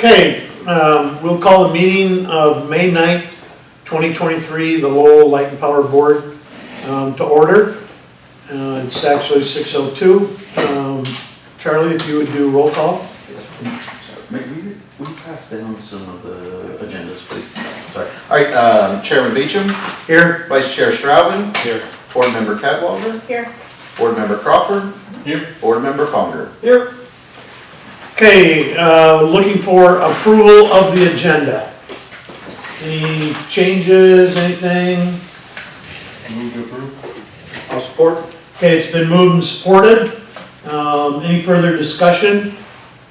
Okay, we'll call the meeting of May 9th, 2023, the Lowell Light and Power Board to order. It's actually 6:02. Charlie, if you would do roll call. We pass down some of the agendas, please. Sorry. All right, Chairman Beecham. Here. Vice Chair Straubing. Here. Board Member Cadwalder. Here. Board Member Crawford. Here. Board Member Fonger. Here. Okay, looking for approval of the agenda. Any changes, anything? Move to approve. I'll support. Okay, it's been moved and supported. Any further discussion?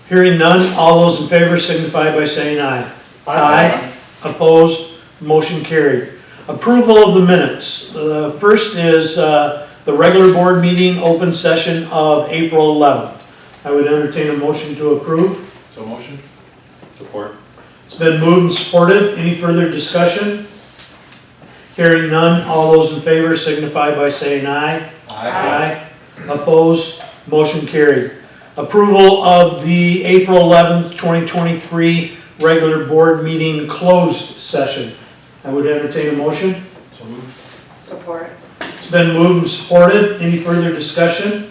Hearing none, all those in favor signify by saying aye. Aye. Opposed, motion carried. Approval of the minutes. The first is the regular board meeting open session of April 11th. I would entertain a motion to approve. So motion. Support. It's been moved and supported. Any further discussion? Hearing none, all those in favor signify by saying aye. Aye. Opposed, motion carried. Approval of the April 11th, 2023 regular board meeting closed session. I would entertain a motion. So moved. Support. It's been moved and supported. Any further discussion?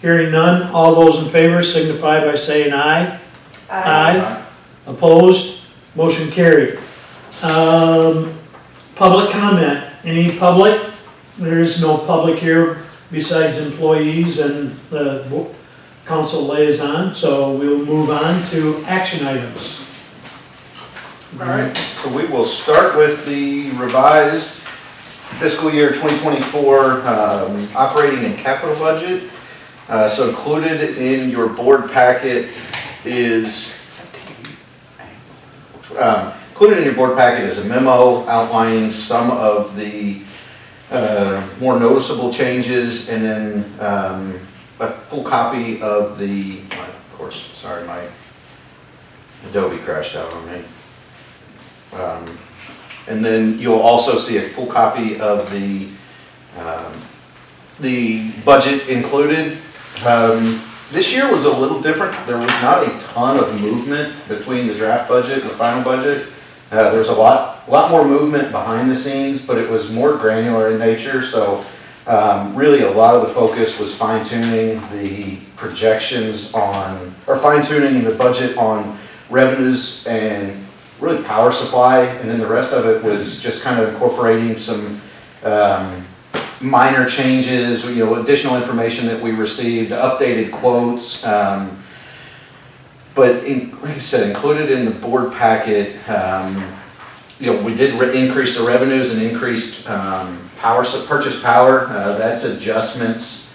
Hearing none, all those in favor signify by saying aye. Aye. Opposed, motion carried. Public comment. Any public? There is no public here besides employees and the council liaison, so we'll move on to action items. All right, so we will start with the revised fiscal year 2024 operating and capital budget. So included in your board packet is a memo outlining some of the more noticeable changes, and then a full copy of the, of course, sorry, my Adobe crashed out on me. And then you'll also see a full copy of the budget included. This year was a little different. There was not a ton of movement between the draft budget and the final budget. There was a lot more movement behind the scenes, but it was more granular in nature. So really a lot of the focus was fine-tuning the projections on, or fine-tuning the budget on revenues and really power supply. And then the rest of it was just kind of incorporating some minor changes, additional information that we received, updated quotes. But like I said, included in the board packet, we did increase the revenues and increased purchase power. That's adjustments,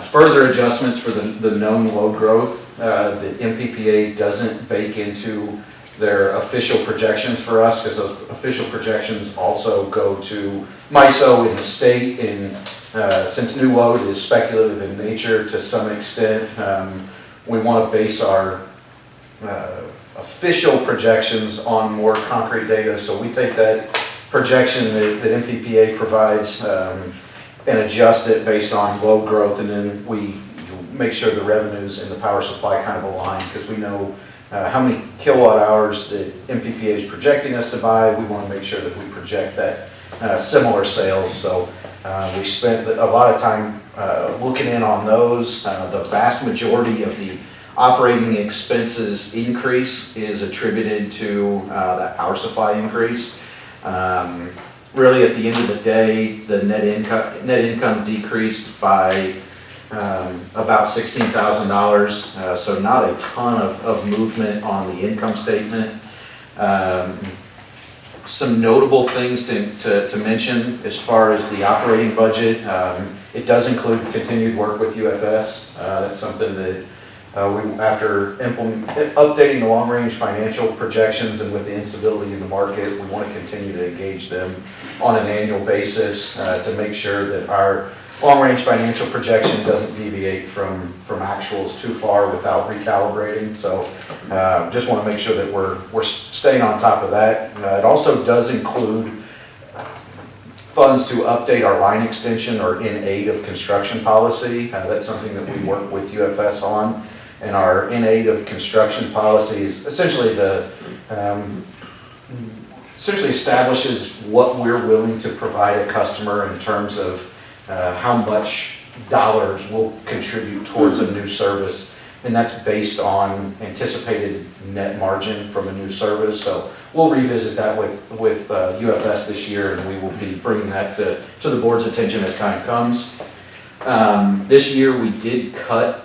further adjustments for the known load growth. The MPPA doesn't bake into their official projections for us, because those official projections also go to MISO in the state, and since new load is speculative in nature to some extent, we want to base our official projections on more concrete data. So we take that projection that MPPA provides and adjust it based on load growth, and then we make sure the revenues and the power supply kind of align, because we know how many kilowatt hours that MPPA is projecting us to buy. We want to make sure that we project that similar sales. So we spent a lot of time looking in on those. The vast majority of the operating expenses increase is attributed to that power supply increase. Really, at the end of the day, the net income decreased by about $16,000, so not a ton of movement on the income statement. Some notable things to mention as far as the operating budget. It does include continued work with UFS. That's something that after updating the long-range financial projections and with the instability in the market, we want to continue to engage them on an annual basis to make sure that our long-range financial projection doesn't deviate from actuals too far without recalibrating. So just want to make sure that we're staying on top of that. It also does include funds to update our line extension or in aid of construction policy. That's something that we work with UFS on. And our in aid of construction policy is essentially essentially establishes what we're willing to provide a customer in terms of how much dollars will contribute towards a new service. And that's based on anticipated net margin from a new service. So we'll revisit that with UFS this year, and we will be bringing that to the board's attention as time comes. This year we did cut,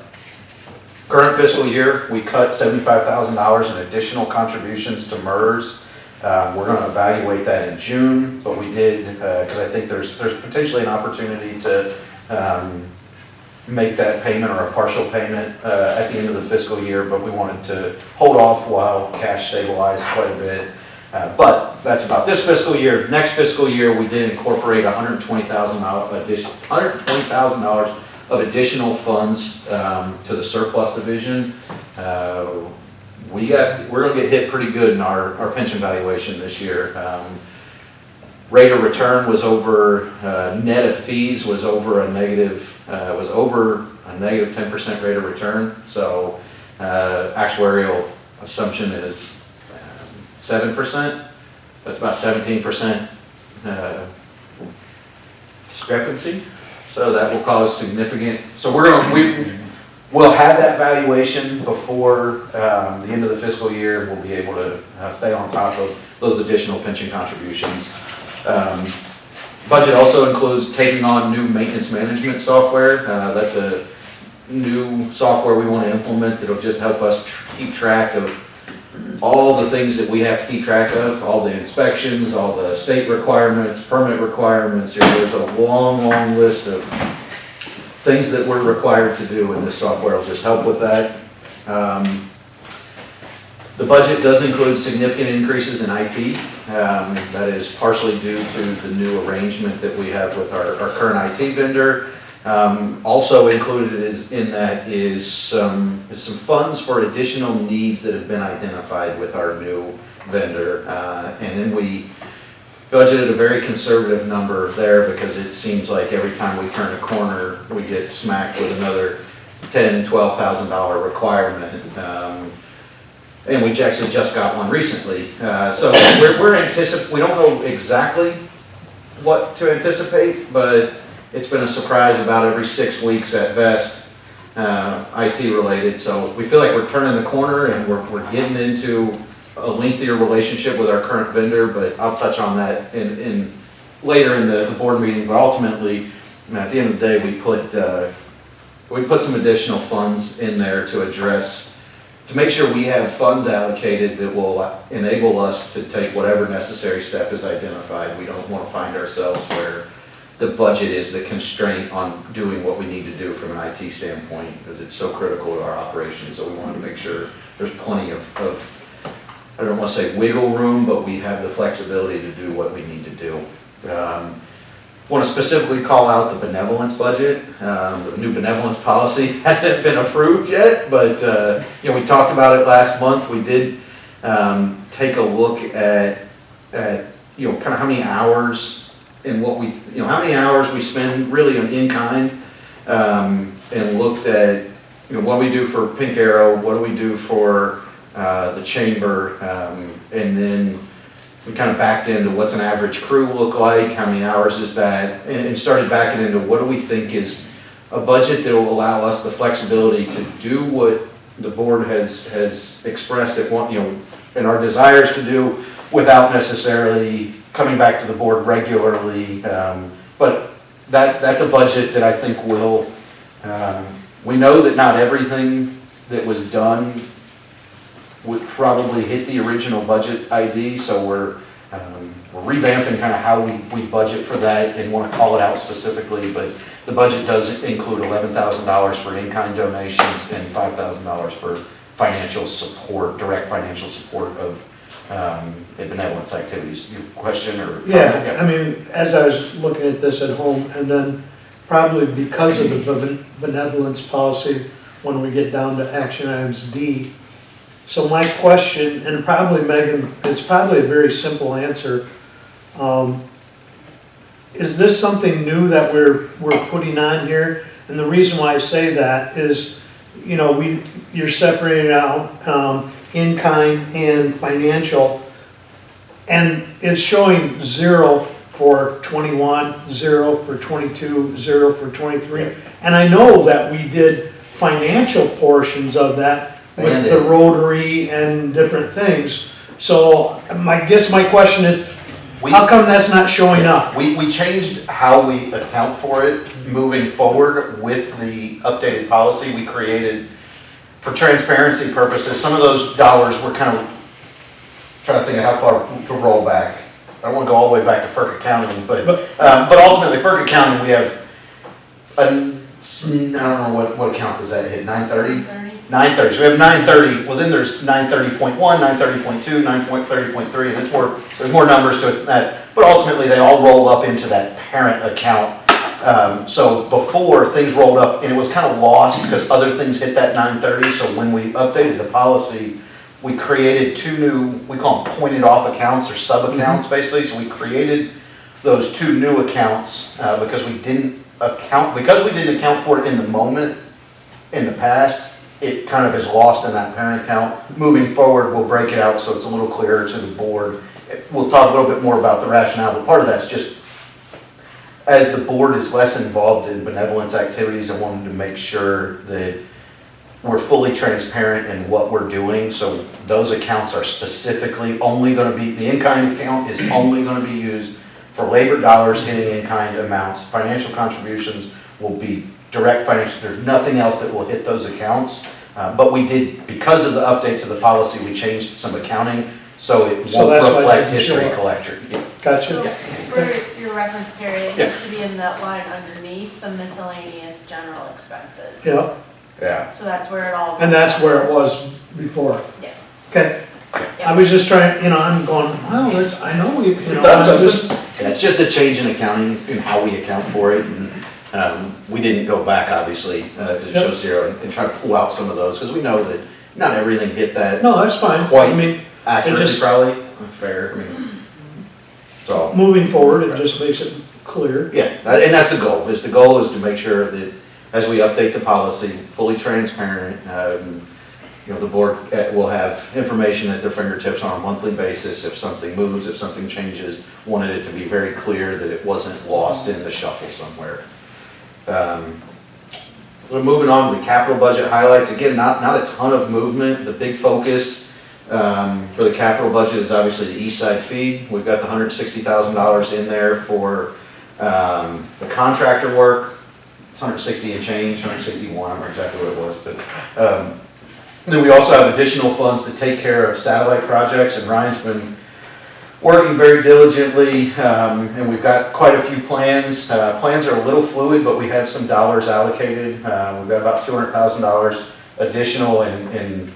current fiscal year, we cut $75,000 in additional contributions to MERS. We're going to evaluate that in June, but we did, because I think there's potentially an opportunity to make that payment or a partial payment at the end of the fiscal year, but we wanted to hold off while cash stabilized quite a bit. But that's about this fiscal year. Next fiscal year, we did incorporate $120,000 of additional funds to the surplus division. We're going to get hit pretty good in our pension valuation this year. Rate of return was over, net of fees was over a negative 10% rate of return. So actuarial assumption is 7%. That's about 17% discrepancy. So that will cause significant, so we'll have that valuation before the end of the fiscal year, and we'll be able to stay on top of those additional pension contributions. Budget also includes taking on new maintenance management software. That's a new software we want to implement that'll just help us keep track of all the things that we have to keep track of, all the inspections, all the state requirements, permit requirements. There's a long list of things that we're required to do, and this software will just help with that. The budget does include significant increases in IT. That is partially due to the new arrangement that we have with our current IT vendor. Also included in that is some funds for additional needs that have been identified with our new vendor. And then we budgeted a very conservative number there because it seems like every time we turn a corner, we get smacked with another $10,000, $12,000 requirement. And we actually just got one recently. So we don't know exactly what to anticipate, but it's been a surprise about every 6 weeks at best, IT related. So we feel like we're turning the corner and we're getting into a lengthier relationship with our current vendor, but I'll touch on that in later in the board meeting. But ultimately, at the end of the day, we put some additional funds in there to make sure we have funds allocated that will enable us to take whatever necessary step is identified. We don't want to find ourselves where the budget is the constraint on doing what we need to do from an IT standpoint, because it's so critical to our operations. So we want to make sure there's plenty of I don't want to say wiggle room, but we have the flexibility to do what we need to do. Want to specifically call out the benevolence budget. The new benevolence policy hasn't been approved yet, but we talked about it last month. We did take a look at kind of how many hours and how many hours we spend really on in-kind, and looked at what do we do for Pink Arrow, what do we do for the chamber, and then we kind of backed into what's an average crew look like, how many hours is that, and started backing into what do we think is a budget that will allow us the flexibility to do what the board has expressed and our desires to do without necessarily coming back to the board regularly. But that's a budget that I think will, we know that not everything that was done would probably hit the original budget ID, so we're revamping kind of how we budget for that and want to call it out specifically, but the budget does include $11,000 for in-kind donations and $5,000 for financial support, direct financial support of benevolence activities. Your question or? Yeah, I mean, as I was looking at this at home, and then probably because of the benevolence policy, when we get down to action items D. So my question, and probably Megan, it's probably a very simple answer. Is this something new that we're putting on here? And the reason why I say that is you're separating out, in kind and financial. And it's showing 0 for 21, 0 for 22, 0 for 23. And I know that we did financial portions of that with the Rotary and different things. So I guess my question is, how come that's not showing up? We changed how we account for it moving forward with the updated policy we created for transparency purposes. Some of those dollars were kind of trying to think of how far to roll back. I don't want to go all the way back to FERC accounting, but ultimately FERC accounting, we have I don't know what account does that hit, 930? 930, so we have 930, well then there's 930.1, 930.2, 930.3, and there's more numbers to it than that, but ultimately they all roll up into that parent account. So before, things rolled up and it was kind of lost because other things hit that 930, so when we updated the policy, we created 2 new, we call them pointed off accounts or sub-accounts basically, so we created those 2 new accounts because we didn't account for it in the moment in the past. It kind of is lost in that parent account. Moving forward, we'll break it out so it's a little clearer to the board. We'll talk a little bit more about the rationale, but part of that's just as the board is less involved in benevolence activities, I wanted to make sure that we're fully transparent in what we're doing. So those accounts are specifically only going to be, the in-kind account is only going to be used for labor dollars hitting in-kind amounts. Financial contributions will be direct financial, there's nothing else that will hit those accounts. But we did, because of the update to the policy, we changed some accounting, so it So won't that's why it reflect doesn't show history up. collector. Yeah. Gotcha. Yeah, for your reference, Perry, it Yeah. used to be in that line underneath the miscellaneous general expenses. Yeah, Yeah. So that's where it all. and that's where it was before. Yes. Okay, I Yeah. was just trying, I'm going, wow, I know we, That's I'm just, Yeah, it's just a change in accounting and how we account for it. And we didn't go back, obviously, because it Yep. shows 0 and try to pull out some of those, because we know that not everything hit that no, that's fine. Quite. I mean, accurately, just- probably, fair, so. moving forward, it just makes it clear. Yeah, and that's the goal, the goal is to make sure that as we update the policy, fully transparent, the board will have information at their fingertips on a monthly basis. If something moves, if something changes, wanted it to be very clear that it wasn't lost in the shuffle somewhere. We're moving on to the capital budget highlights. Again, not a ton of movement. The big focus for the capital budget is obviously the east side feed. We've got the $160,000 in there for the contractor work. It's 160 and change, 161, I don't remember exactly what it was, but then we also have additional funds to take care of satellite projects, and Ryan's been working very diligently, and we've got quite a few plans. Plans are a little fluid, but we have some dollars allocated. We've got about $200,000 additional, and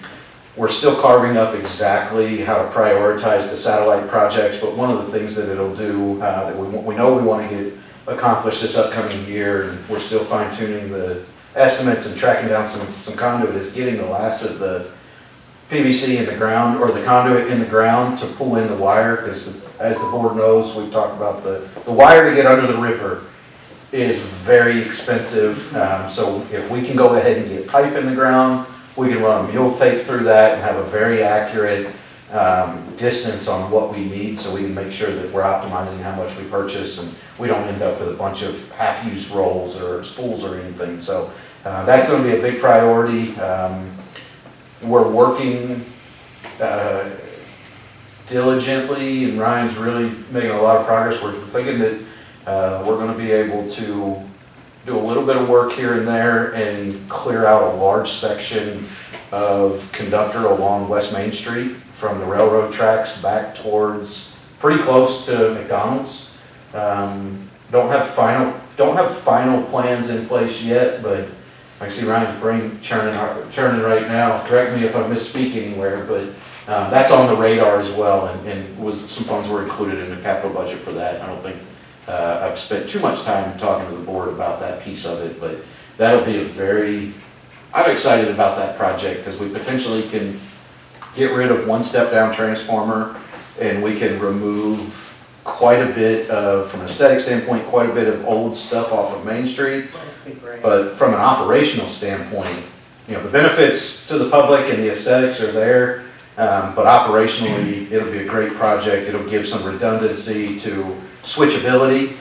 we're still carving up exactly how to prioritize the satellite projects, but one of the things that it'll do, that we know we want to get accomplished this upcoming year, and we're still fine tuning the estimates and tracking down some conduit, is getting the last of the PVC in the ground, or the conduit in the ground to pull in the wire, because as the board knows, we've talked about the wire to get under the ripper is very expensive. So if we can go ahead and get pipe in the ground, we can run a mule tape through that and have a very accurate distance on what we need, so we can make sure that we're optimizing how much we purchase and we don't end up with a bunch of half-use rolls or spools or anything. So that's going to be a big priority. We're working diligently, and Ryan's really making a lot of progress. We're thinking that we're going to be able to do a little bit of work here and there and clear out a large section of conductor along West Main Street from the railroad tracks back towards pretty close to McDonald's. Don't have final plans in place yet, but I see Ryan's brain churning right now. Correct me if I misspeak anywhere, but that's on the radar as well, and some funds were included in the capital budget for that. I don't think I've spent too much time talking to the board about that piece of it, but that'll be I'm excited about that project because we potentially can get rid of one step-down transformer, and we can remove quite a bit of, from an aesthetic standpoint, quite a bit of old stuff off of Main Street. But from an operational standpoint, the benefits to the public and the aesthetics are there, but operationally, it'll be a great project. It'll give some redundancy to switchability,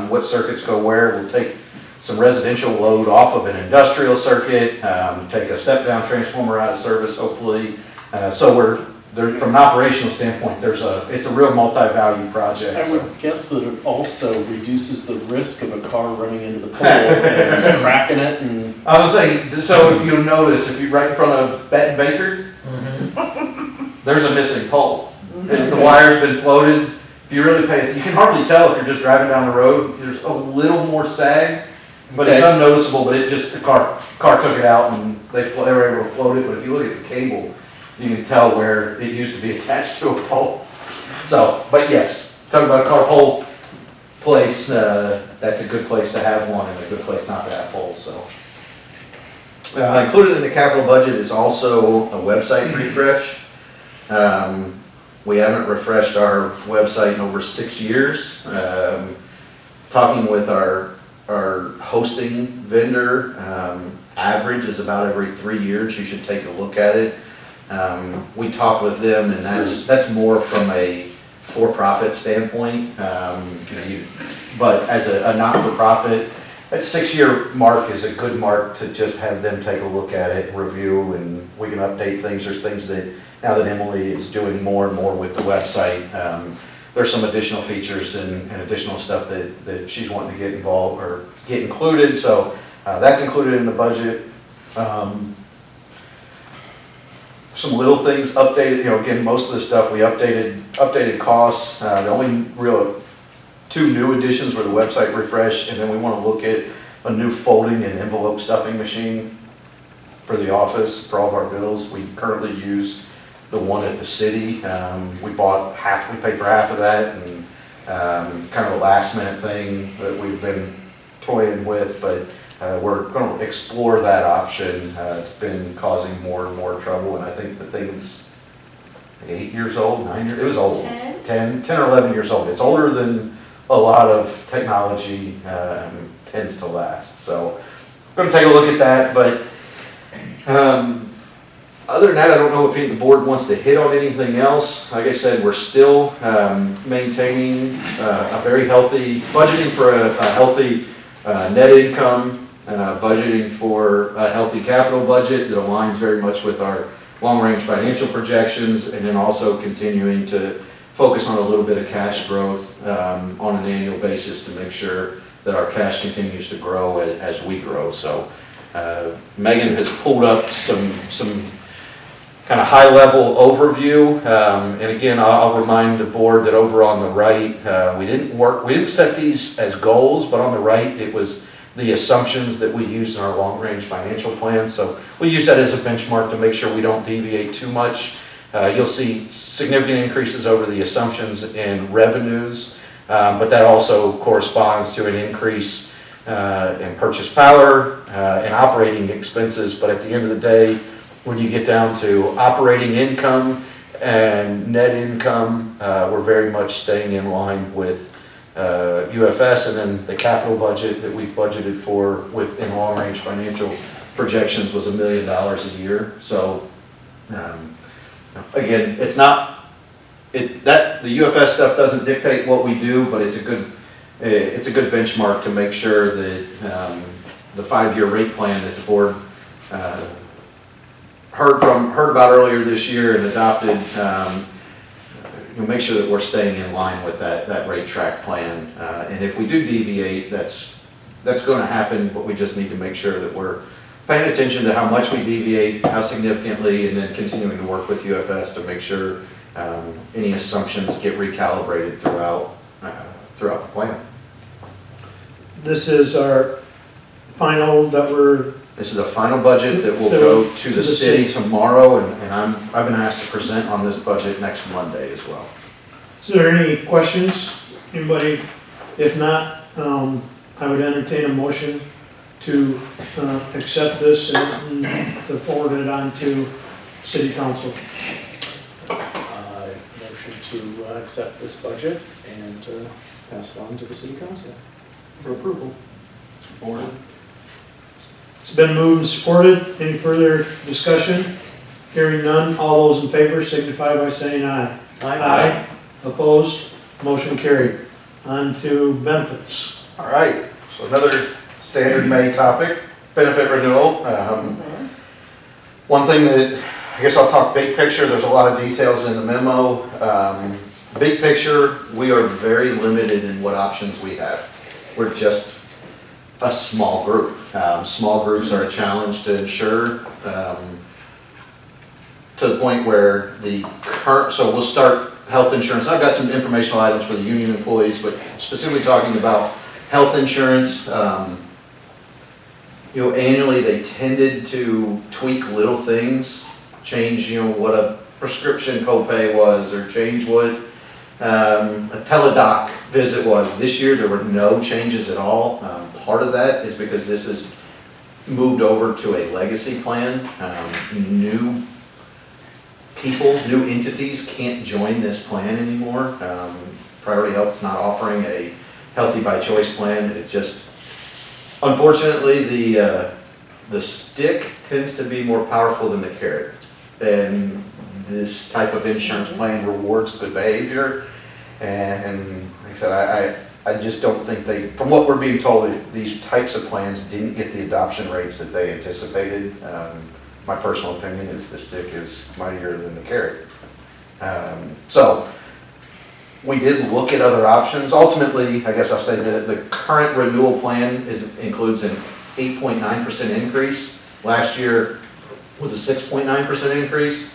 what circuits go where. We'll take some residential load off of an industrial circuit, take a step-down transformer out of service, hopefully. So from an operational standpoint, it's a real multi-value project. I would guess that it also reduces the risk of a car running into the pole and cracking it and. I was saying, so if you'll notice, if you're right in front of Bet and Baker, there's a missing pole. And the wire's been floated. If you really pay it, you can hardly tell if you're just driving down the road. There's a little more sag, but it's unnoticeable. But the car took it out and they were able to float it. But if you look at the cable, you can tell where it used to be attached to a pole. So, but yes, talking about a car pole place, that's a good place to have one and a good place not to have poles, so. Included in the capital budget is also a website refresh. We haven't refreshed our website in over 6 years. Talking with our hosting vendor, average is about every 3 years, you should take a look at it. We talked with them, and that's more from a for-profit standpoint. But as a not-for-profit, that 6-year mark is a good mark to just have them take a look at it, review, and we can update things. There's things that, now that Emily is doing more and more with the website, there's some additional features and additional stuff that she's wanting to get involved or get included. So that's included in the budget. Some little things updated, again, most of the stuff we updated costs. The only real 2 new additions were the website refresh, and then we want to look at a new folding and envelope stuffing machine for the office, for all of our bills. We currently use the one at the city. We paid for half of that, and kind of a last minute thing that we've been toying with, but we're going to explore that option. It's been causing more and more trouble, and I think the thing's 8 years old, 9 years, it was old. 10 or 11 years old. It's older than a lot of technology tends to last. So we're going to take a look at that, but other than that, I don't know if the board wants to hit on anything else. Like I said, we're still maintaining a very healthy, budgeting for a healthy net income, budgeting for a healthy capital budget that aligns very much with our long-range financial projections, and then also continuing to focus on a little bit of cash growth on an annual basis to make sure that our cash continues to grow as we grow. So Megan has pulled up some kind of high-level overview, and again, I'll remind the board that over on the right, we didn't set these as goals, but on the right, it was the assumptions that we use in our long-range financial plan. So we use that as a benchmark to make sure we don't deviate too much. You'll see significant increases over the assumptions in revenues, but that also corresponds to an increase in purchase power and operating expenses. But at the end of the day, when you get down to operating income and net income, we're very much staying in line with UFS, and then the capital budget that we budgeted for within long-range financial projections was $1 million a year. So again, it's not the UFS stuff doesn't dictate what we do, but it's a good benchmark to make sure that the 5-year rate plan that the board heard about earlier this year and adopted, make sure that we're staying in line with that rate track plan. And if we do deviate, that's going to happen, but we just need to make sure that we're paying attention to how much we deviate, how significantly, and then continuing to work with UFS to make sure any assumptions get recalibrated throughout the plan. This is our final This is a final budget that will go to the city tomorrow, and I've been asked to present on this budget next Monday as well. Is there any questions? Anybody? If not, I would entertain a motion to accept this and to forward it on to city council. Motion to accept this budget and pass it on to the city council for approval. Order. It's been moved and supported. Any further discussion? Hearing none, all those in favor signify by saying aye. Aye. Opposed? Motion carried. On to benefits. All right, so another standard May topic, benefit renewal. One thing that, I guess I'll talk big picture, there's a lot of details in the memo. Big picture, we are very limited in what options we have. We're just a small group. Small groups are a challenge to insure, to the point where the current, so we'll start health insurance. I've got some informational items for the union employees, but specifically talking about health insurance. Annually they tended to tweak little things, change, what a prescription copay was, or change what a teledoc visit was. This year there were no changes at all. Part of that is because this is moved over to a legacy plan. New people, new entities can't join this plan anymore. Priority Health's not offering a Healthy by Choice plan. It just, unfortunately, the stick tends to be more powerful than the carrot. And this type of insurance plan rewards good behavior. And like I said, I just don't think from what we're being told, these types of plans didn't get the adoption rates that they anticipated. My personal opinion is the stick is mightier than the carrot. So we did look at other options. Ultimately, I guess I'll say that the current renewal plan includes an 8.9% increase. Last year was a 6.9% increase.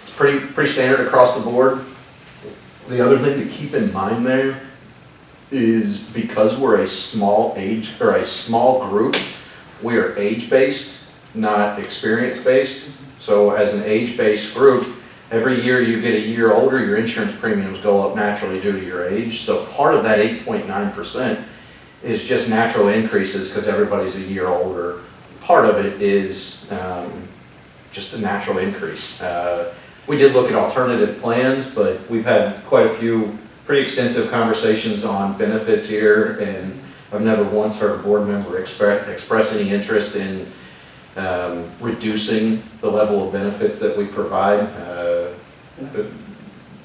It's pretty standard across the board. The other thing to keep in mind there is because we're a small age or a small group, we are age-based, not experience-based. So as an age-based group, every year you get a year older, your insurance premiums go up naturally due to your age. So part of that 8.9% is just natural increases because everybody's a year older. Part of it is just a natural increase. We did look at alternative plans, but we've had quite a few pretty extensive conversations on benefits here, and I've never once heard a board member express any interest in reducing the level of benefits that we provide.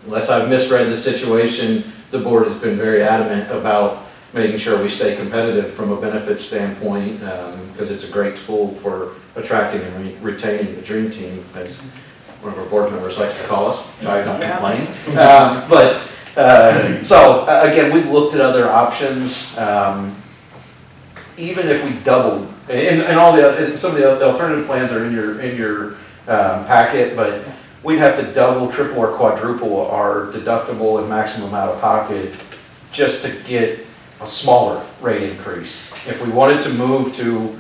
Unless I've misread the situation, the board has been very adamant about making sure we stay competitive from a benefits standpoint, because it's a great tool for attracting and retaining the dream team, as one of our board members likes to call us. I don't complain. So again, we've looked at other options. Even if we doubled, and all some of the alternative plans are in your packet, but we'd have to double, triple, or quadruple our deductible and maximum out of pocket just to get a smaller rate increase. If we wanted to move to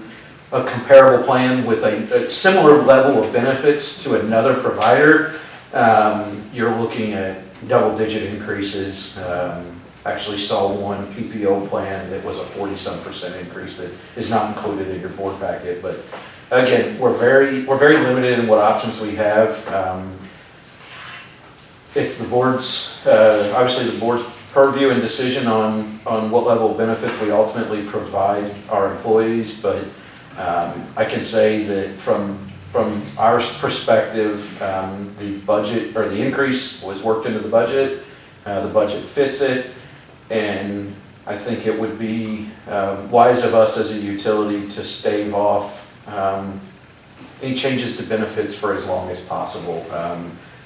a comparable plan with a similar level of benefits to another provider, you're looking at double-digit increases. Actually saw one PPO plan that was a 40-some% increase that is not included in your board packet. But again, we're very limited in what options we have. It's the board's, obviously the board's purview and decision on what level of benefits we ultimately provide our employees, but I can say that from our perspective, the budget, or the increase was worked into the budget fits it, and I think it would be wise of us as a utility to stave off any changes to benefits for as long as possible.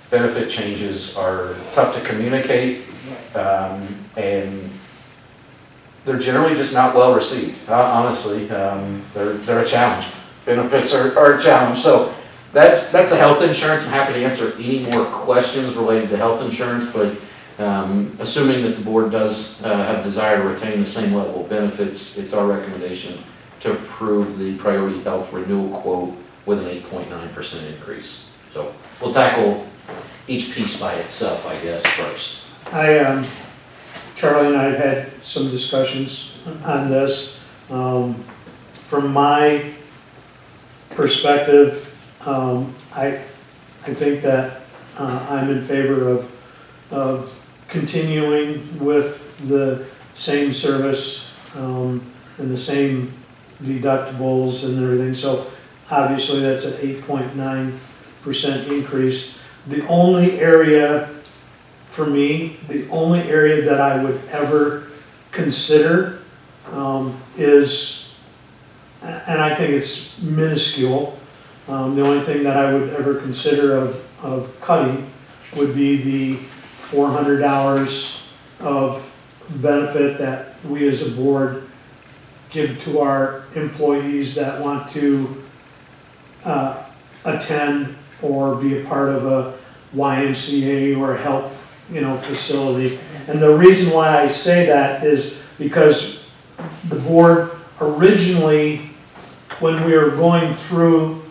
Benefit changes are tough to communicate, and they're generally just not well received. Honestly, they're a challenge. Benefits are a challenge. So that's the health insurance. I'm happy to answer any more questions related to health insurance, but assuming that the board does have desire to retain the same level of benefits, it's our recommendation to approve the Priority Health renewal quote with an 8.9% increase. So we'll tackle each piece by itself, I guess, first. Charlie and I have had some discussions on this. From my perspective, I think that I'm in favor of continuing with the same service and the same deductibles and everything, so obviously that's an 8.9% increase. The only area, for me, the only area that I would ever consider is, and I think it's minuscule, the only thing that I would ever consider of cutting would be the $400 of benefit that we as a board give to our employees that want to attend or be a part of a YMCA or a health, facility. And the reason why I say that is because the board originally, when we were going through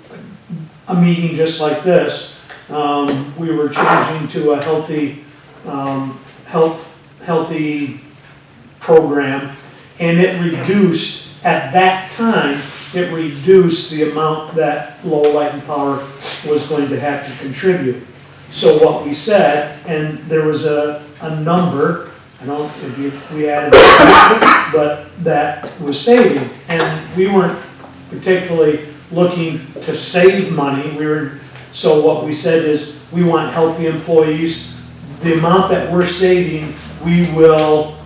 a meeting just like this, we were changing to a healthy program, and it reduced, at that time, it reduced the amount that Lowell Light and Power was going to have to contribute. So what we said, and there was a number, I don't know if we added it, but that was saving, and we weren't particularly looking to save money. So what we said is, we want healthy employees. The amount that we're saving, we will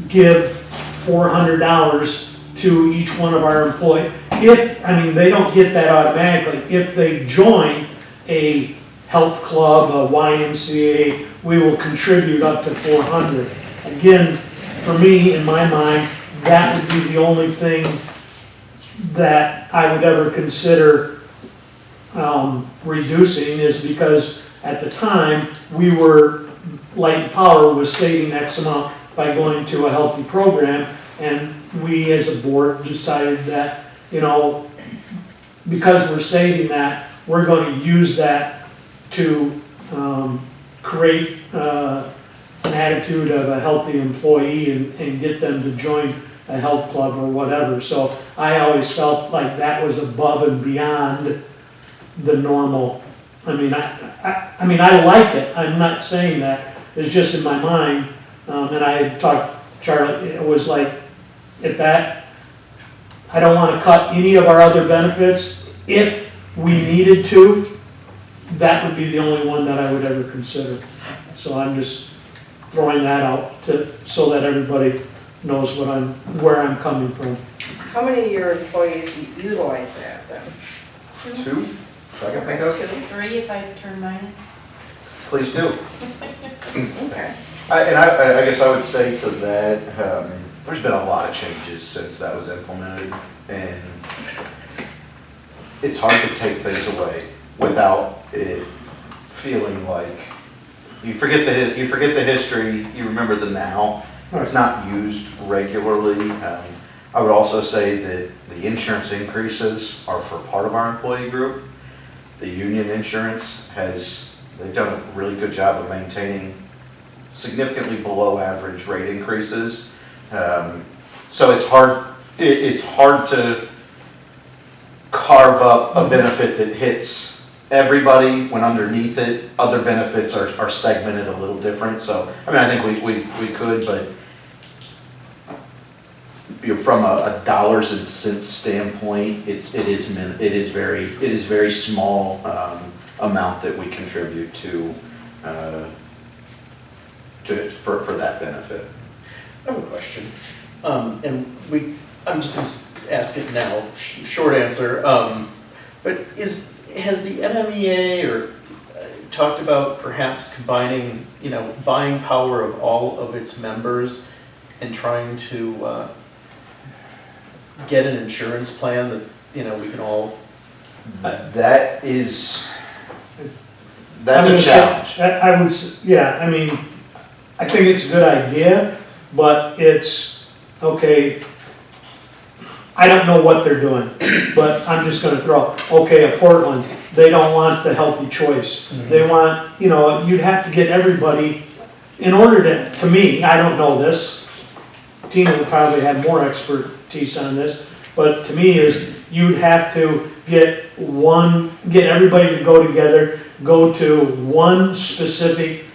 give $400 to each one of our employees. They don't get that automatically. If they join a health club, a YMCA, we will contribute up to $400. Again, for me, in my mind, that would be the only thing that I would ever consider reducing, is because at the time, Light and Power was saving X amount by going to a healthy program, and we as a board decided that, because we're saving that, we're going to use that to create an attitude of a healthy employee and get them to join a health club or whatever. So I always felt like that was above and beyond the normal. I like it. I'm not saying that. It's just in my mind. And I talked to Charlie, it was like, I don't want to cut any of our other benefits. If we needed to, that would be the only one that I would ever consider. So I'm just throwing that out so that everybody knows where I'm coming from. How many of your employees utilize that then? 2, if I can think of. 3 if I turn mine in. Please do. Okay. I guess I would say to that, there's been a lot of changes since that was implemented, and it's hard to take things away without it feeling like you forget the history, you remember the now. It's not used regularly. I would also say that the insurance increases are for part of our employee group. The union insurance they've done a really good job of maintaining significantly below average rate increases. So it's hard to carve up a benefit that hits everybody when underneath it other benefits are segmented a little different. So I think we could, but from a dollars and cents standpoint, it is very small amount that we contribute for that benefit. I have a question, I'm just going to ask it now, short answer, but has the NMEA talked about perhaps combining, buying power of all of its members and trying to get an insurance plan that, we can all... That's a challenge. I think it's a good idea, but it's, okay, I don't know what they're doing, but I'm just gonna throw, a Portland, they don't want the healthy choice. Mhm. They want, you'd have to get everybody, in order to me, I don't know this, Tina would probably have more expertise on this, but to me is, you'd have to get everybody to go together, go to one specific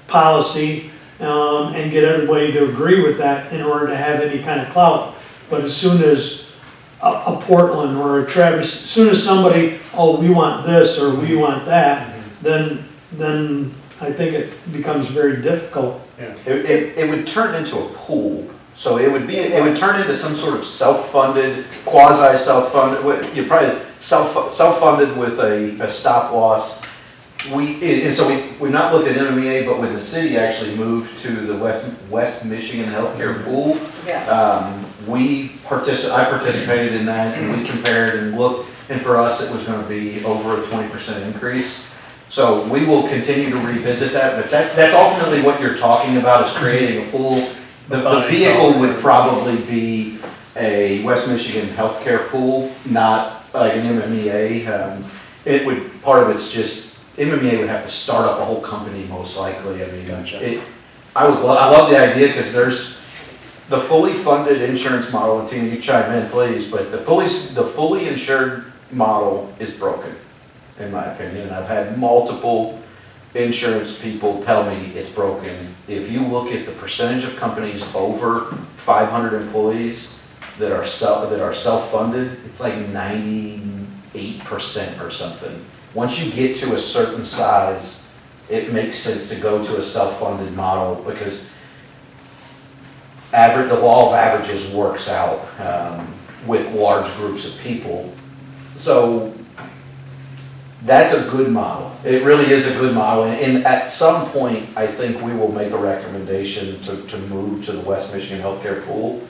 policy, and get everybody to agree with that in order to have any kind of clout. But as soon as a Portland or a Travis, as soon as somebody, oh, we want this or we want that, then I think it becomes very difficult. It would turn into a pool, so it would turn into some sort of self-funded, quasi-self-funded, you probably self-funded with a stop loss. We've not looked at MMEA, but when the city actually moved to the West Michigan Healthcare Pool, Yeah, I participated in that, and we compared and looked, and for us, it was gonna be over a 20% increase. So we will continue to revisit that, but that's ultimately what you're talking about, is creating a pool. The vehicle would probably be a West Michigan healthcare pool, not like an MMEA. Part of it's just, MMEA would have to start up a whole company most likely. I mean, Gotcha. I love the idea, because there's the fully funded insurance model, and Tina, you chime in please, but the fully insured model is broken, in my opinion. I've had multiple insurance people tell me it's broken. If you look at the percentage of companies over 500 employees that are self-funded, it's like 98% or something. Once you get to a certain size, it makes sense to go to a self-funded model, because the law of averages works out with large groups of people. So that's a good model. It really is a good model. And at some point, I think we will make a recommendation to move to the West Michigan Healthcare Pool.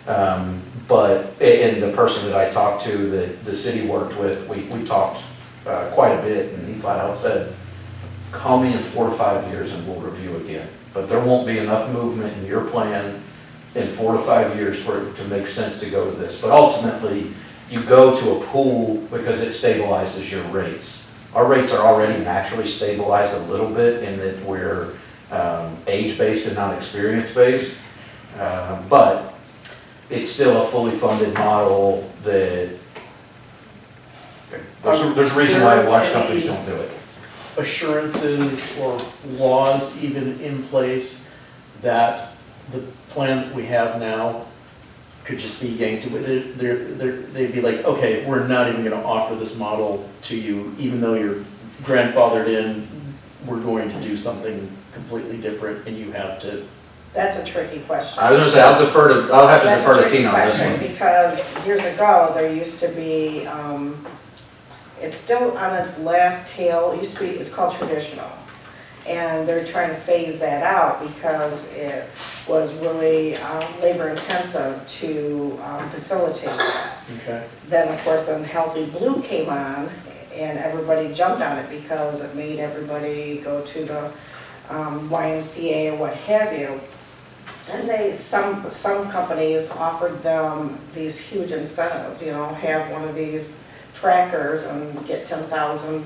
And the person that I talked to, that the city worked with, we talked quite a bit, and he flat out said, call me in 4 to 5 years and we'll review again. But there won't be enough movement in your plan in 4 to 5 years for it to make sense to go to this. But ultimately, you go to a pool because it stabilizes your rates. Our rates are already naturally stabilized a little bit in that we're age-based and not experience-based. But it's still a fully funded model that there's a reason why large companies don't do it. Assurances or laws even in place that the plan that we have now could just be yanked away? They'd be like, okay, we're not even gonna offer this model to you, even though you're grandfathered in, we're going to do something completely different, and you have to. that's a tricky question. I was gonna say, I'll have to That's a defer to tricky Tina on this question, one. because years ago, there used to be, it's still on its last tail, it used to be, it's called traditional. And they're trying to phase that out because it was really labor intensive to facilitate that. Okay. Then, of course, then Healthy Blue came on, and everybody jumped on it because it made everybody go to the YMCA or what have you. And some companies offered them these huge incentives, have one of these trackers and get 10,000,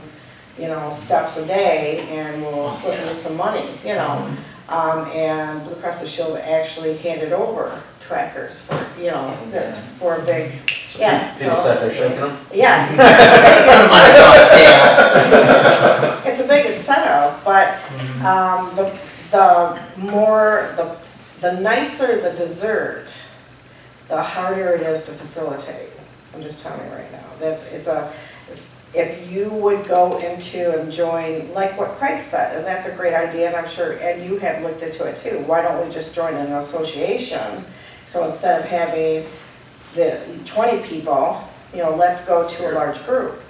steps a day, and we'll put you some money, and Blue Cross Blue Shield actually handed over trackers for, for a big, yeah, People so. sat there shaking them? Yeah. It's a big incentive, but the nicer the dessert, the harder it is to facilitate. I'm just telling you right now. If you would go into and join, like what Craig said, and that's a great idea, and I'm sure, and you have looked into it too, why don't we just join an association? So instead of having the 20 people, let's go to a large group,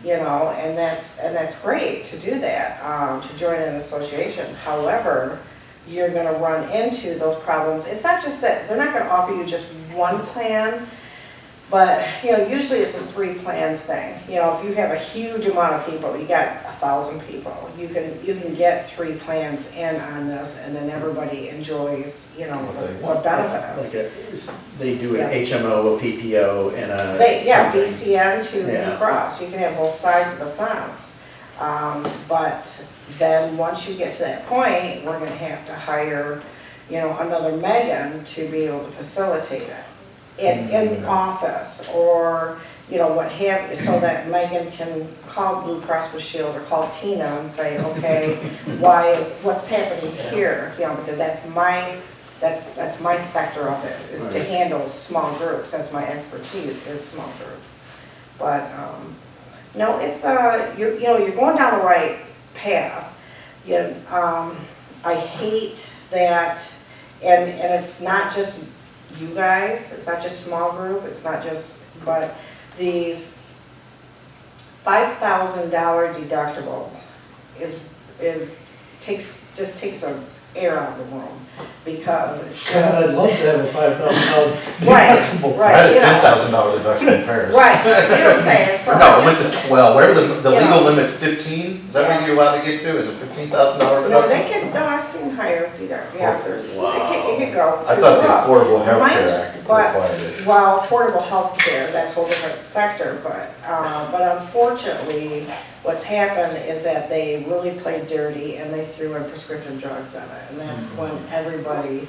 and that's great to do that, to join an association. However, you're gonna run into those problems. It's not just that, they're not gonna offer you just one plan, but, usually it's a 3-plan thing. If you have a huge amount of people, you got 1,000 people, you can get 3 plans in on this, and then everybody enjoys, the benefits. They do an HMO, a PPO, and a. something. BCN to Yeah. Blue Cross, you can have both sides of the fence. But then, once you get to that point, we're gonna have to hire, another Megan to be able to facilitate it. In the office, or, what have you, so that Megan can call Blue Cross Blue Shield or call Tina and say, okay, what's happening here, because that's that's my sector of it, is to Right. handle small groups. That's my expertise, is small groups. But, no, it's, you're going down the right path. I hate that, and it's not just you guys, it's not just small group, it's not just, but these $5,000 deductibles just takes a air out of the room, because it's God, I'd just. love to have a $5,000 Right, deductible. I right, had a you know. $10,000 deduction in Paris. Right, you know what I'm saying, so. No, it went to 12, whatever the You legal know. limit's 15, is that what Yeah. you're allowed to get to, is it $15,000 No, deductible? they could, no, I've seen higher deductible, yeah, there's, it could go I through thought the roof. Affordable Health Mind- Care Act but- required it. Well, affordable health care, that's a whole different sector, but unfortunately, what's happened is that they really played dirty and they threw in prescription drugs in it, and that's when everybody,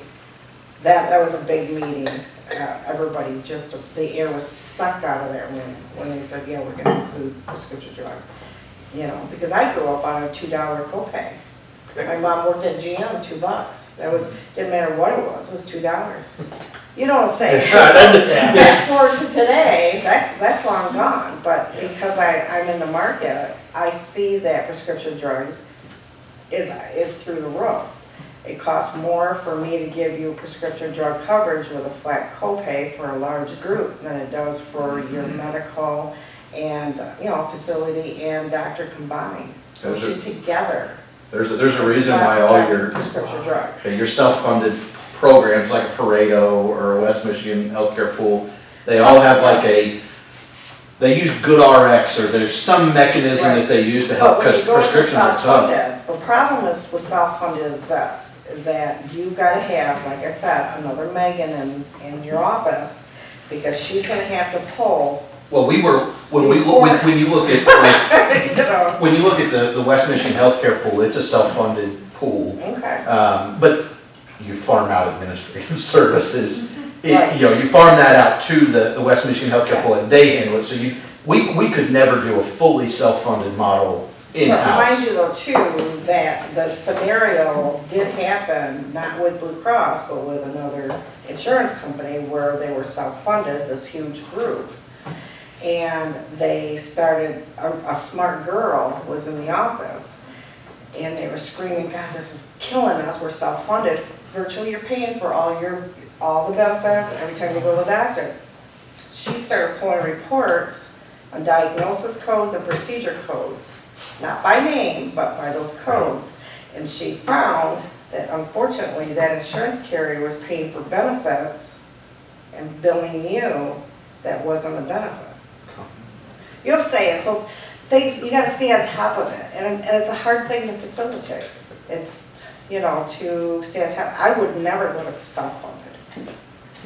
that was a big meeting. Everybody just, the air was sucked out of there when they said, yeah, we're gonna include prescription drug. You know, because I grew up on a $2 copay. My mom worked at GM, $2. That was, didn't matter what it was $2. You know what I'm saying? Fast forward to today, that's long gone, but because I'm in the market, I see that prescription drugs is through the roof. It costs more for me to give you prescription drug coverage with a flat copay for a large group than it does for your medical and, facility and doctor combined. Those Those are- two together. There's a reason why all your Prescription drug. self-funded programs like Pareto or West Michigan Healthcare Pool, they all have they use GoodRx, or there's some mechanism that they use to help, But when because you go to prescriptions are tough. self-funded, the problem with self-funded is this, is that you've gotta have, like I said, another Megan in your office, because she's gonna have to pull, Well, when you look at, like, you know, when you look at the West Michigan Healthcare Pool, it's a self-funded pool. okay. But you farm out administrative services. Right. You farm that out to the West Michigan Healthcare Pool, and they handle it. So we could never do a fully self-funded model But remind in-house. you though too, that the scenario did happen, not with Blue Cross, but with another insurance company where they were self-funded, this huge group. And they started, a smart girl was in the office, and they were screaming, God, this is killing us, we're self-funded. Virtually you're paying for all the benefits every time you go to the doctor. She started pulling reports on diagnosis codes and procedure codes, not by name, but by those codes. And she found that unfortunately that insurance carrier was paying for benefits and billing you that wasn't a benefit. You know what I'm saying? So things, you gotta stay on top of it, and it's a hard thing to facilitate. It's, to stay on top. I would never go to self-funded.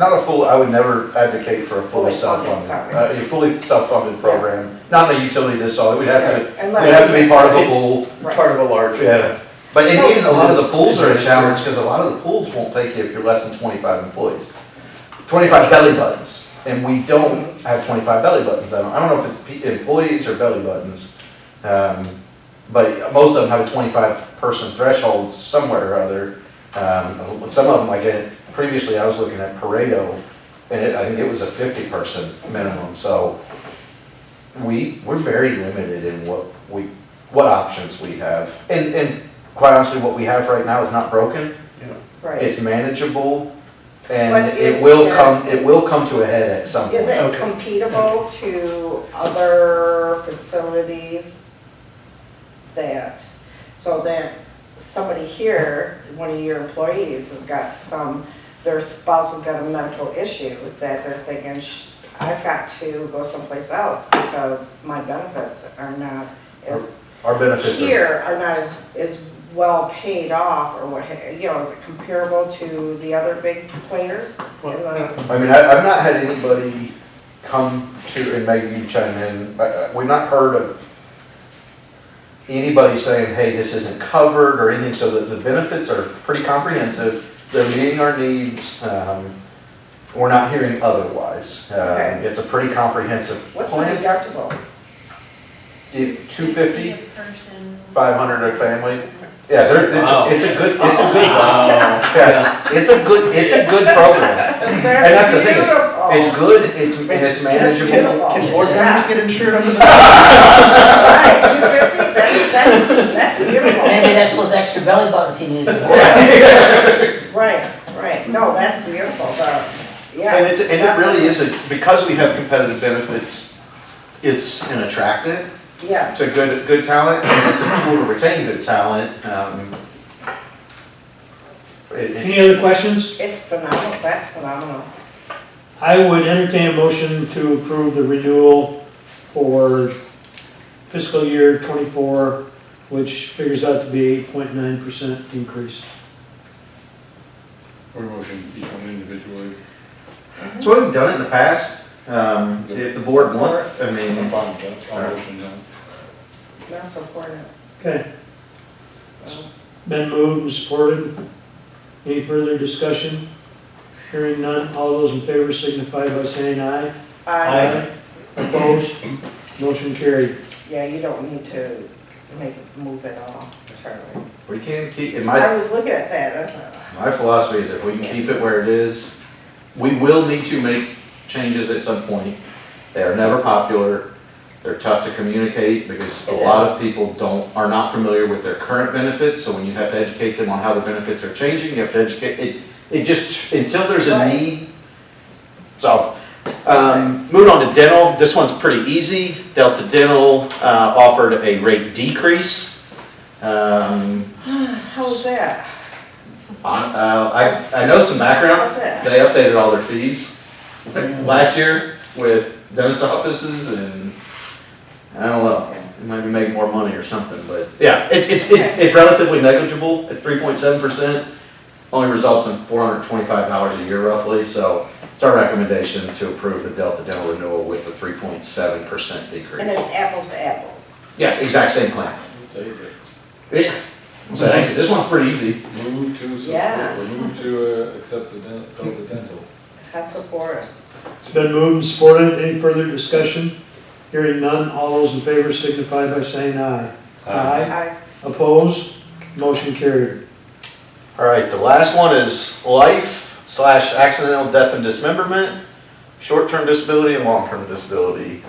I would never advocate for a fully Fully funded, self-funded, a fully self-funded program. Not in a utility this all, it would have Unless- to be part of a pool. Right. Part of a large. Yeah. But So- even a lot of the pools are a challenge, because a lot of the pools won't take you if you're less than 25 employees. 25 belly buttons. And we don't have 25 belly buttons. I don't know if it's employees or belly buttons. But most of them have a 25-person threshold somewhere or other. Some of them, previously I was looking at Pareto, and I think it was a 50-person minimum. So we're very limited in what options we have. And quite honestly, what we have right now is not broken. Right. It's manageable. And But it will come to a head at some point. Is it compatible to other facilities so that somebody here, one of your employees has got their spouse has got a medical issue that they're thinking, I've got to go someplace else because my benefits are not as, Our benefits are not as well paid off, or what, is it comparable to the other big players? in the- I've not had anybody come to, and maybe you chime in, we've not heard of anybody saying, hey, this isn't covered or anything, so the benefits are pretty comprehensive. They're meeting our needs. We're not hearing otherwise. Okay. It's a pretty comprehensive What's the plan. deductible? $250, Person. $500 a family. Yeah, it's a good, yeah, it's a good program. And that's the thing, Beautiful. it's good, it's manageable. beautiful. Can board Yeah. members get insured under the? Right, 250, that's beautiful. Maybe that's those extra belly buttons he needs to wear. Right, no, that's beautiful, yeah. And it really is, because we have competitive benefits, it's an attractant Yes, to good talent, and it's a tool to retain good talent. Any other questions? it's phenomenal, that's phenomenal. I would entertain a motion to approve the renewal for fiscal year '24, which figures out to be 8.9% increase. Or motion each one individually. So we've done it in the past, if the board wants, I I'm mean, fine with that. I'll motion then. Now support it. Okay, been moved and supported. Any further discussion? Hearing none, all those in favor signify by saying aye. Opposed? Motion carried. Yeah, you don't need to move it all, Charlie. we can keep, I was looking at that, my philosophy is if we can keep it where it is, we will need to make changes at some point. They are never popular, they're tough to communicate because a lot of people are not familiar with their current benefits, so when you have to educate them on how the benefits are changing, you have to educate, it just, until there's a Right. need. So, moving on to dental, this one's pretty easy. Delta Dental offered a rate decrease. how's that? I know some background. How's that? They updated all their fees last year with dentist offices, and I don't know, it might be making more money or something, but yeah, it's relatively negligible at 3.7%. Only results in $425 a year roughly, so it's our recommendation to approve the Delta Dental renewal with a 3.7% And decrease. it's apples to apples. Yes, exact same plan. Take it. Yeah. So actually, this one's pretty easy. Move to Yeah. support, or move to accept the Delta Dental. I support it. It's been moved and supported. Any further discussion? Hearing none, all those in favor signify by saying aye. I, Opposed? Motion carried. All right, the last one is life/accidental death and dismemberment, short-term disability and long-term disability.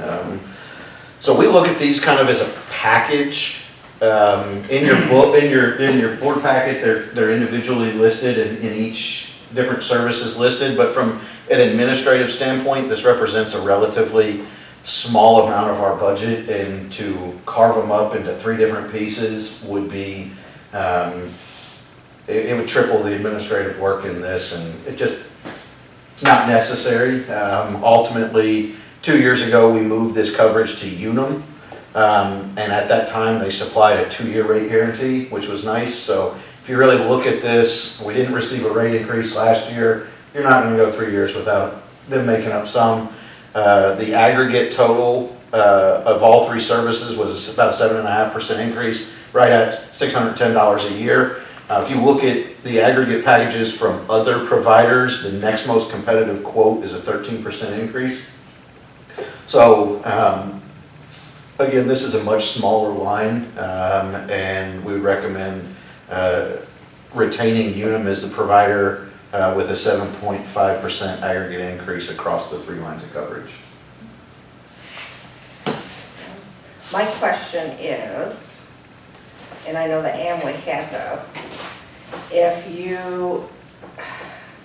So we look at these kind of as a package. In your book, in your board packet, they're individually listed in each different services listed, but from an administrative standpoint, this represents a relatively small amount of our budget, and to carve them up into 3 different pieces would be, it would triple the administrative work in this, and it's not necessary. Ultimately, 2 years ago, we moved this coverage to Unum, and at that time, they supplied a 2-year rate guarantee, which was nice. So if you really look at this, we didn't receive a rate increase last year. You're not gonna go 3 years without them making up some. The aggregate total of all 3 services was about a 7.5% increase, right at $610 a year. If you look at the aggregate packages from other providers, the next most competitive quote is a 13% increase. So, again, this is a much smaller line, and we recommend retaining Unum as the provider with a 7.5% aggregate increase across the 3 lines of coverage. my question is, and I know that Amway had this, if you,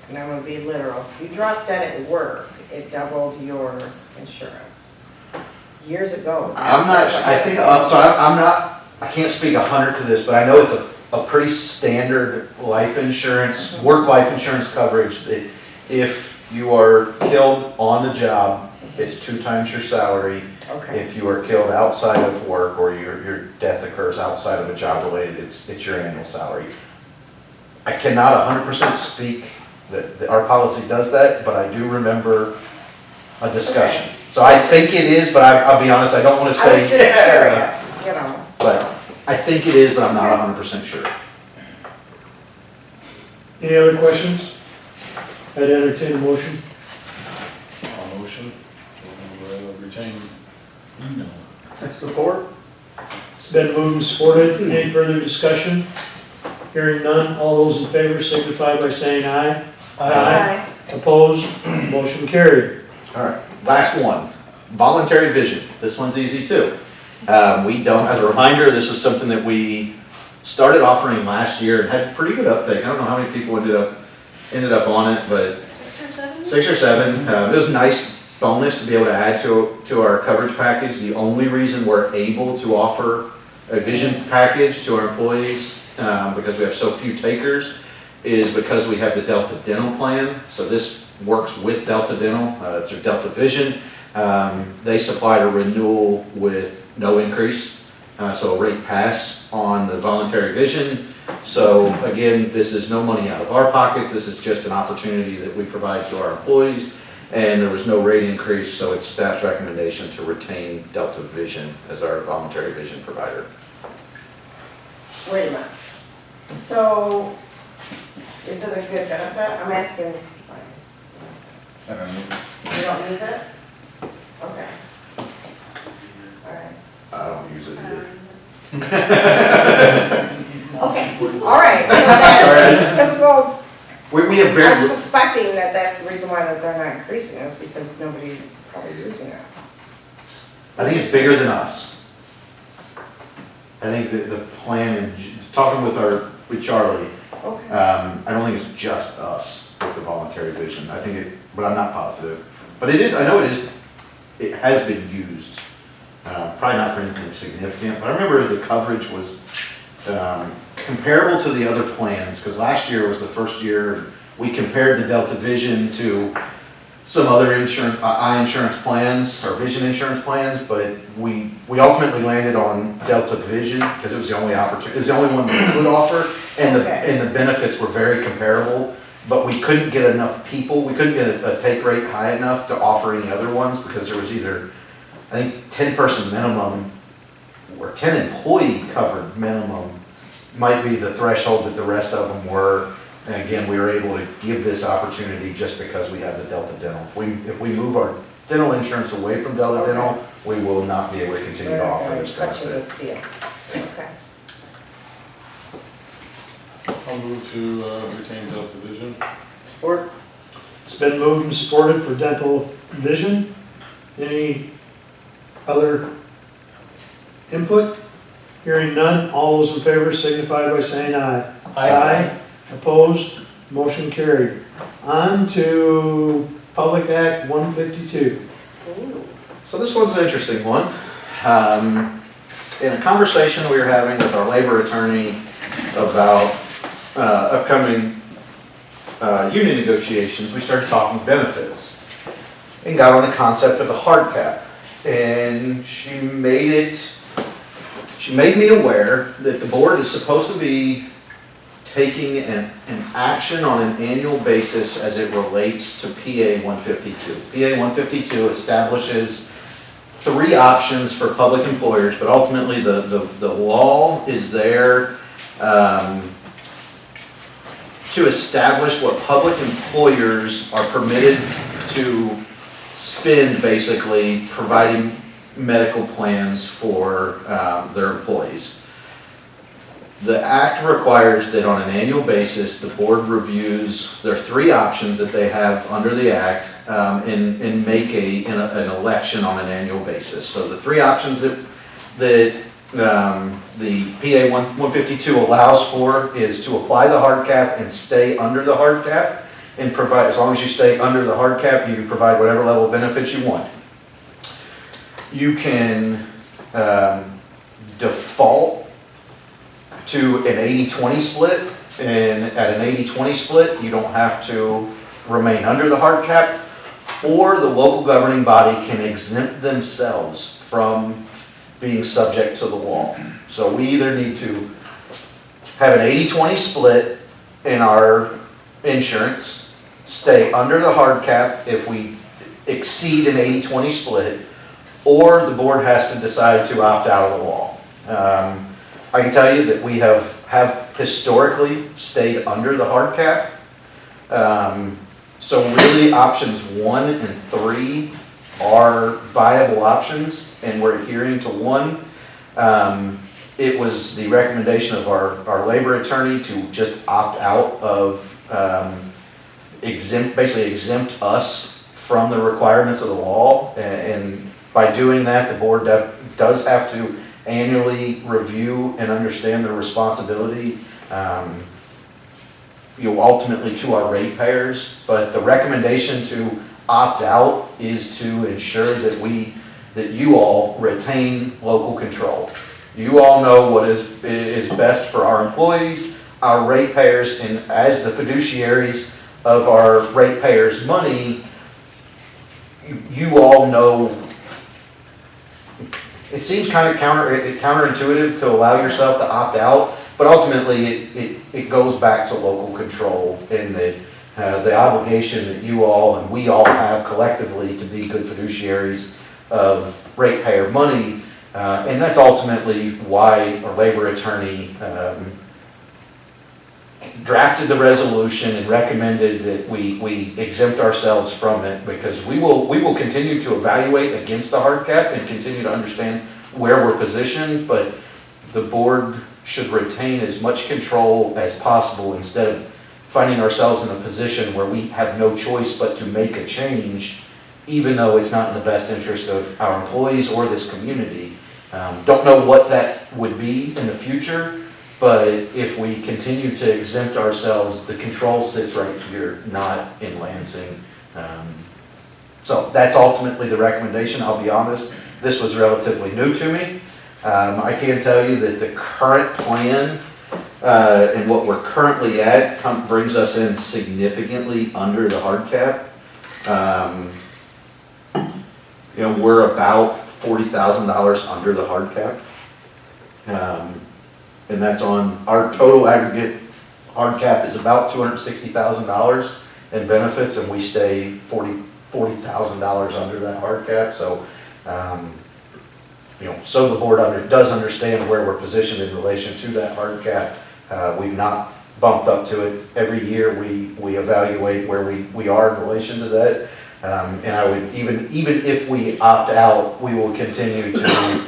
and I'm gonna be literal, if you dropped dead at work, it doubled your insurance. Years ago. I'm not, I think, so I'm not, I can't speak 100 to this, but I know it's a pretty standard life insurance, work life insurance coverage that if you are killed on the job, it's 2 times your salary. Okay, If you are killed outside of work or your death occurs outside of a job related, it's your annual salary. I cannot 100% speak that our policy does that, but I do remember a discussion. So I think it is, but I'll be honest, I don't want to I say. was just curious, you know. But I think it is, but I'm not 100% sure. Any other questions? I'd entertain a motion. I'll motion to retain. Support? It's been moved and supported. Any further discussion? Hearing none, all those in favor signify by saying aye. Aye. Opposed, motion carried. All right, last one, voluntary vision. This one's easy too. We don't, as a reminder, this was something that we started offering last year and had pretty good uptake. I don't know how many people ended up on it, but 6 or 7? 6 or 7. It was a nice bonus to be able to add to our coverage package. The only reason we're able to offer a vision package to our employees, because we have so few takers, is because we have the Delta Dental plan. So this works with Delta Dental. It's their Delta Vision. They supplied a renewal with no increase, so a rate pass on the voluntary vision. So again, this is no money out of our pockets. This is just an opportunity that we provide to our employees, and there was no rate increase, so it's staff's recommendation to retain Delta Vision as our voluntary vision provider. Wait a minute. So, is it a good benefit? I'm asking, I don't know. you don't use it? Okay. All right. I don't use it either. Okay, all right. Because, well, We have I'm very, suspecting that the reason why that they're not increasing is because nobody's probably using it. I think it's bigger than us. I think that the plan, and talking with Charlie, Okay. I don't think it's just us with the voluntary vision. I think it, but I'm not positive. But it is, I know it has been used. Probably not for anything significant, but I remember the coverage was comparable to the other plans, because last year was the first year we compared the Delta Vision to some other insurance, eye insurance plans, or vision insurance plans, but we ultimately landed on Delta Vision because it was the only opportunity, it was the only one we could offer, and the benefits were very comparable, but we couldn't get enough people, we couldn't get a take rate high enough to offer any other ones, because there was either, I think, 10-person minimum or 10 employee covered minimum might be the threshold that the rest of them were. And again, we were able to give this opportunity just because we have the Delta Dental. If we move our dental insurance away from Delta Dental, we will not be able to continue to offer this Touching benefit. this deal. Okay. I'll move to retain Delta Vision. Support? It's been moved and supported for dental vision. Any other input? Hearing none, all those in favor signify by saying aye. Opposed, motion carried. On to Public Act 152. Ooh. So this one's an interesting one. In a conversation we were having with our labor attorney about upcoming union negotiations, we started talking benefits and got on the concept of the hard cap. And she made me aware that the board is supposed to be taking an action on an annual basis as it relates to PA 152. PA 152 establishes 3 options for public employers, but ultimately the law is there to establish what public employers are permitted to spend, basically providing medical plans for their employees. The act requires that on an annual basis, the board reviews their 3 options that they have under the act and make an election on an annual basis. So the 3 options that the PA 152 allows for is to apply the hard cap and stay under the hard cap, and provide, as long as you stay under the hard cap, you can provide whatever level of benefits you want. You can default to an 80-20 split, and at an 80-20 split, you don't have to remain under the hard cap, or the local governing body can exempt themselves from being subject to the law. So we either need to have an 80-20 split in our insurance, stay under the hard cap if we exceed an 80-20 split, or the board has to decide to opt out of the law. I can tell you that we have historically stayed under the hard cap. So really options 1 and 3 are viable options, and we're adhering to 1. it was the recommendation of our labor attorney to just opt out of, basically exempt us from the requirements of the law. And by doing that, the board does have to annually review and understand their responsibility, ultimately to our ratepayers. But the recommendation to opt out is to ensure that you all retain local control. You all know what is best for our employees, our ratepayers, and as the fiduciaries of our ratepayers' money, you all know. It seems kind of counterintuitive to allow yourself to opt out, but ultimately it goes back to local control and the obligation that you all and we all have collectively to be good fiduciaries of ratepayer money. And that's ultimately why our labor attorney drafted the resolution and recommended that we exempt ourselves from it, because we will continue to evaluate against the hard cap and continue to understand where we're positioned, but the board should retain as much control as possible instead of finding ourselves in a position where we have no choice but to make a change, even though it's not in the best interest of our employees or this community. Don't know what that would be in the future, but if we continue to exempt ourselves, the control sits right here, not in Lansing. So that's ultimately the recommendation. I'll be honest, this was relatively new to me. I can tell you that the current plan and what we're currently at brings us in significantly under the hard cap. We're about $40,000 under the hard cap. And that's on our total aggregate. Hard cap is about $260,000 in benefits, and we stay $40,000 under that hard cap. So, so the board does understand where we're positioned in relation to that hard cap. We've not bumped up to it. Every year we evaluate where we are in relation to that. And I would, even if we opt out, we will continue to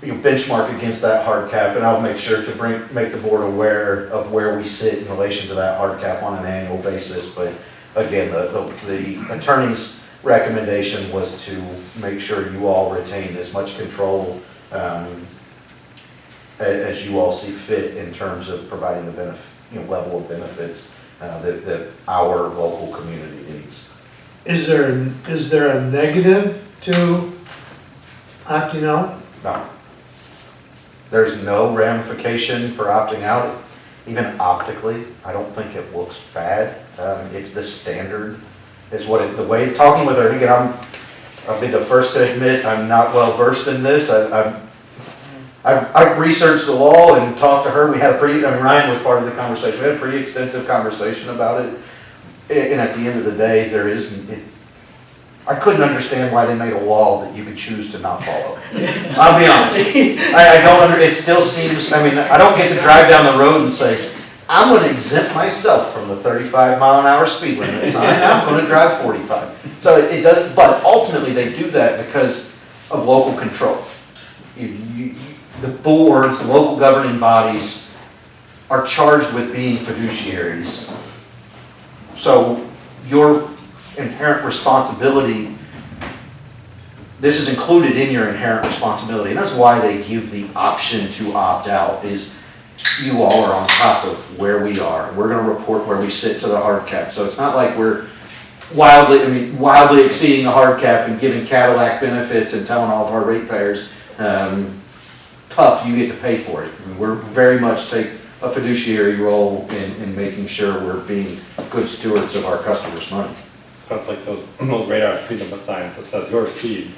benchmark against that hard cap, and I'll make sure to make the board aware of where we sit in relation to that hard cap on an annual basis. But again, the attorney's recommendation was to make sure you all retain as much control as you all see fit in terms of providing the level of benefits that our local community needs. Is there a negative to opting out? No. There's no ramification for opting out, even optically. I don't think it looks bad. It's the standard. Is what the way talking with her. And again, I'll be the first to admit I'm not well versed in this. I've researched the law and talked to her. We had Ryan was part of the conversation. We had a pretty extensive conversation about it. And at the end of the day, I couldn't understand why they made a law that you could choose to not follow. I'll be honest. It still seems, I don't get to drive down the road and say, I'm going to exempt myself from the 35-mile-an-hour speed limit sign. I'm going to drive 45. So it does, but ultimately they do that because of local control. The boards, the local governing bodies are charged with being fiduciaries. So your inherent responsibility, this is included in your inherent responsibility, and that's why they give the option to opt out, is you all are on top of where we are. We're going to report where we sit to the hard cap. So it's not like we're wildly exceeding the hard cap and giving Cadillac benefits and telling all of our ratepayers, tough, you get to pay for it. We're very much take a fiduciary role in making sure we're being good stewards of our customers' money. Sounds like those radar speed limit signs that says your speed.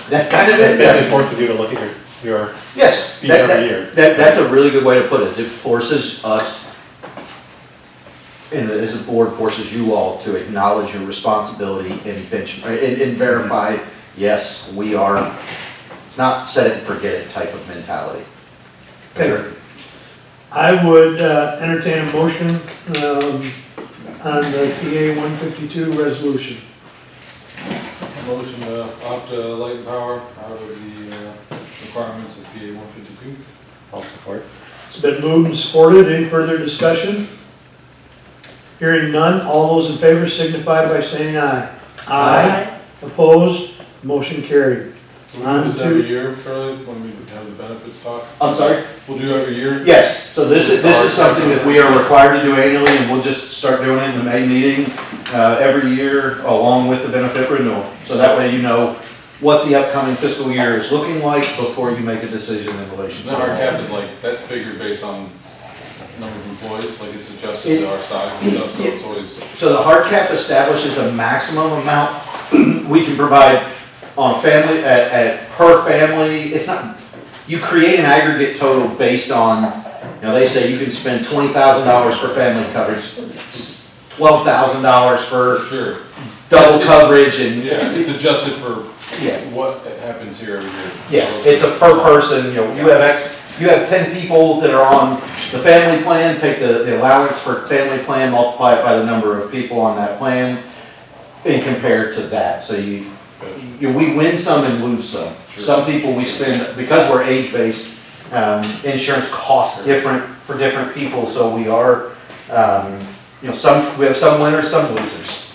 That kind of It basically forces you to look at your yes, speed every year. That's a really good way to put it. It forces us, and as a board, forces you all to acknowledge your responsibility and verify, yes, we are. It's not set it and forget it type of mentality. Okay. I would entertain a motion on the PA 152 resolution. Motion to opt Light and Power out of the requirements of PA 152. I'll support. It's been moved and supported. Any further discussion? Hearing none, all those in favor signify by saying aye. Aye. Opposed? Motion carried. So we do this every year, Charlie, when we have the benefits talk? I'm sorry? We'll do every year? Yes, so this is something that we are required to do annually, and we'll just start doing it in the May meeting every year along with the benefit renewal. So that way you know what the upcoming fiscal year is looking like before you make a decision in relation to Then our that. cap is like, that's figured based on number of employees, like it's adjusted to our size and stuff, so it's always. So the hard cap establishes a maximum amount we can provide on family, at per family. It's not, you create an aggregate total based on, they say you can spend $20,000 for family coverage, $12,000 for Sure. double coverage and. Yeah, it's adjusted for Yeah. what happens here every year. Yes, So- it's a per person, you have 10 people that are on the family plan, take the allowance for family plan, multiply it by the number of people on that plan, and compare it to that. So we win some and lose some. Sure. Some people we spend, because we're age-based, insurance costs different for different people, so we are, we have some winners, some losers.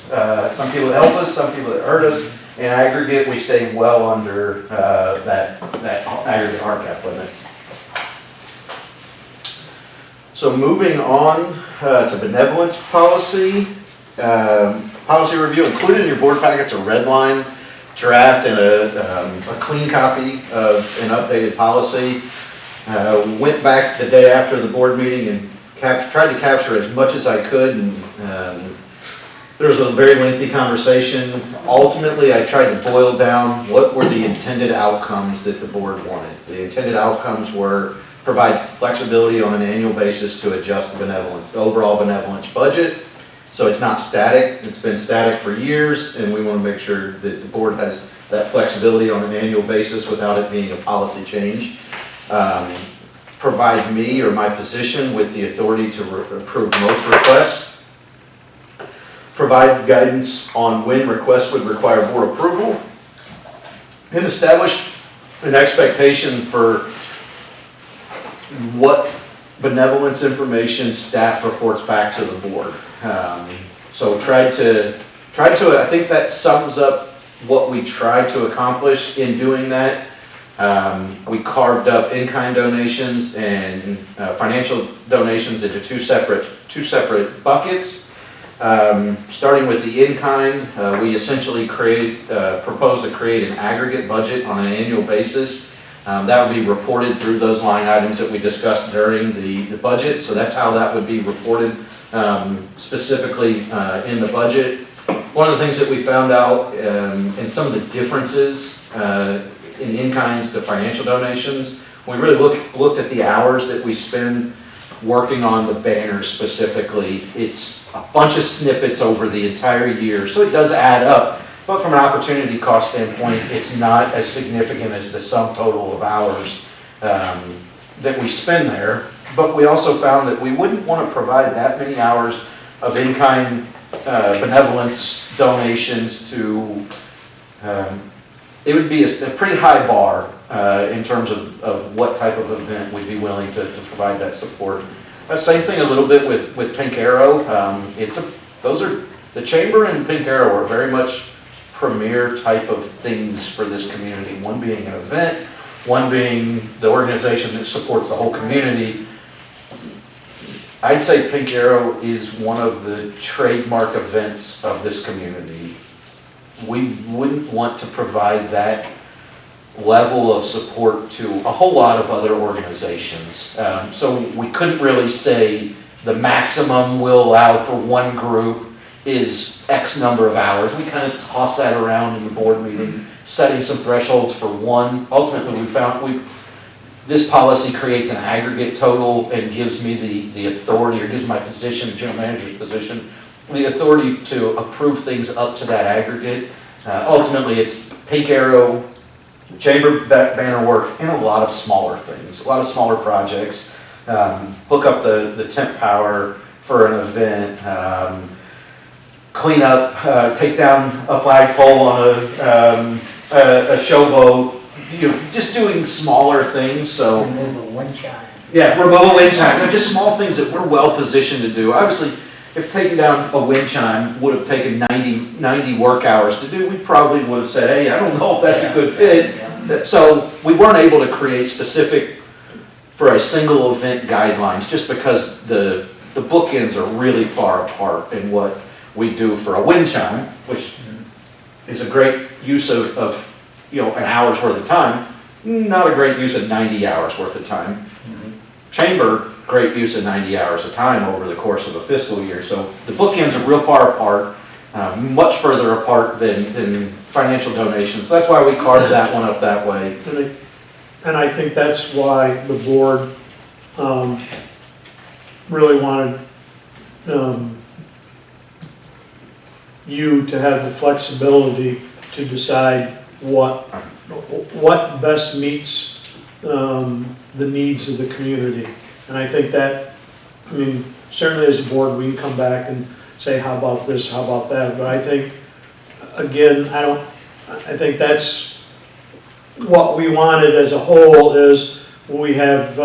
Some people that help us, some people that hurt us. In aggregate, we stay well under that aggregate hard cap limit. So moving on to benevolence policy. Policy review, included in your board packets, a Redline draft and a clean copy of an updated policy. Went back the day after the board meeting and tried to capture as much as I could, and there was a very lengthy conversation. Ultimately, I tried to boil down what were the intended outcomes that the board wanted. The intended outcomes were provide flexibility on an annual basis to adjust the overall benevolence budget. So it's not static, it's been static for years, and we want to make sure that the board has that flexibility on an annual basis without it being a policy change. Provide me or my position with the authority to approve most requests. Provide guidance on when requests would require board approval. And establish an expectation for what benevolence information staff reports back to the board. So tried to, I think that sums up what we tried to accomplish in doing that. We carved up in-kind donations and financial donations into two separate buckets. Starting with the in-kind, we essentially proposed to create an aggregate budget on an annual basis. That would be reported through those line items that we discussed during the budget. So that's how that would be reported specifically in the budget. One of the things that we found out and some of the differences in in-kinds to financial donations, we really looked at the hours that we spend working on the banners specifically. It's a bunch of snippets over the entire year, so it does add up. But from an opportunity cost standpoint, it's not as significant as the sum total of hours that we spend there. But we also found that we wouldn't want to provide that many hours of in-kind benevolence donations to, it would be a pretty high bar in terms of what type of event we'd be willing to provide that support. Same thing a little bit with Pink Arrow. The Chamber and Pink Arrow are very much premier type of things for this community. One being an event, one being the organization that supports the whole community. I'd say Pink Arrow is one of the trademark events of this community. We wouldn't want to provide that level of support to a whole lot of other organizations. So we couldn't really say the maximum we'll allow for one group is X number of hours. We kind of toss that around in the board meeting, setting some thresholds for one. Ultimately, we found this policy creates an aggregate total and gives me the authority, or gives my position, the general manager's position, the authority to approve things up to that aggregate. Ultimately, it's Pink Arrow, Chamber banner work, and a lot of smaller things, a lot of smaller projects. Hook up the temp power for an event, clean up, take down a flagpole on a showboat, just doing smaller things, so. Remove the wind chime. Yeah, remote wind chime, they're just small things that we're well positioned to do. Obviously, if taking down a wind chime would have taken 90 work hours to do, we probably would have said, hey, I don't know if that's a good fit. So we weren't able to create specific, for a single event guidelines, just because the bookends are really far apart in what we do for a wind chime, which is a great use of an hour's worth of time, not a great use of 90 hours worth of time. Chamber, great use of 90 hours of time over the course of a fiscal year. So the bookends are real far apart, much further apart than financial donations. That's why we carved that one up that way. And I think that's why the board really wanted you to have the flexibility to decide what best meets the needs of the community. And I think that, I mean, certainly as a board, we can come back and say, how about this, how about that? But I think, again, I think that's what we wanted as a whole is we have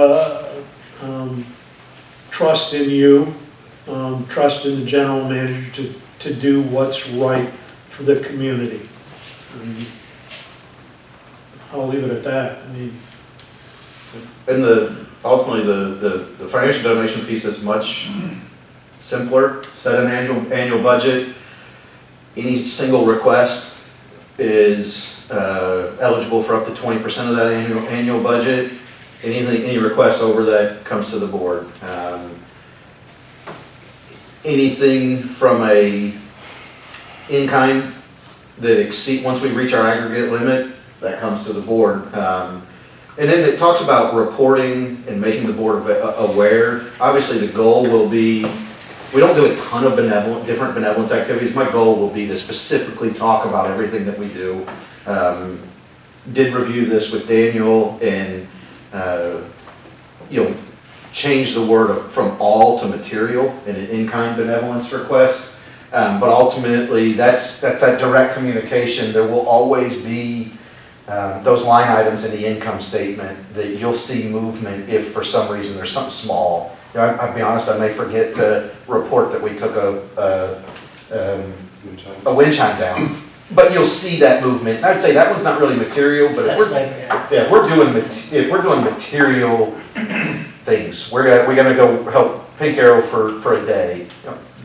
trust in you, trust in the general manager to do what's right for the community. I'll leave it at that. I mean, And ultimately, the financial donation piece is much simpler. Set an annual budget. Any single request is eligible for up to 20% of that annual budget. Any request over that comes to the board. Anything from a in-kind that once we reach our aggregate limit, that comes to the board. And then it talks about reporting and making the board aware. Obviously, the goal will be, we don't do a ton of different benevolence activities. My goal will be to specifically talk about everything that we do. Did review this with Daniel and, change the word from all to material in an in-kind benevolence request. But ultimately, that's that direct communication. There will always be those line items in the income statement that you'll see movement if for some reason there's something small. I'll be honest, I may forget to report that we took a wind chime down, but you'll see that movement. I'd say that one's not really material, but if we're doing material things, we're gonna go help Pink Arrow for a day.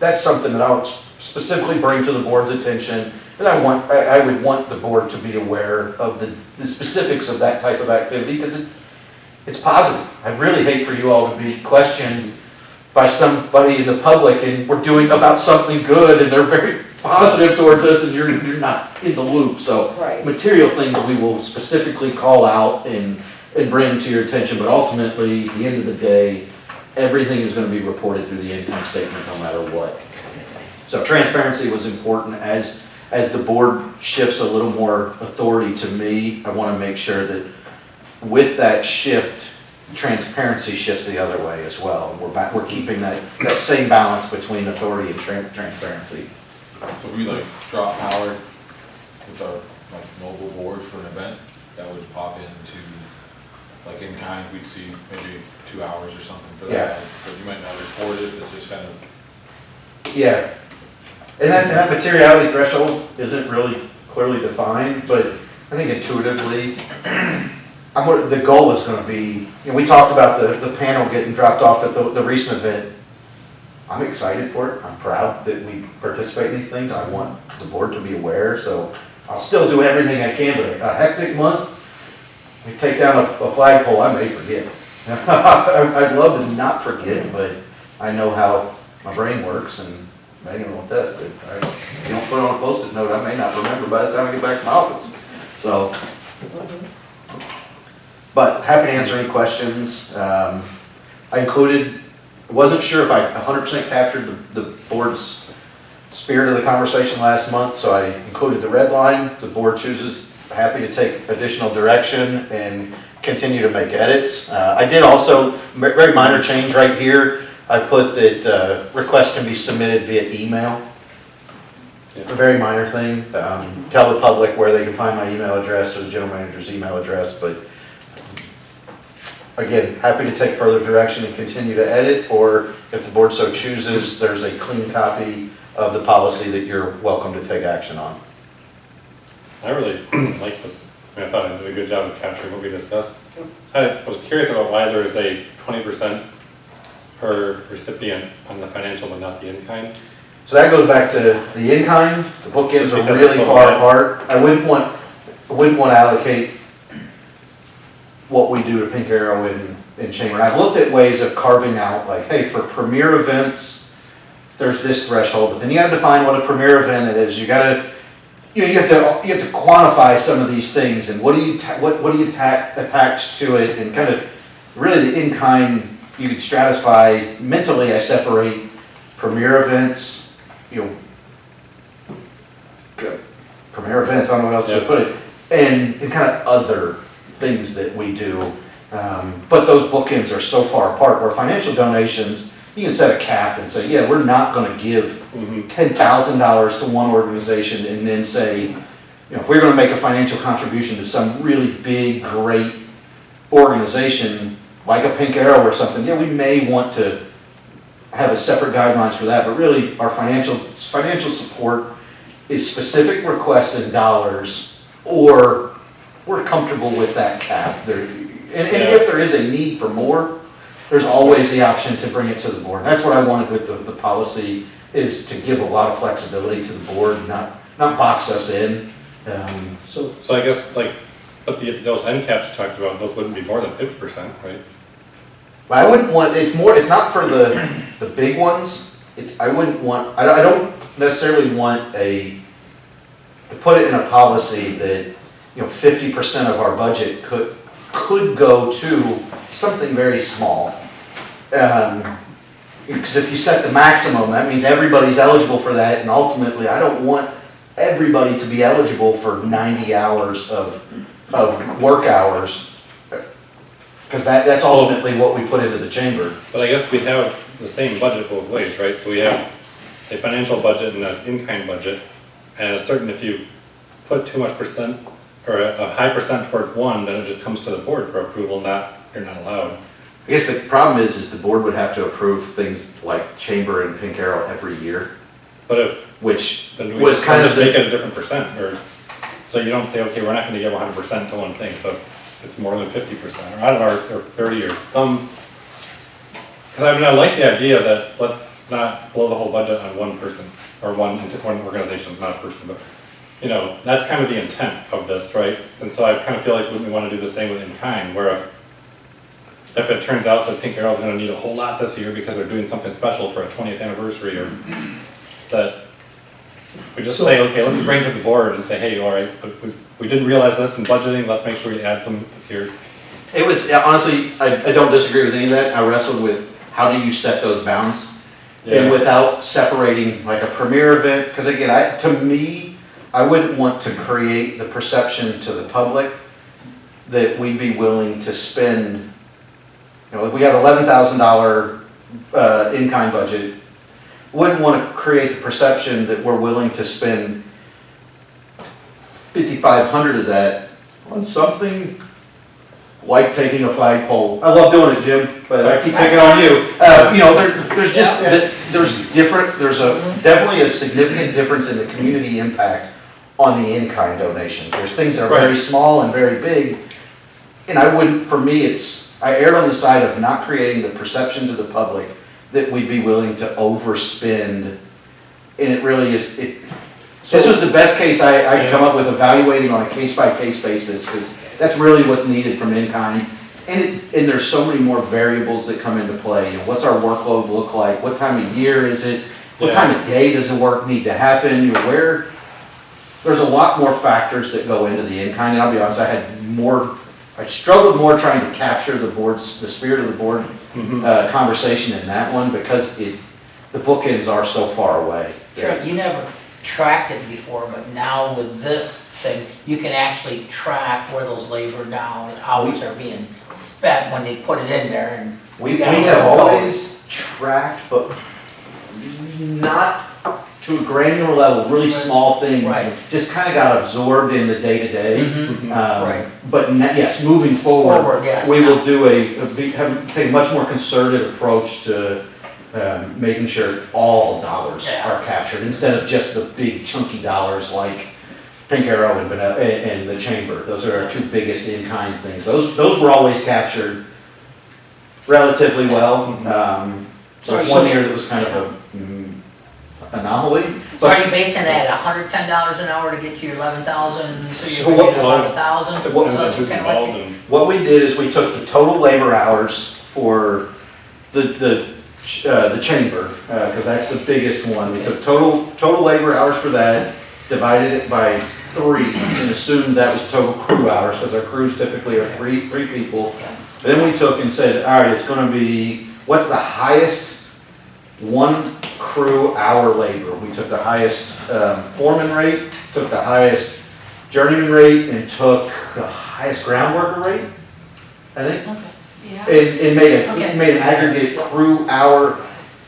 That's something that I'll specifically bring to the board's attention. And I would want the board to be aware of the specifics of that type of activity because it's positive. I really hate for you all to be questioned by somebody in the public and we're doing about something good and they're very positive towards us and you're not in the loop. So Right. material things we will specifically call out and bring to your attention, but ultimately, at the end of the day, everything is going to be reported through the income statement no matter what. So transparency was important. As the board shifts a little more authority to me, I want to make sure that with that shift, transparency shifts the other way as well. We're keeping that same balance between authority and transparency. So if we drop power with our mobile board for an event, that would pop into in kind, we'd see maybe 2 hours or something for that. Yeah. But you might not report it, it's just kind of. Yeah. And that materiality threshold isn't really clearly defined, but I think intuitively, the goal is going to be, we talked about the panel getting dropped off at the recent event. I'm excited for it. I'm proud that we participate in these things. I want the board to be aware, so I'll still do everything I can, but a hectic month, we take down a flagpole, I may forget. I'd love to not forget, but I know how my brain works, and Megan will attest that if you don't put it on a Post-it note, I may not remember by the time I get back to my office. So, but happy to answer any questions. I wasn't sure if I 100% captured the board's spirit of the conversation last month, so I included the red line. The board chooses, happy to take additional direction and continue to make edits. I did also, very minor change right here, I put that requests can be submitted via email. a very minor thing. Tell the public where they can find my email address or the general manager's email address, but again, happy to take further direction and continue to edit, or if the board so chooses, there's a clean copy of the policy that you're welcome to take action on. I really like this. I mean, I thought I did a good job of capturing what we discussed. I was curious about why there is a 20% per recipient on the financial but not the in-kind. So that goes back to the in-kind, the bookends Just are because really it's so far bad. apart. I wouldn't want to allocate what we do to Pink Arrow in Chamber. And I've looked at ways of carving out, like, hey, for premier events, there's this threshold, but then you gotta define what a premier event is. You gotta, you have to quantify some of these things, and what do you attach to it, and kind of, really the in-kind, you could stratify, mentally I separate premier events, premier events, I don't know what else to put it, and kind of other things that we do. But those bookends are so far apart, where financial donations, you can set a cap and say, yeah, we're not gonna give $10,000 to one organization and then say, if we're gonna make a financial contribution to some really big, great organization, like a Pink Arrow or something, yeah, we may want to have a separate guidelines for that, but really our financial support is specific requests in dollars, or we're comfortable with that cap. And if there is a need for more, there's always the option to bring it to the board. That's what I wanted with the policy, is to give a lot of flexibility to the board, not box us in. So I guess, like, but those end caps you talked about, those wouldn't be more than 50%, right? I wouldn't want, it's not for the big ones. I don't necessarily want to put it in a policy that, 50% of our budget could go to something very small. Because if you set the maximum, that means everybody's eligible for that, and ultimately, I don't want everybody to be eligible for 90 hours of work hours, because that's ultimately what we put into the chamber. But I guess we have the same budget both ways, right? So we have a financial budget and an in-kind budget, and if you put too much percent, or a high percent towards one, then it just comes to the board for approval, you're not allowed. I guess the problem is the board would have to approve things like chamber and Pink Arrow every year, But which then we was just kind of make it a different percent, or, so you don't say, okay, we're not gonna give 100% to one thing, so it's more than 50%, or I don't know, or 30 or some. Because I like the idea that let's not blow the whole budget on one person, or one organization, not a person, but, that's kind of the intent of this, right? And so I kind of feel like we want to do the same with in-kind, where if it turns out that Pink Arrow's gonna need a whole lot this year because they're doing something special for a 20th anniversary, or that we just say, okay, let's bring it to the board and say, hey, all right, we didn't realize this in budgeting, let's make sure we add some here. It was, honestly, I don't disagree with any of that. I wrestled with how do you set those bounds? And without separating like a premier event, because again, to me, I wouldn't want to create the perception to the public that we'd be willing to spend, if we have $11,000 in-kind budget, wouldn't want to create the perception that we're willing to spend $5,500 of that on something like taking a flagpole. I love doing it, Jim, but I keep picking on you. There's definitely a significant difference in the community impact on the in-kind donations. There's things that are very small and very big, and I erred on the side of not creating the perception to the public that we'd be willing to overspend, and it really is, this was the best case I could come up with, evaluating on a case-by-case basis, because that's really what's needed from in-kind. And there's so many more variables that come into play. What's our workload look like? What time of year is it? What time of day does the work need to happen? There's a lot more factors that go into the in-kind, and I'll be honest, I struggled more trying to capture the spirit of the board conversation in that one, because the bookends are so far away. Sure, you never tracked it before, but now with this thing, you can actually track where those labor hours are being spent when they put it in there, and we have always tracked, but not to a granular level, really small things, Right. just kind of got absorbed in the day-to-day. Mhm. Right. But yes, moving forward, Forward, yes. we will do take a much more concerted approach to making sure all dollars Yeah. are captured, instead of just the big chunky dollars like Pink Arrow and the Chamber. Those are our two biggest in-kind things. Those were always captured relatively well. So it's one year that was kind of a anomaly. So are you basing that at $110 an hour to get you 11,000, so So you're what- getting about 1,000? So Depends on that's who's kind of what involved you- and. What we did is we took the total labor hours for the chamber, because that's the biggest one. We took total labor hours for that, divided it by 3, and assumed that was total crew hours, because our crews typically are three people. Then we took and said, all right, it's gonna be, what's the highest one crew hour labor? We took the highest foreman rate, took the highest journeyman rate, and took the highest ground worker rate, I think. Yeah. It Okay. made an aggregate crew hour,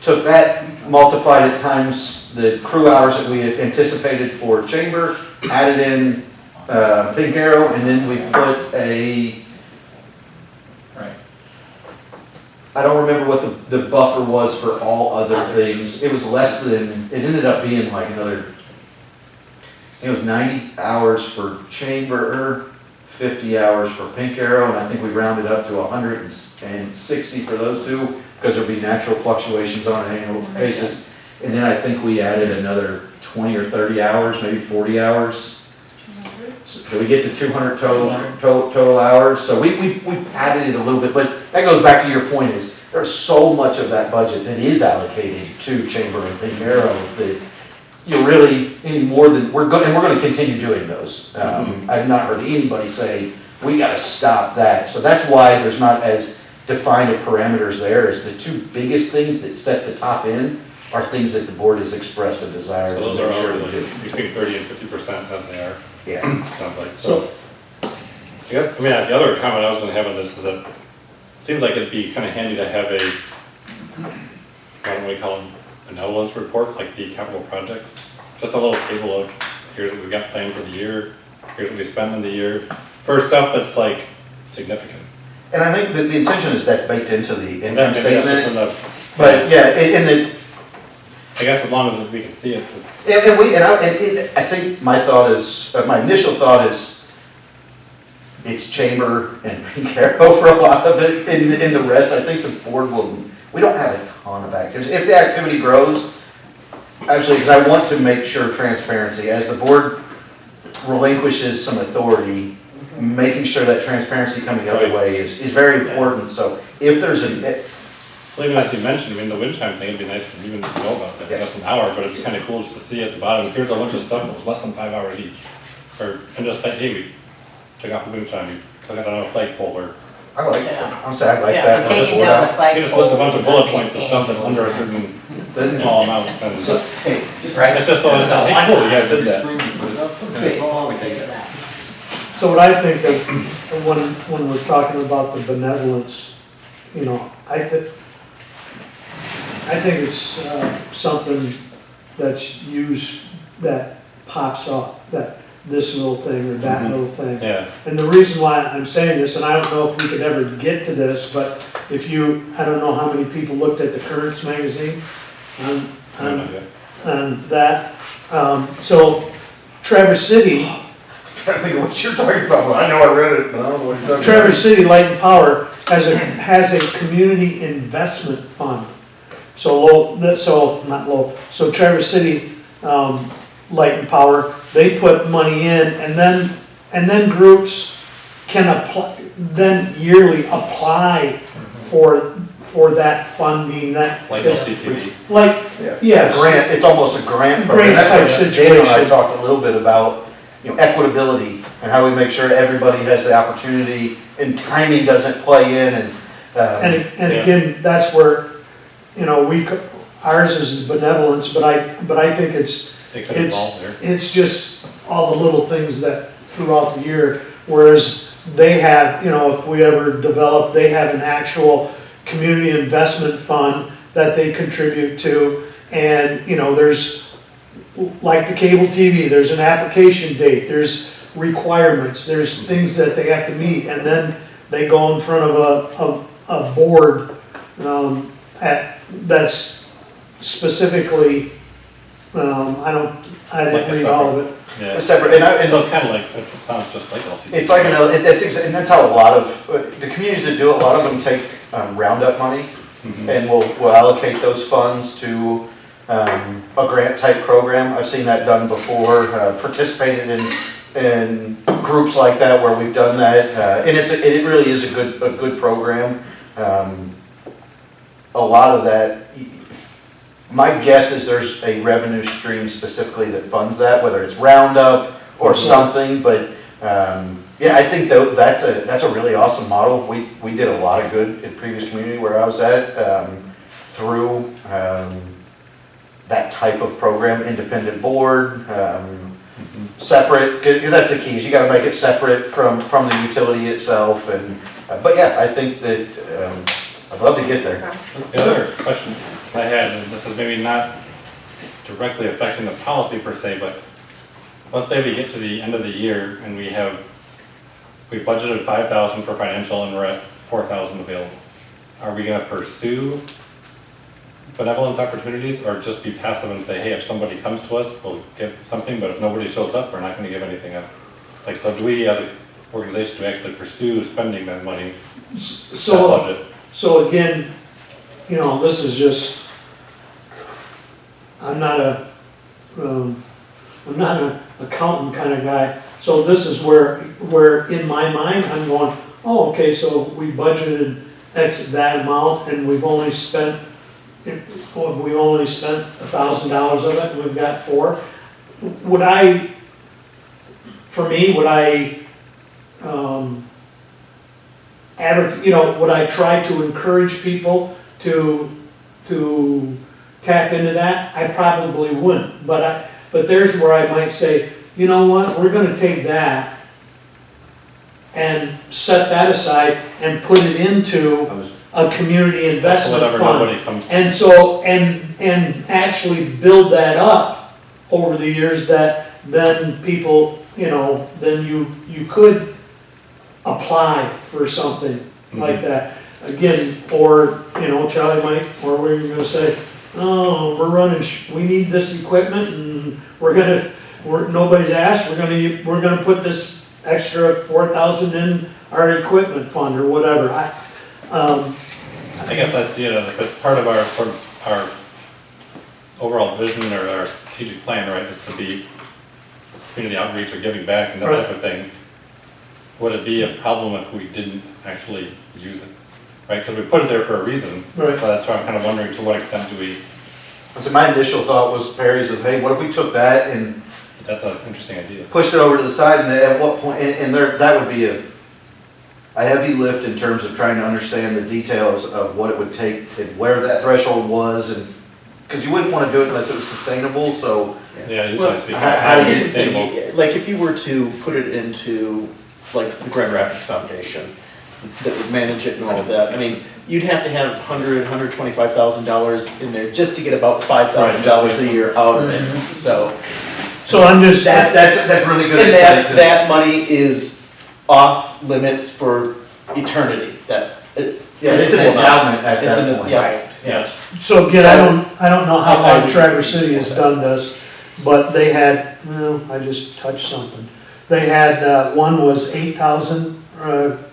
took that, multiplied it times the crew hours that we had anticipated for chamber, added in Pink Arrow, and then we put I don't remember what the buffer was for all other things. It was less than, it ended up being like another, it was 90 hours for chamber, 50 hours for Pink Arrow, and I think we rounded up to 160 for those two, because there'd be natural fluctuations on an annual basis. And then I think we added another 20 or 30 hours, maybe 40 hours. So we get to 200 total hours. So we padded it a little bit, but that goes back to your point, is there's so much of that budget that is allocated to chamber and Pink Arrow that you really, any more than, we're going to continue doing those. I've not heard anybody say, we got to stop that. So that's why there's not as defined of parameters there, as the two biggest things that set the top end are things that the board has expressed a desire So to those make are sure already we do. like between 30 and 50% as they are, Yeah. sounds like, so. Yeah, I mean, the other comment I was gonna have on this is that it seems like it'd be kinda handy to have a, why don't we call them, benevolence report, like the capital projects? Just a little table of, here's what we got planned for the year, here's what we spent in the year, for stuff that's like significant. And I think that the intention is that baked into the And income then maybe that's just in statement. the, But yeah, and I guess as long as we can see it, it's. I think my thought is, my initial thought is, it's chamber and Pink Arrow for a lot of it. In the rest, I think the board will, we don't have a ton of activities. If the activity grows, actually, because I want to make sure transparency, as the board relinquishes some authority, making sure that transparency coming the other way is very important. So if there's Well, even as you mentioned, I mean, the wind chime thing, it'd be nice for even to know about that, that's an hour, but it's kind of cool just to see at the bottom, here's a bunch of stuff that was less than 5 hours each. Or, and just like, hey, we took off the wind chime, we took it on a flagpole, or I like, Yeah. I'm saying, I like Yeah, that. we're taking down the you flagpole. just list a bunch of bullet points of stuff that's under a certain small amount. And So, hey, Right. it's just so it's, hey, cool, you guys did that. So what I think of, when we're talking about the benevolence, you know, I think it's something that's used, that pops up, that this little thing or that little thing. Yeah, And the reason why I'm saying this, and I don't know if we could ever get to this, but if you, I don't know how many people looked at the Currents magazine on that. So Traverse City, I'm trying to think of what you're talking about. I know I read it, but I don't know what you're talking about. Traverse City Light and Power has a community investment fund. So Traverse City, Light and Power, they put money in, and then groups can apply, then yearly apply for that funding, that. like LCTV. Like, Yeah. yes. Grant, it's almost a grant program. Grant That's type what Dana and I situation. talked a little bit about, equitability and how we make sure everybody has the opportunity and timing doesn't play in and. And again, that's where, ours is benevolence, but I think They could involve there. it's just all the little things that throughout the year, whereas they have, if we ever develop, they have an actual community investment fund that they contribute to, and, there's like the cable TV, there's an application date, there's requirements, there's things that they have to meet, and then they go in front of a board, that's specifically, I didn't Like a read all of it. Yeah. A separate, and So it's kind of like, it sounds just like LCD. it's like, and that's how a lot of, the communities that do it, a lot of them take roundup money, Mhm. and we'll allocate those funds to a grant type program. I've seen that done before, participated in groups like that where we've done that, and it really is a good program. A lot of that, my guess is there's a revenue stream specifically that funds that, whether it's Roundup or something, but yeah, I think that's a really awesome model. We did a lot of good in previous community where I was at, through that type of program, independent board, separate, because that's the key, is you gotta make it separate from the utility itself, and, but yeah, I think that, I'd love to get there. The other question I had, and this is maybe not directly affecting the policy per se, but let's say we get to the end of the year and we budgeted 5,000 for financial and we're at 4,000 available. Are we gonna pursue benevolence opportunities or just be passive and say, hey, if somebody comes to us, we'll give something, but if nobody shows up, we're not gonna give anything up? Like, so do we as an organization, do we actually pursue spending that money, that budget? So again, this is just, I'm not an accountant kind of guy, so this is where in my mind, I'm going, oh, okay, so we budgeted that amount, and we've only spent $1,000 of it, and we've got 4. Would I would I try to encourage people to tap into that? I probably wouldn't, but there's where I might say, you know what, we're gonna take that and set that aside and put it into a community investment Whatever, fund. nobody comes. And so, and actually build that up over the years, that then people, then you could apply for something like that. Again, or, Charlie might, or we're gonna say, oh, we need this equipment, and nobody's asked, we're gonna put this extra 4,000 in our equipment fund or whatever. I guess I see it as if it's part of our sort of our overall vision or our strategic plan, right, is to be community outreach or giving back and that type of thing. Would it be a problem if we didn't actually use it, right? Because we put it there for a reason. Right. So that's why I'm kind of wondering to what extent do we, So my initial thought was Perry's of, hey, what if we took that and that's an interesting idea. pushed it over to the side, and at what point, and that would be a heavy lift in terms of trying to understand the details of what it would take and where that threshold was, and, because you wouldn't want to do it unless it was sustainable, so. Yeah, usually Well, I speak. how do you Here's the thing, sustainable. like if you were to put it into like the Grand Rapids Foundation that would manage it and all of that, I mean, you'd have to have $125,000 in there just to get about $5,000 a year out of it, so. I'm just. That's really good. And insight, 'cause- that money is off limits for eternity, Yeah, it's an endowment at It's that an, point. yeah, Yeah. So again, I don't know how I long would Traverse agree City with has that. done this, but they had, I just touched something. They had, one was 8,000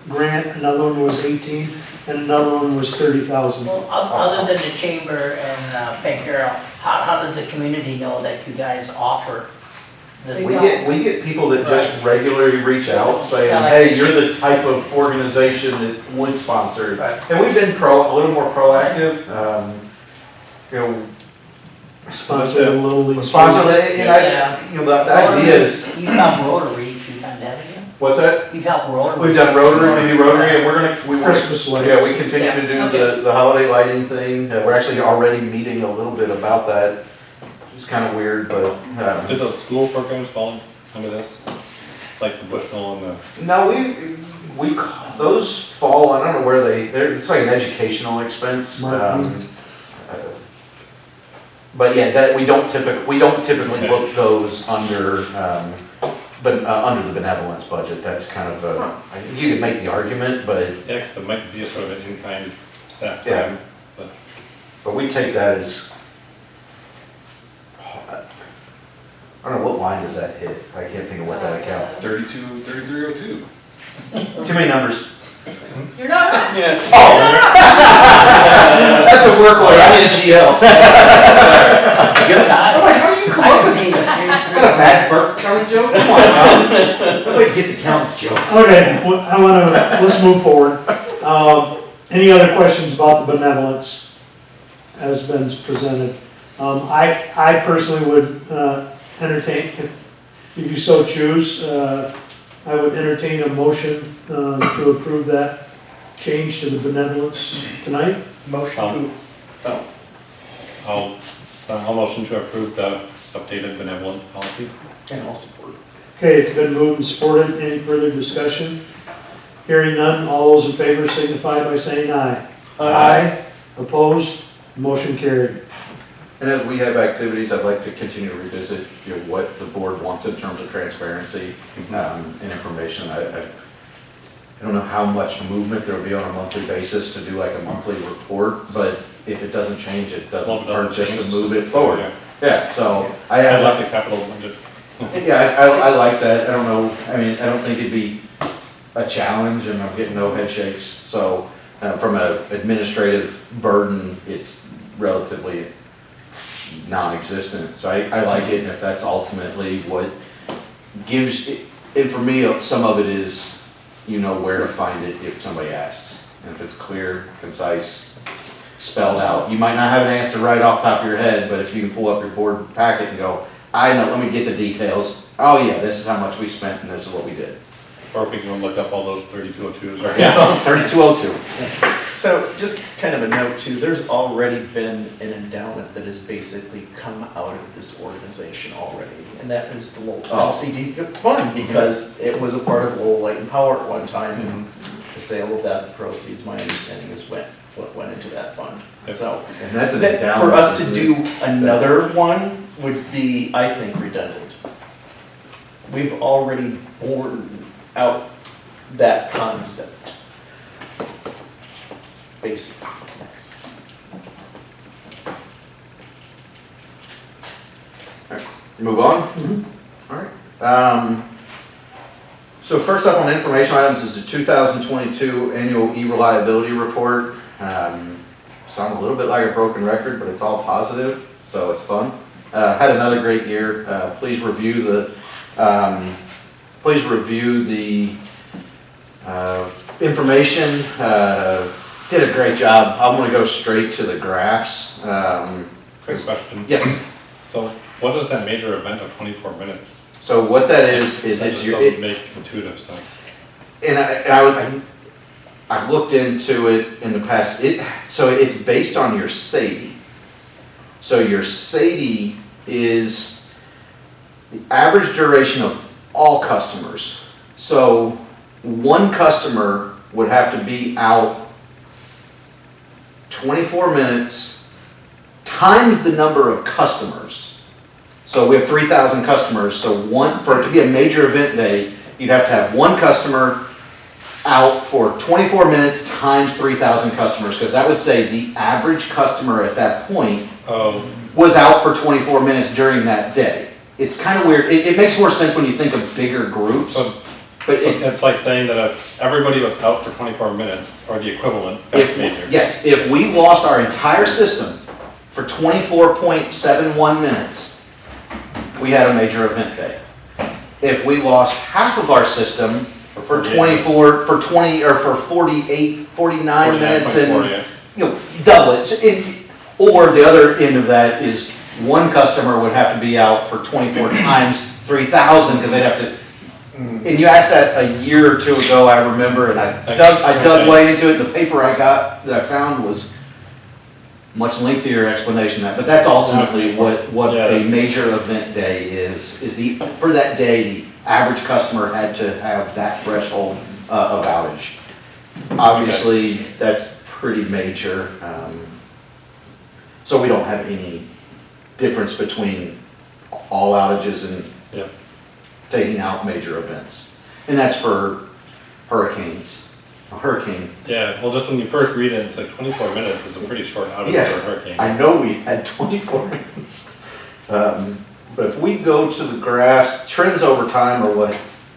grant, another one was 18, and another one was 30,000. Well, other than the chamber and St. Carol, how does the community know that you guys offer this? We get people that just regularly reach out saying, Yeah, like hey, the you're the type of organization that would sponsor. Right. And we've been a little more proactive, Sponsored a little league. sponsor, and Yeah. the idea is, You help Rotary, you kind of, haven't you? what's that? You've helped Rotary. We've done Rotary, we do Rotary, and we want Christmas lights. yeah, we continue to do Yeah. the holiday lighting thing. We're actually already meeting a little bit about that, which is kind of weird, but, Did those school programs fall under this? Like the Bushnell and the, no, those fall, I don't know where it's like an educational expense. Marketing. But yeah, that, we don't typically book those under, under the benevolence budget. That's kind of a, you could make the argument, but, Yeah, because it might be a sort of an in-kind staff Yeah. time, but but we take that as, I don't know, what line does that hit? I can't think of what that account. 3302. Too many numbers. You're not wrong. Yeah. Oh! That's a workload, I need a GL. Good eye. How do you come I up with see Is it. that a bad Burke County joke? Come on, Tom. Nobody gets accountants jokes. Okay, let's move forward. Any other questions about the benevolence as been presented? I personally would entertain, if you so choose, I would entertain a motion to approve that change to the benevolence tonight. Motion to, I'll motion to approve the updated benevolence policy. and I'll support. Okay, it's been moved and supported. Any further discussion? Hearing none, all those in favor signify by saying aye. Aye. Opposed? Motion carried. And as we have activities, I'd like to continue to revisit, you know, what the board wants in terms of transparency and information. I don't know how much movement there will be on a monthly basis to do like a monthly report, but if it doesn't change, it doesn't hurt just to move it forward. Yeah. Yeah, so I I have, like the capital budget. yeah, I like that. I don't know, I mean, I don't think it'd be a challenge and I'm getting no head shakes. So from an administrative burden, it's relatively non-existent. So I like it, and if that's ultimately what gives, and for me, some of it is, you know where to find it if somebody asks. And if it's clear, concise, spelled out. You might not have an answer right off the top of your head, but if you can pull up your board packet and go, I know, let me get the details. Oh yeah, this is how much we spent and this is what we did. Or if we can look up all those 3202s. Or Yeah, 3202. So just kind of a note too, there's already been an endowment that has basically come out of this organization already. And that is the Lowell LCD fund, because it was a part of Lowell Light and Power at one time. And the sale of that, the proceeds, my understanding is what went into that fund. So And that's an that- endowment. for us to isn't do it? another one would be, I think, redundant. We've already borne out that concept. Basically. Move on? All right. So first up on information items is the 2022 annual eReliability report. Sound a little bit like a broken record, but it's all positive, so it's fun. Had another great year. Please review the information. Did a great job. I'm gonna go straight to the graphs. Quick question. Yes. So what is that major event of 24 minutes? So what that is That it's just your, doesn't make intuitive sense. and I looked into it in the past. So it's based on your SAIDI. So your SAIDI is the average duration of all customers. So one customer would have to be out 24 minutes times the number of customers. So we have 3,000 customers, so for it to be a major event day, you'd have to have one customer out for 24 minutes times 3,000 customers, because that would say the average customer at that point Oh, was out for 24 minutes during that day. It's kind of weird. It makes more sense when you think of bigger groups, so but it's like saying that if everybody was out for 24 minutes, or the equivalent, that's major. Yes, if we lost our entire system for 24.71 minutes, we had a major event day. If we lost half of our system for 49 minutes and, you know, double it. Or the other end of that is one customer would have to be out for 24 times 3,000, because they'd have to, and you asked that a year or two ago, I remember, and I dug way into it. The paper I got, that I found, was much lengthier explanation of that, but that's ultimately what a major event day is for that day, the average customer had to have that threshold of outage. Obviously, that's pretty major. So we don't have any difference between all outages and Yep. taking out major events. And that's for hurricanes. A hurricane, Yeah, well, just when you first read it, it's like 24 minutes is a pretty short outage Yeah. for a hurricane. I know we had 24 minutes. But if we go to the graphs, trends over time are what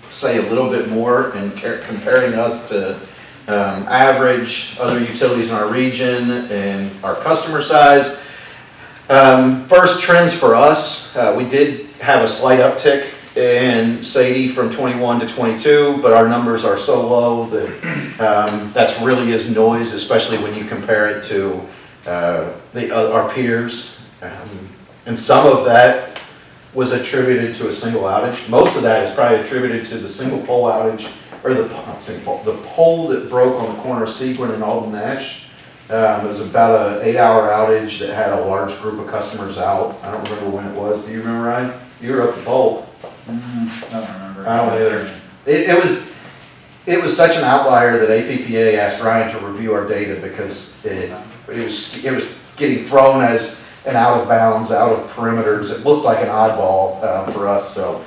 say a little bit more in comparing us to average other utilities in our region and our customer size. First, trends for us, we did have a slight uptick in SAIDI from 21 to 22, but our numbers are so low that that's really is noise, especially when you compare it to our peers. And some of that was attributed to a single outage. Most of that is probably attributed to the single pole outage, or the pole that broke on the corner of Sequin and Alden Nash. It was about an 8-hour outage that had a large group of customers out. I don't remember when it was. Do you remember, Ryan? You were up the pole. I don't remember. I don't either. It was such an outlier that APPA asked Ryan to review our data because it was getting thrown as an out of bounds, out of perimeters. It looked like an oddball for us. So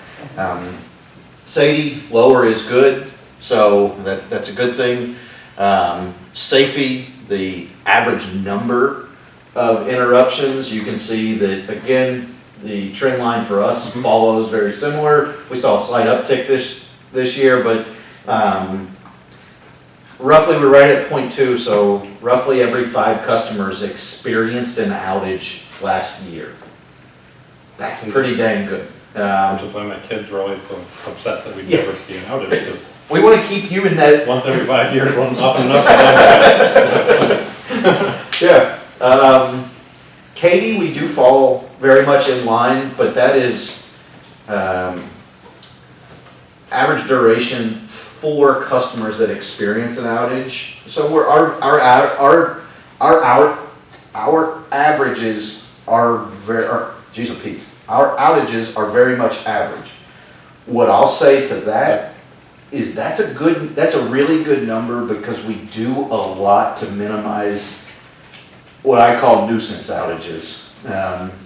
SAIDI lower is good, so that's a good thing. SAIFI, the average number of interruptions, you can see that again the trend line for us follows very similar. We saw a slight uptick this year, but roughly we're right at 0.2, so roughly every 5 customers experienced an outage last year. That's pretty dang good. Which is why my kids were always so upset that we'd never see an outage, because We want to keep you in that. once every 5 years wasn't up and up. Yeah. Katie, we do fall very much in line, but that is average duration for customers that experience an outage. So we're, our averages are very, geez, Pete, our outages are very much average. What I'll say to that is that's a really good number because we do a lot to minimize what I call nuisance outages.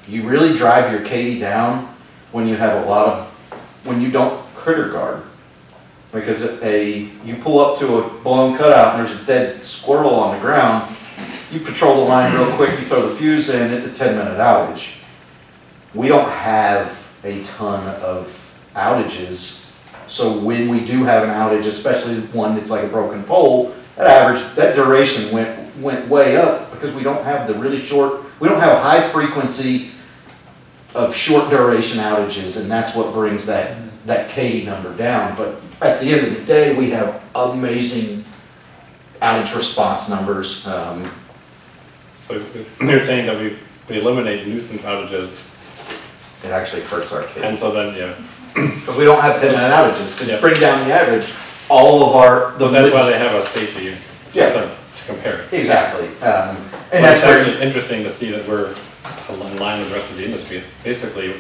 You really drive your Katie down when you have when you don't critter guard. Because you pull up to a blown cutout and there's a dead squirrel on the ground, you patrol the line real quick, you throw the fuse in, it's a 10-minute outage. We don't have a ton of outages, so when we do have an outage, especially one that's like a broken pole, that duration went way up because we don't have we don't have a high frequency of short duration outages, and that's what brings that Katie number down. But at the end of the day, we have amazing outage response numbers. So you're saying that we eliminate nuisance outages, It actually hurts our Katie. and so then, yeah, Because we don't have 10-minute outages, to Yeah. bring down the average, all of our. but that's why they have a safety, Yeah. to compare. Exactly. And Well, that's it's where, actually interesting to see that we're in line with the rest of the industry. It's basically,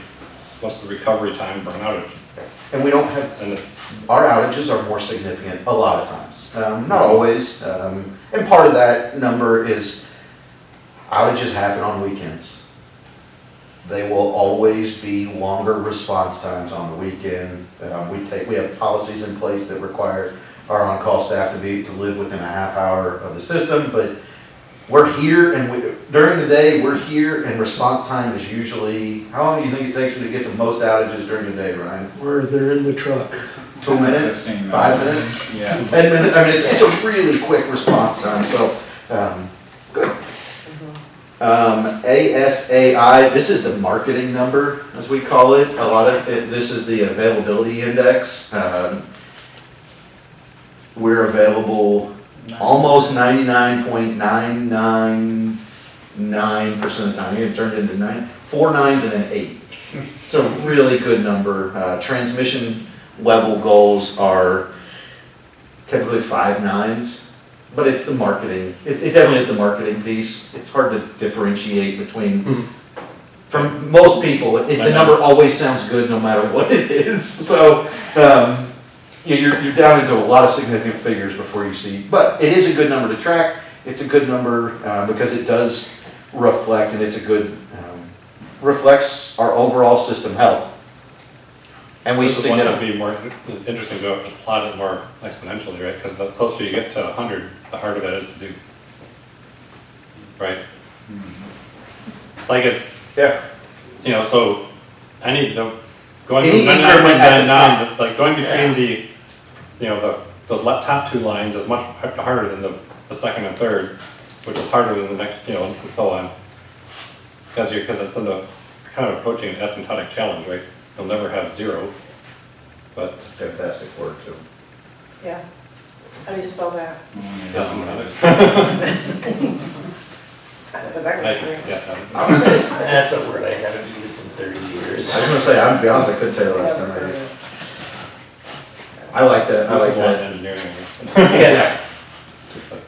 what's the recovery time for an outage? and we don't have, And it's, our outages are more significant a lot of times. Not always. And part of that number is outages happen on weekends. They will always be longer response times on the weekend. We have policies in place that require our on-call staff to live within a half hour of the system, but we're here and during the day, we're here and response time is usually, how long do you think it takes me to get the most outages during the day, Ryan? Where they're in the truck. 2 minutes? 15 5 minutes? Yeah. 10 minutes? I mean, it's a really quick response time, so, good. ASAI, this is the marketing number, as we call it. A lot of it, this is the availability index. We're available almost 99.999% of the time. It turned into 4 nines and an 8. It's a really good number. Transmission level goals are typically 5 nines. But it's the marketing, it definitely is the marketing piece. It's hard to differentiate between, from most people, the number always sounds good no matter what it is. So, you're down into a lot of significant figures before you see, but it is a good number to track. It's a good number because it does reflect, and it's a good reflects our overall system health. And we This is see one that. that'd be more interesting to plot it more exponentially, right? Because the closer you get to 100, the harder that is to do. Right? Like it's, Yeah. you know, so going from Any 99 increment to at the 99, like going between the, you know, those top two lines is much harder than the second and third, which is harder than the next, you know, and so on. Because it's kind of approaching an asymptotic challenge, right? You'll never have zero, but Fantastic word too. Yeah. How do you spell that? asymptotic. But that was great. Yes, That's a word I haven't used in 30 years. I was gonna say, I'm gonna be honest, I couldn't tell you last time I like that, I like that. engineering. Yeah.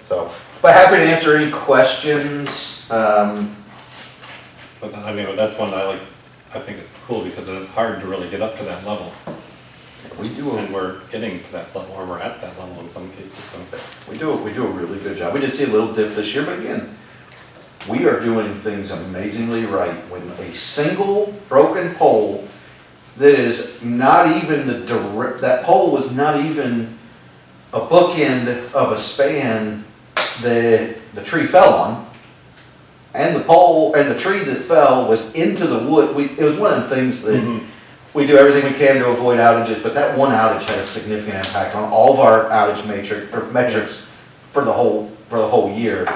So, but happy to answer any questions. But I mean, that's one I like, I think it's cool because it's hard to really get up to that level. We do And we're getting to that level, or we're at that level in some cases, so. we do a really good job. We did see a little dip this year, but again, we are doing things amazingly right. When a single broken pole that is not even that pole was not even a bookend of a span that the tree fell on. And the pole and the tree that fell was into the wood. It was one of the things that we do everything we can to avoid outages, but that one outage had a significant impact on all of our outage metrics for the whole year.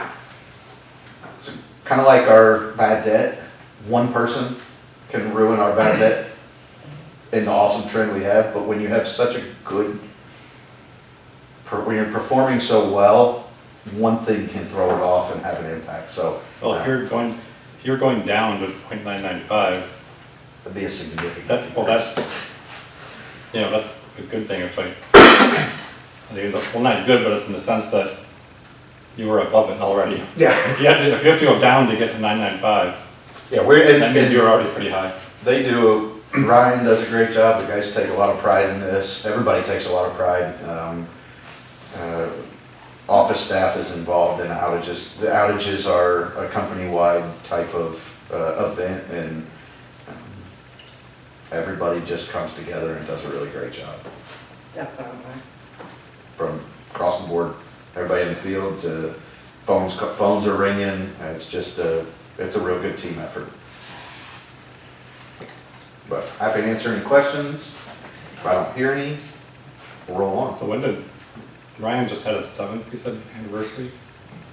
It's kind of like our bad debt. One person can ruin our bad debt in the awesome trend we have, but when you have such a good, when you're performing so well, one thing can throw it off and have an impact. So, Well, if you're going down to 0.995, it'd be a significant. that's, you know, that's a good thing. It's like, well, not good, but it's in the sense that you were above it already. Yeah. If you have to go down to get to 995, Yeah, that means you're already pretty high. they do. Ryan does a great job. The guys take a lot of pride in this. Everybody takes a lot of pride. Office staff is involved in outages. The outages are a company-wide type of event, and everybody just comes together and does a really great job. Definitely. From across the board, everybody in the field, to phones are ringing. It's just it's a real good team effort. But happy to answer any questions. If I don't hear any, we'll roll on. So when did, Ryan just had his 7th, you said, anniversary?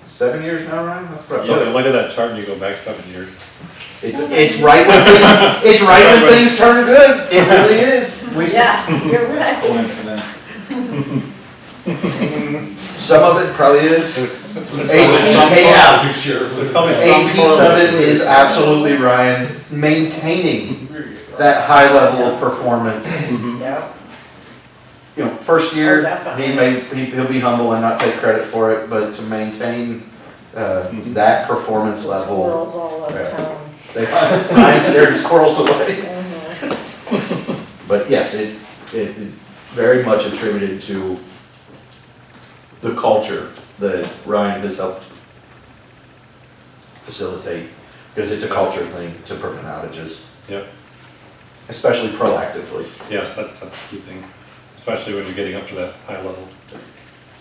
7 years now, Ryan? That's what I Yeah, thought. look at that chart and you go back 7 years. It's right when things turn good. It really is. Yeah, you're right. Coincidence. Some of it probably is. That's what it's Eight- probably eight- some- Sure. There's probably A some piece of it is absolutely, Ryan, maintaining that high level of performance. Yeah. You know, first year, Oh, definitely. he'll be humble and not take credit for it, but to maintain that performance level. Squirrels all over Yeah. town. Ryan scared the squirrels away. Mhm. But yes, it very much attributed to the culture that Ryan has helped facilitate, because it's a culture thing to prevent outages, Yep, especially proactively. yes, that's the key thing, especially when you're getting up to that high level.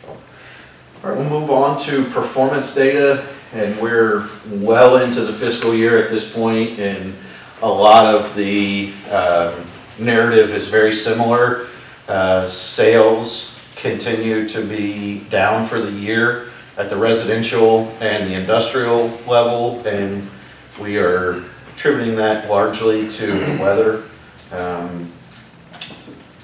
All right, we'll move on to performance data, and we're well into the fiscal year at this point, and a lot of the narrative is very similar. Sales continue to be down for the year at the residential and the industrial level, and we are attributing that largely to the weather.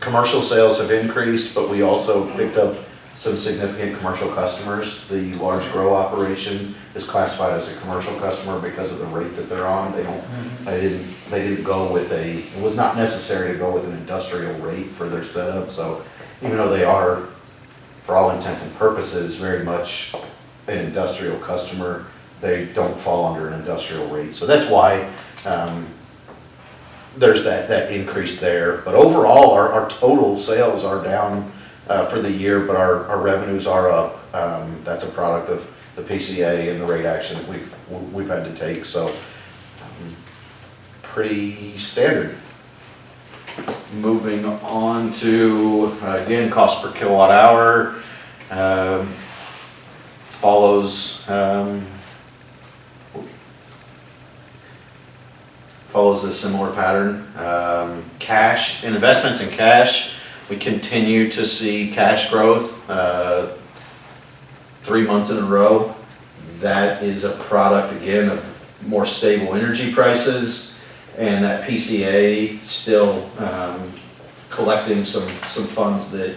Commercial sales have increased, but we also picked up some significant commercial customers. The large grow operation is classified as a commercial customer because of the rate that they're on. They didn't go with it was not necessary to go with an industrial rate for their setup. So even though they are, for all intents and purposes, very much an industrial customer, they don't fall under an industrial rate. So that's why there's that increase there. But overall, our total sales are down for the year, but our revenues are up. That's a product of the PCA and the rate action that we've had to take. So pretty standard. Moving on to, again, cost per kilowatt hour, follows a similar pattern. Cash, investments in cash, we continue to see cash growth 3 months in a row. That is a product, again, of more stable energy prices, and that PCA still collecting some funds that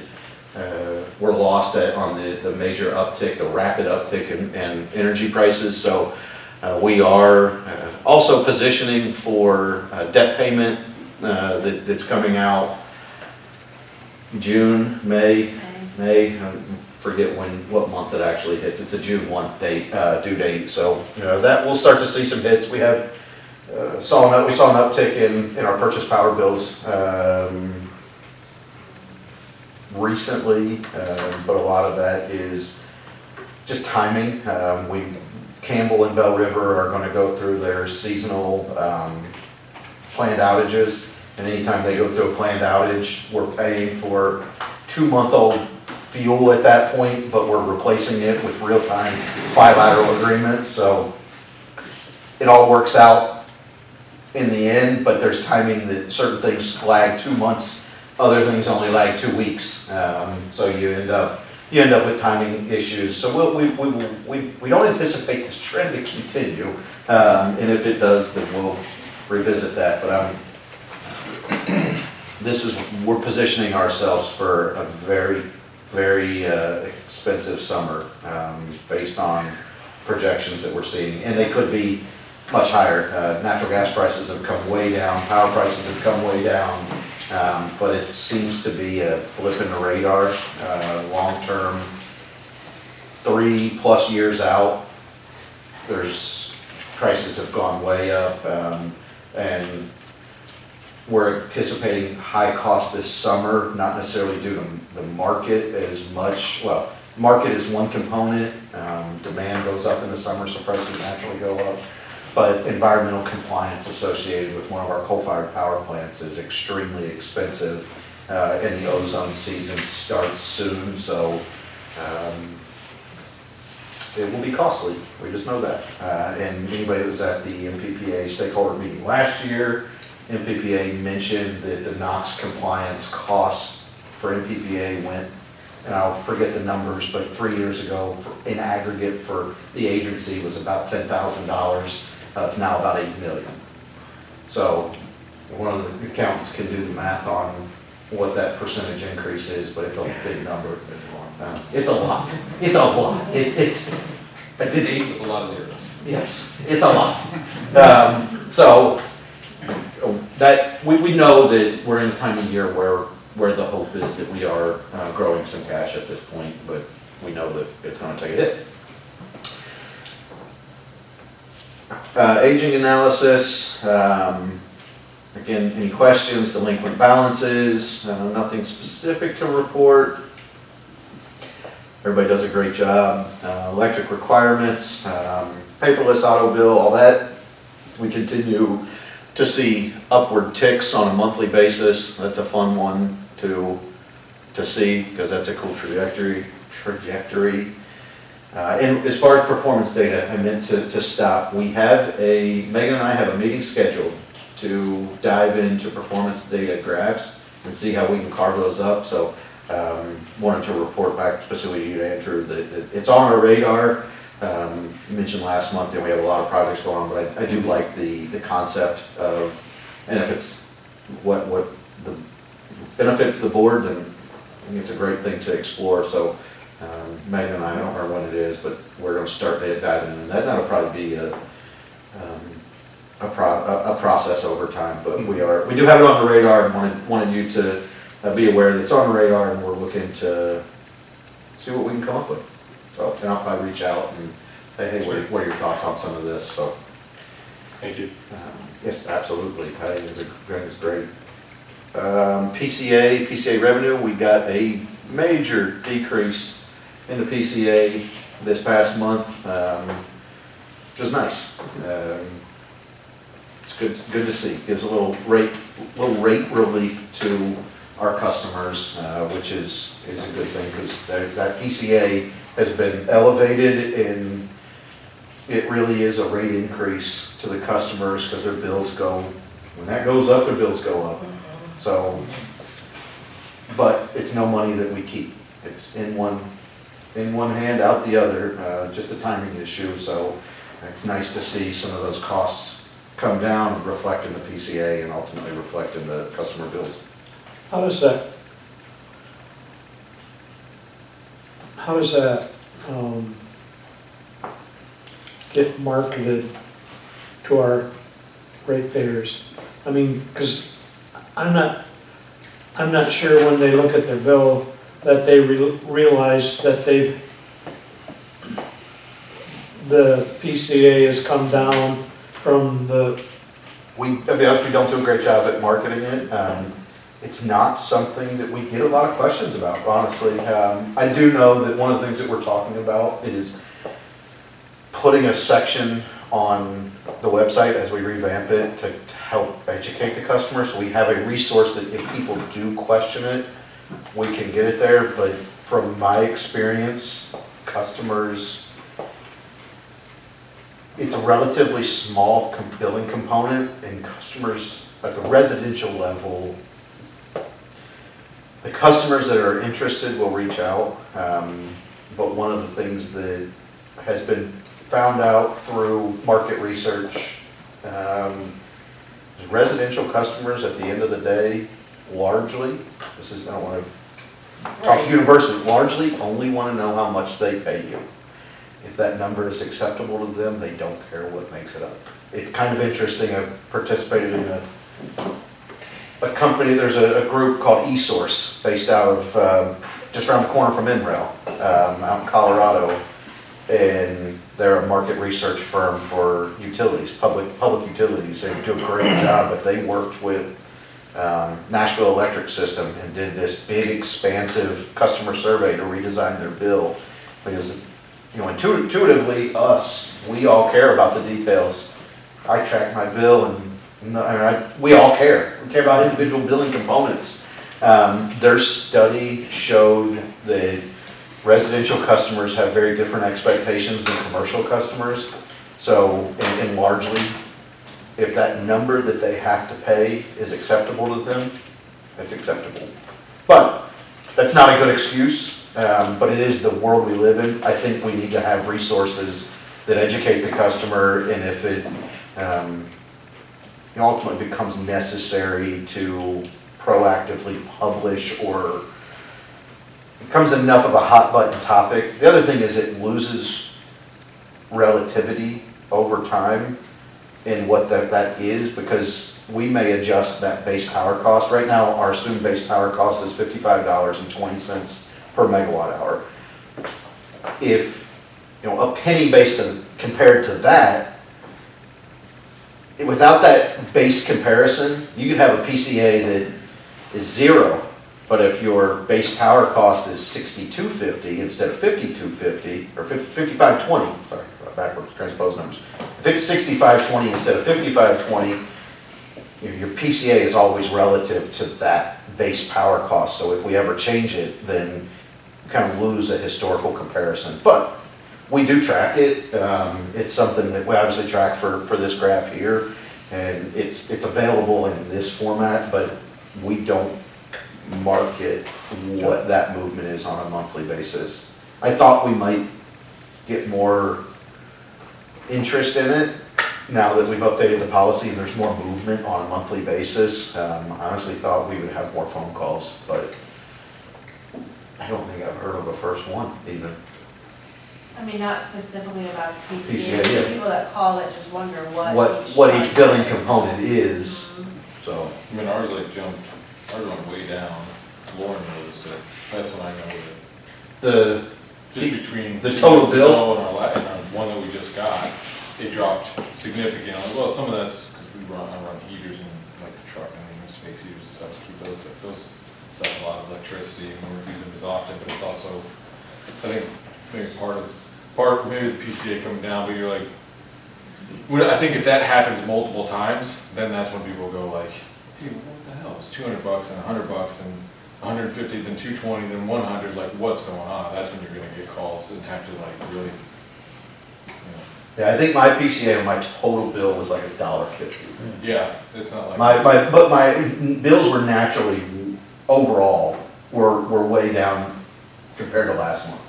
were lost on the major uptick, the rapid uptick in energy prices. So we are also positioning for debt payment that's coming out June, May, I forget what month it actually hits. It's a June 1 due date. So that we'll start to see some hits. We saw an uptick in our purchase power bills recently, but a lot of that is just timing. Campbell and Bell River are going to go through their seasonal planned outages, and anytime they go through a planned outage, we're paying for 2-month-old fuel at that point, but we're replacing it with real-time bilateral agreements, so it all works out in the end, but there's timing that certain things lag 2 months, other things only lag 2 weeks, so you end up with timing issues. So we don't anticipate this trend to continue, and if it does, then we'll revisit that. But we're positioning ourselves for a very, very expensive summer based on projections that we're seeing, and they could be much higher. Natural gas prices have come way down, power prices have come way down. But it seems to be a blip in the radar, long-term, 3+ years out, prices have gone way up, and we're anticipating high cost this summer, not necessarily due to the market as much. Well, market is one component, demand goes up in the summer, so prices naturally go up. But environmental compliance associated with one of our coal-fired power plants is extremely expensive, and the ozone season starts soon, so it will be costly. We just know that. And anybody that was at the MPPA stakeholder meeting last year, MPPA mentioned that the NOx compliance costs for MPPA went, and I'll forget the numbers, but 3 years ago, in aggregate for the agency was about $10,000. It's now about $8 million. So one of the accountants can do the math on what that percentage increase is, but it's a big number. It's a lot. It's a lot. It's I did 8 with a lot of zeros. Yes, it's a lot. So that we know that we're in a time of year where the hope is that we are growing some cash at this point, but we know that it's going to take a hit. Aging analysis, again, any questions, delinquent balances, nothing specific to report. Everybody does a great job. Electric requirements, paperless auto bill, all that. We continue to see upward ticks on a monthly basis. That's a fun one to see, because that's a cool trajectory. And as far as performance data, I meant to stop. Megan and I have a meeting scheduled to dive into performance data graphs and see how we can carve those up. So wanted to report back specifically to you, Andrew, that it's on our radar. You mentioned last month that we have a lot of projects going on, but I do like the concept of, and if it's what the benefits the board, then I think it's a great thing to explore. So Megan and I don't remember when it is, but we're going to start diving into that. That'll probably be a process over time, but we do have it on the radar, and wanted you to be aware that it's on the radar, and we're looking to see what we can come up with. So, and if I reach out and say, hey, what are your thoughts on some of this? So, Thank you. yes, absolutely. I think it's great. PCA revenue, we got a major decrease in the PCA this past month, which was nice. it's good to see. Gives a little rate relief to our customers, which is a good thing, because that PCA has been elevated, and it really is a rate increase to the customers, because their bills go, when that goes up, their bills go up. So, but it's no money that we keep. It's in one hand, out the other, just a timing issue. So it's nice to see some of those costs come down and reflect in the PCA and ultimately reflect in the customer bills. How does that get marketed to our ratepayers? I mean, because I'm not sure when they look at their bill that they realize that the PCA has come down from the. I'll be honest, we don't do a great job at marketing it. It's not something that we get a lot of questions about, honestly. I do know that one of the things that we're talking about is putting a section on the website as we revamp it to help educate the customer. So we have a resource that if people do question it, we can get it there. But from my experience, customers, it's a relatively small billing component, and customers at the residential level, the customers that are interested will reach out. But one of the things that has been found out through market research is residential customers at the end of the day, largely, I don't want to talk universally, largely only want to know how much they pay you. If that number is acceptable to them, they don't care what makes it up. It's kind of interesting. I've participated in a company, there's a group called eSource based out of just around the corner from INREL, out in Colorado. And they're a market research firm for utilities, public utilities. They do a great job, but they worked with Nashville Electric System and did this big, expansive customer survey to redesign their bill. Because, intuitively, we all care about the details. I track my bill, and we all care. We care about individual billing components. Their study showed that residential customers have very different expectations than commercial customers. So, and largely, if that number that they have to pay is acceptable to them, it's acceptable. But that's not a good excuse, but it is the world we live in. I think we need to have resources that educate the customer, and if it ultimately becomes necessary to proactively publish or becomes enough of a hot button topic. The other thing is it loses relativity over time in what that is, because we may adjust that base power cost. Right now, our assumed base power cost is $55.20 per megawatt hour. If, a penny compared to that, without that base comparison, you could have a PCA that is zero. But if your base power cost is $62.50 instead of $52.50, or $55.20, sorry, backwards transpose numbers. If it's $65.20 instead of $55.20, your PCA is always relative to that base power cost. So if we ever change it, then we kind of lose a historical comparison. But we do track it. It's something that we obviously track for this graph here, and it's available in this format, but we don't market what that movement is on a monthly basis. I thought we might get more interest in it now that we've updated the policy and there's more movement on a monthly basis. I honestly thought we would have more phone calls, but I don't think I've heard of a first one even. I mean, not specifically about PCA, PCA, yeah. people that call that just wonder What each charge billing is. component is, Mhm. so. I mean, ours went way down. Lauren noticed it. That's when I noticed it. The Just between. the 2 total months bill? ago And our one that we just got, it dropped significantly. Well, some of that's because I run heaters and like the truck, space heaters and stuff to keep those suck a lot of electricity and we don't use them as often, but it's also, I think, maybe part of maybe the PCA coming down, but you're like, I think if that happens multiple times, then that's when people go like, hey, what the hell, it's $200 and $100 and 150, then 220, then 100, like what's going on? That's when you're gonna get calls and have to like really, Yeah, I think my PCA on my total bill was like $1.50. yeah, it's not like. But my bills were naturally, overall, were way down compared to last month.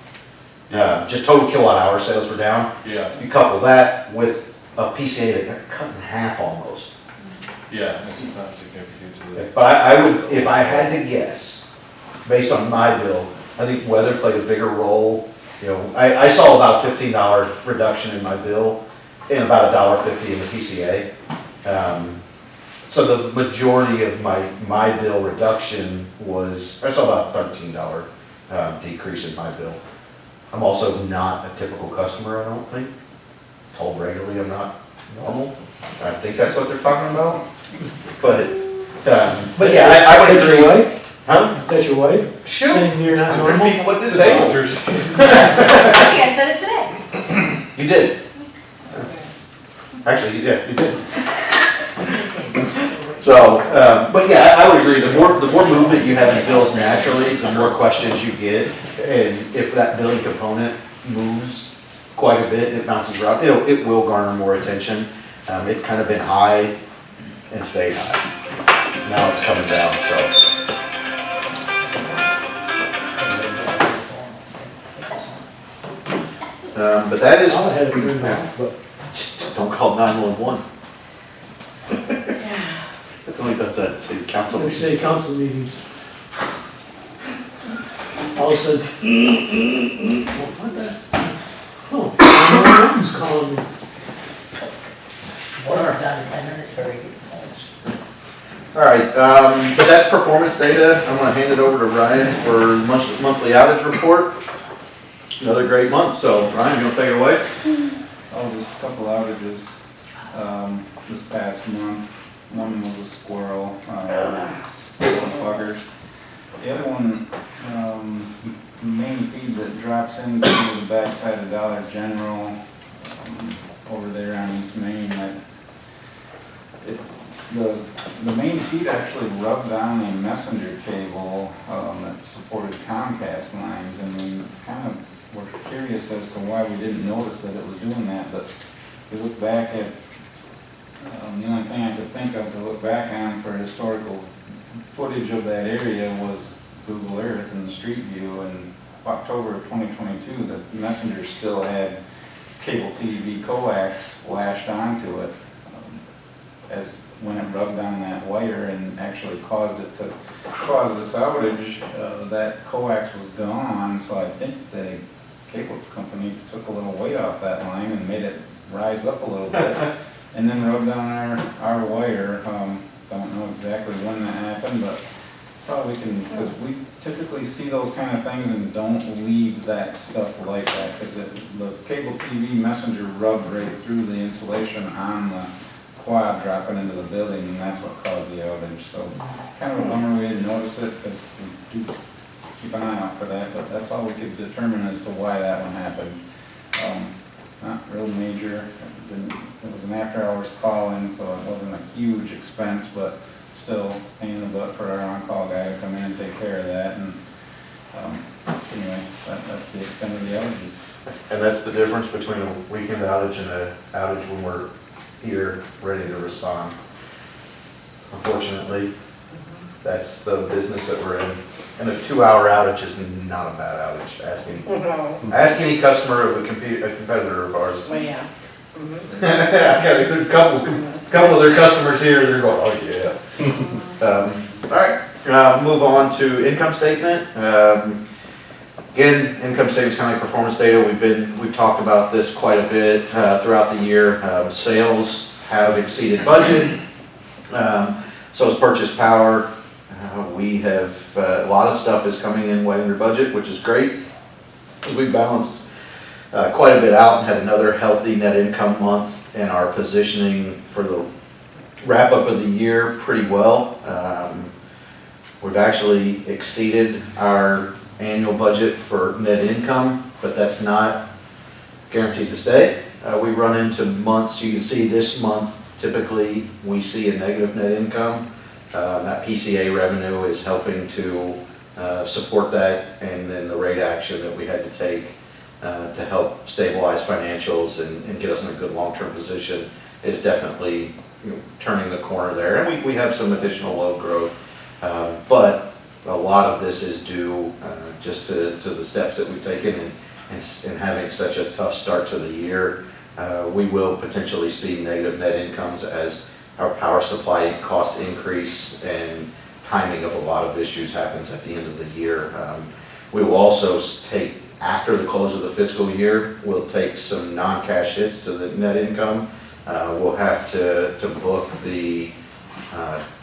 Just total kilowatt hour sales were down. Yeah, You couple that with a PCA that got cut in half almost. yeah, it's just not significant to the. But I would, if I had to guess, based on my bill, I think weather played a bigger role. You know, I saw about a $15 reduction in my bill and about $1.50 in the PCA. So the majority of my bill reduction was, I saw about a $13 decrease in my bill. I'm also not a typical customer, I don't think. Told regularly I'm not normal. I think that's what they're talking about. But yeah, I would Is that your agree. wife? Huh? Is that your wife? Shoot. Saying you're not There are normal? people at this It's the table. doctors. I think I said it today. You did. Actually, yeah, you did. So, but yeah, I would agree, the more movement you have in bills naturally, the more questions you get. And if that billing component moves quite a bit, it bounces around, it will garner more attention. It's kind of been high and stayed high. Now it's coming down, so. But that is, I'll have it turned off, but just don't call 911. It only does that, city council. we say council meetings. All of a sudden, what the? Oh, my mom's calling me. Water's done in 10 minutes, very good. All right, but that's performance data. I'm gonna hand it over to Ryan for monthly outage report. Another great month, so Ryan, you wanna take it away? Oh, just a couple outages, this past month. One was a squirrel, bugger. The other one, main feed that drops into the backside of Dollar General, over there on East Main, the main feed actually rubbed on a messenger cable, that supported Comcast lines, and we kind of were curious as to why we didn't notice that it was doing that, but we look back at, the only thing I could think of to look back on for historical footage of that area was Google Earth and the Street View. In October of 2022, the messenger still had cable TV coax lashed onto it, as when it rubbed on that wire and actually caused it to cause this outage. That coax was gone, so I think the cable company took a little weight off that line and made it rise up a little bit, and then rubbed on our wire. Don't know exactly when that happened, but that's all we can, because we typically see those kind of things and don't leave that stuff like that, because the cable TV messenger rubbed right through the insulation on the quad dropping into the building, and that's what caused the outage. So kind of a bummer we didn't notice it, because we do keep an eye out for that, but that's all we could determine as to why that one happened. Not real major. It was an after-hours call-in, so it wasn't a huge expense, but still pain in the butt for our on-call guy to come in and take care of that. And anyway, that's the extent of the outages. And that's the difference between a weekend outage and an outage when we're here, ready to respond. Unfortunately, that's the business that we're in. And a 2-hour outage is not a bad outage. Ask any customer of a competitor of ours. Well, yeah. I've got a couple of their customers here, they're going, oh yeah. All right, move on to income statement. Again, income statement's kind of like performance data. We've talked about this quite a bit throughout the year. Sales have exceeded budget. So has purchase power. We have, a lot of stuff is coming in way under budget, which is great, because we balanced quite a bit out and had another healthy net income month, and are positioning for the wrap up of the year pretty well. We've actually exceeded our annual budget for net income, but that's not guaranteed to stay. we run into months, you can see this month, typically, we see a negative net income. That PCA revenue is helping to support that, and then the rate action that we had to take to help stabilize financials and get us in a good long-term position is definitely, you know, turning the corner there. And we have some additional load growth, but a lot of this is due just to the steps that we've taken and having such a tough start to the year. We will potentially see negative net incomes as our power supply costs increase and timing of a lot of issues happens at the end of the year. We will also take, after the close of the fiscal year, we'll take some non-cash hits to the net income. We'll have to book the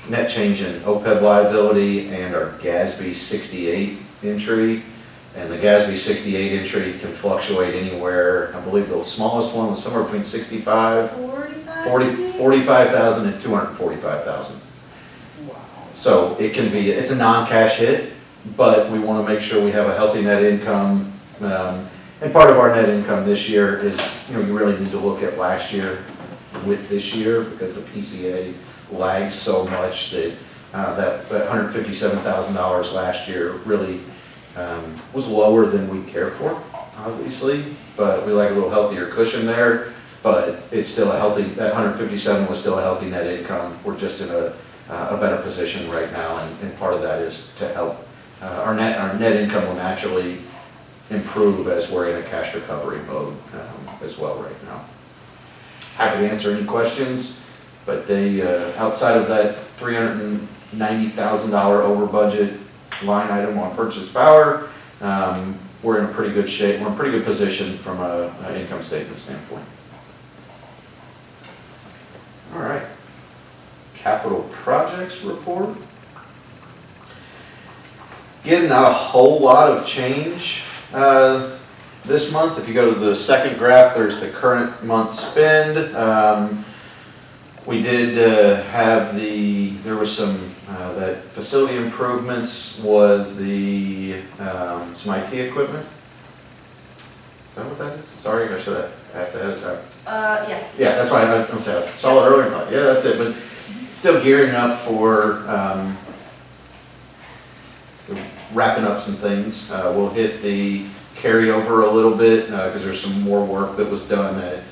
net change in OPEB liability and our GASB 68 entry. And the GASB 68 entry can fluctuate anywhere, I believe the smallest one was somewhere between 65, 45,000 and 245,000. Wow. So it can be, it's a non-cash hit, but we want to make sure we have a healthy net income. And part of our net income this year is, you know, you really need to look at last year with this year because the PCA lags so much that that $157,000 last year really was lower than we care for, obviously, but we like a little healthier cushion there. But it's still a healthy, that 157 was still a healthy net income. We're just in a better position right now, and part of that is to help. Our net income will naturally improve as we're in a cash recovery mode as well right now. Happy to answer any questions, but they, outside of that $390,000 over budget line item on purchase power, we're in a pretty good shape. We're in a pretty good position from an income statement standpoint. All right, capital projects report. Again, not a whole lot of change this month. If you go to the second graph, there's the current month spend. We did have there was some, that facility improvements was the, some IT equipment. Is that what that is? Sorry, I should have asked ahead of time. Yes. Yeah, that's why I'm saying, I saw it earlier and thought, yeah, that's it, but still gearing up for wrapping up some things. We'll hit the carryover a little bit, because there's some more work that was done at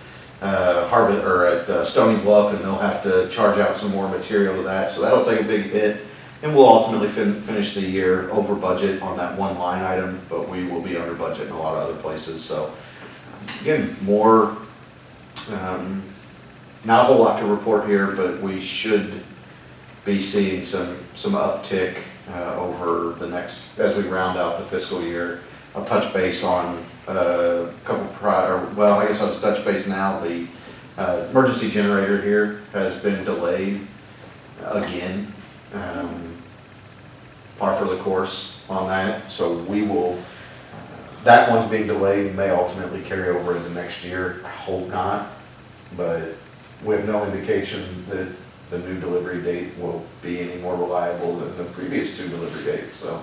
Harvard, or at Stony Bluff, and they'll have to charge out some more material to that, so that'll take a big hit. And we'll ultimately finish the year over budget on that one line item, but we will be under budget in a lot of other places, so. Again, more, not a whole lot to report here, but we should be seeing some uptick over the next, as we round out the fiscal year. I'll touch base on a couple I guess I'll just touch base now. The emergency generator here has been delayed again. Par for the course on that, so we will, that one's being delayed, may ultimately carry over into next year. I hope not, but we have no indication that the new delivery date will be any more reliable than the previous two delivery dates. So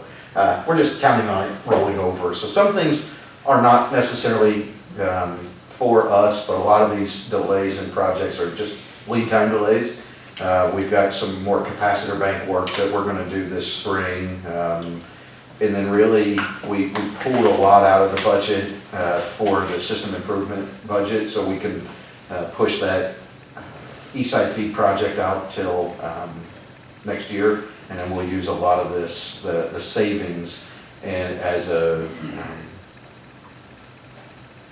we're just counting on it rolling over. So some things are not necessarily for us, but a lot of these delays in projects are just lead time delays. We've got some more capacitor bank work that we're going to do this spring. And then really, we pulled a lot out of the budget for the system improvement budget, so we can push that Eastside feed project out till next year, and then we'll use a lot of this, the savings, and as a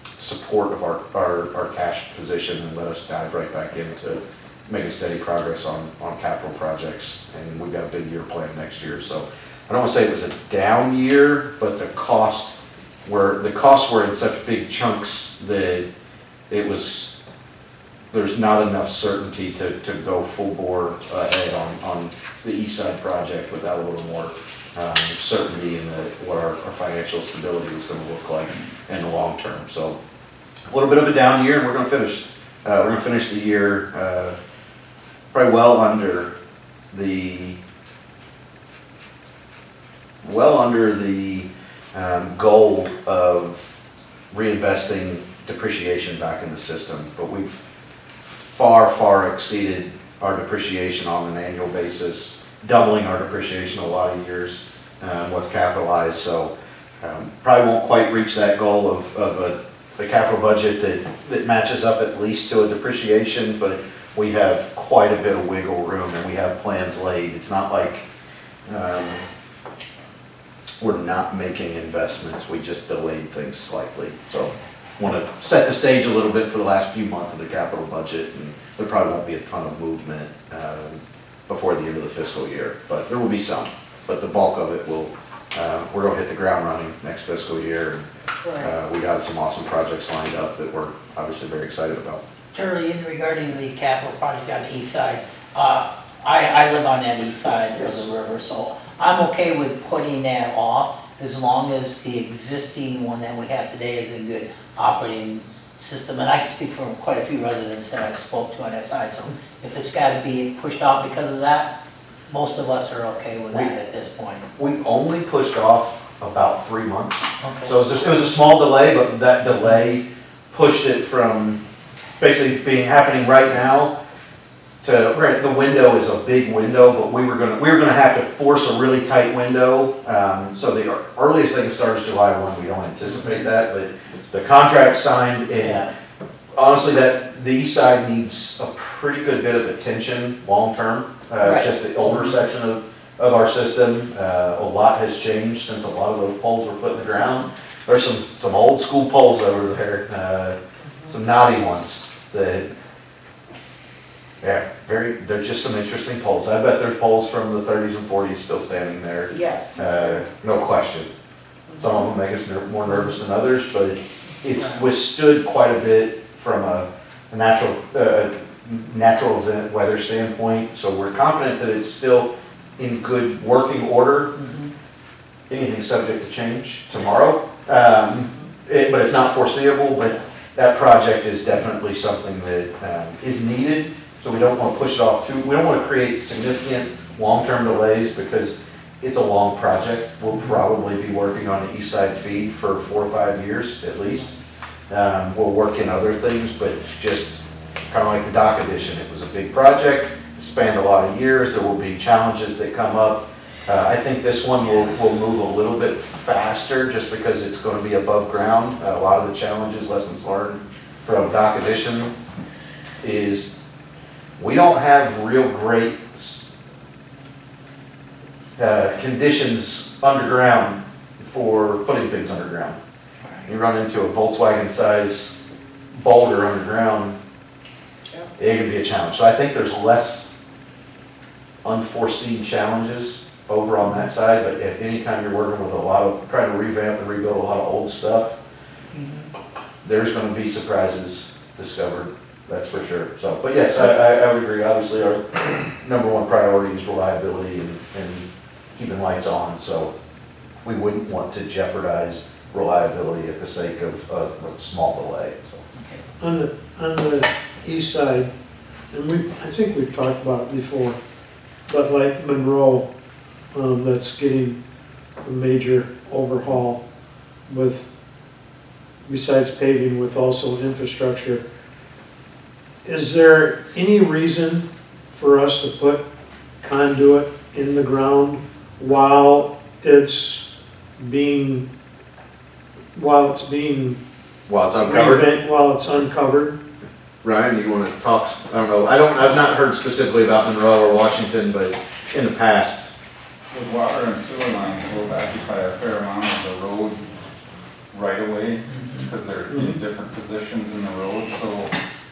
support of our cash position, and let us dive right back into making steady progress on capital projects. And we've got a big year planned next year, so I don't want to say it was a down year, but the costs were in such big chunks that there's not enough certainty to go full bore ahead on the East Side project without a little more certainty in what our financial stability is going to look like in the long term. So a little bit of a down year, and we're going to finish the year probably well under the goal of reinvesting depreciation back in the system, but we've far exceeded our depreciation on an annual basis, doubling our depreciation a lot of years, what's capitalized, so probably won't quite reach that goal of a capital budget that matches up at least to a depreciation, but we have quite a bit of wiggle room and we have plans laid. It's not like we're not making investments, we just delayed things slightly. So want to set the stage a little bit for the last few months of the capital budget, and there probably won't be a ton of movement before the end of the fiscal year, but there will be some. But the bulk of it will, we're going to hit the ground running next fiscal year. We got some awesome projects lined up that we're obviously very excited about. Charlie, in regarding the capital project on the east side, I live on that east side of the river, so I'm okay with putting that off as long as the existing one that we have today is a good operating system. And I can speak for quite a few residents that I've spoke to on that side, so if it's got to be pushed off because of that, most of us are okay with that at this point. We only pushed off about 3 months. Okay. So it was a small delay, but that delay pushed it from basically happening right now to, the window is a big window, but we were gonna have to force a really tight window. So the earliest they can start is July 1. We don't anticipate that, but the contract's signed, and honestly, the east side needs a pretty good bit of attention long-term. It's just the older section of our system. A lot has changed since a lot of those poles were put in the ground. There's some old school poles over there, some naughty ones that, they're just some interesting poles. I bet there's poles from the 30s and 40s still standing there. Yes. No question. Some of them make us more nervous than others, but it's withstood quite a bit from a natural event weather standpoint. So we're confident that it's still in good working order. Anything's subject to change tomorrow, but it's not foreseeable. But that project is definitely something that is needed. So we don't want to push it off we don't want to create significant long-term delays because it's a long project. We'll probably be working on the east side feed for 4 or 5 years at least. We'll work in other things, but it's just kind of like the dock addition. It was a big project, it spanned a lot of years. There will be challenges that come up. I think this one will move a little bit faster just because it's going to be above ground. A lot of the challenges, lessons learned from dock addition is we don't have real great conditions underground for putting things underground. You run into a Volkswagen size boulder underground, it can be a challenge. So I think there's less unforeseen challenges over on that side, but at any time you're working with trying to revamp and rebuild a lot of old stuff, there's going to be surprises discovered. That's for sure. So, but yes, I would agree. Obviously, our #1 priority is reliability and keeping lights on. So we wouldn't want to jeopardize reliability at the sake of a small delay. So. On the east side, and I think we've talked about it before, but like Monroe, that's getting a major overhaul with, besides paving, with also infrastructure. Is there any reason for us to put conduit in the ground while it's uncovered? While it's uncovered? Ryan, you want to talk? I don't know. I've not heard specifically about Monroe or Washington, but in the past. The water and sewer lines will occupy a fair amount of the road right away because they're in different positions in the road. So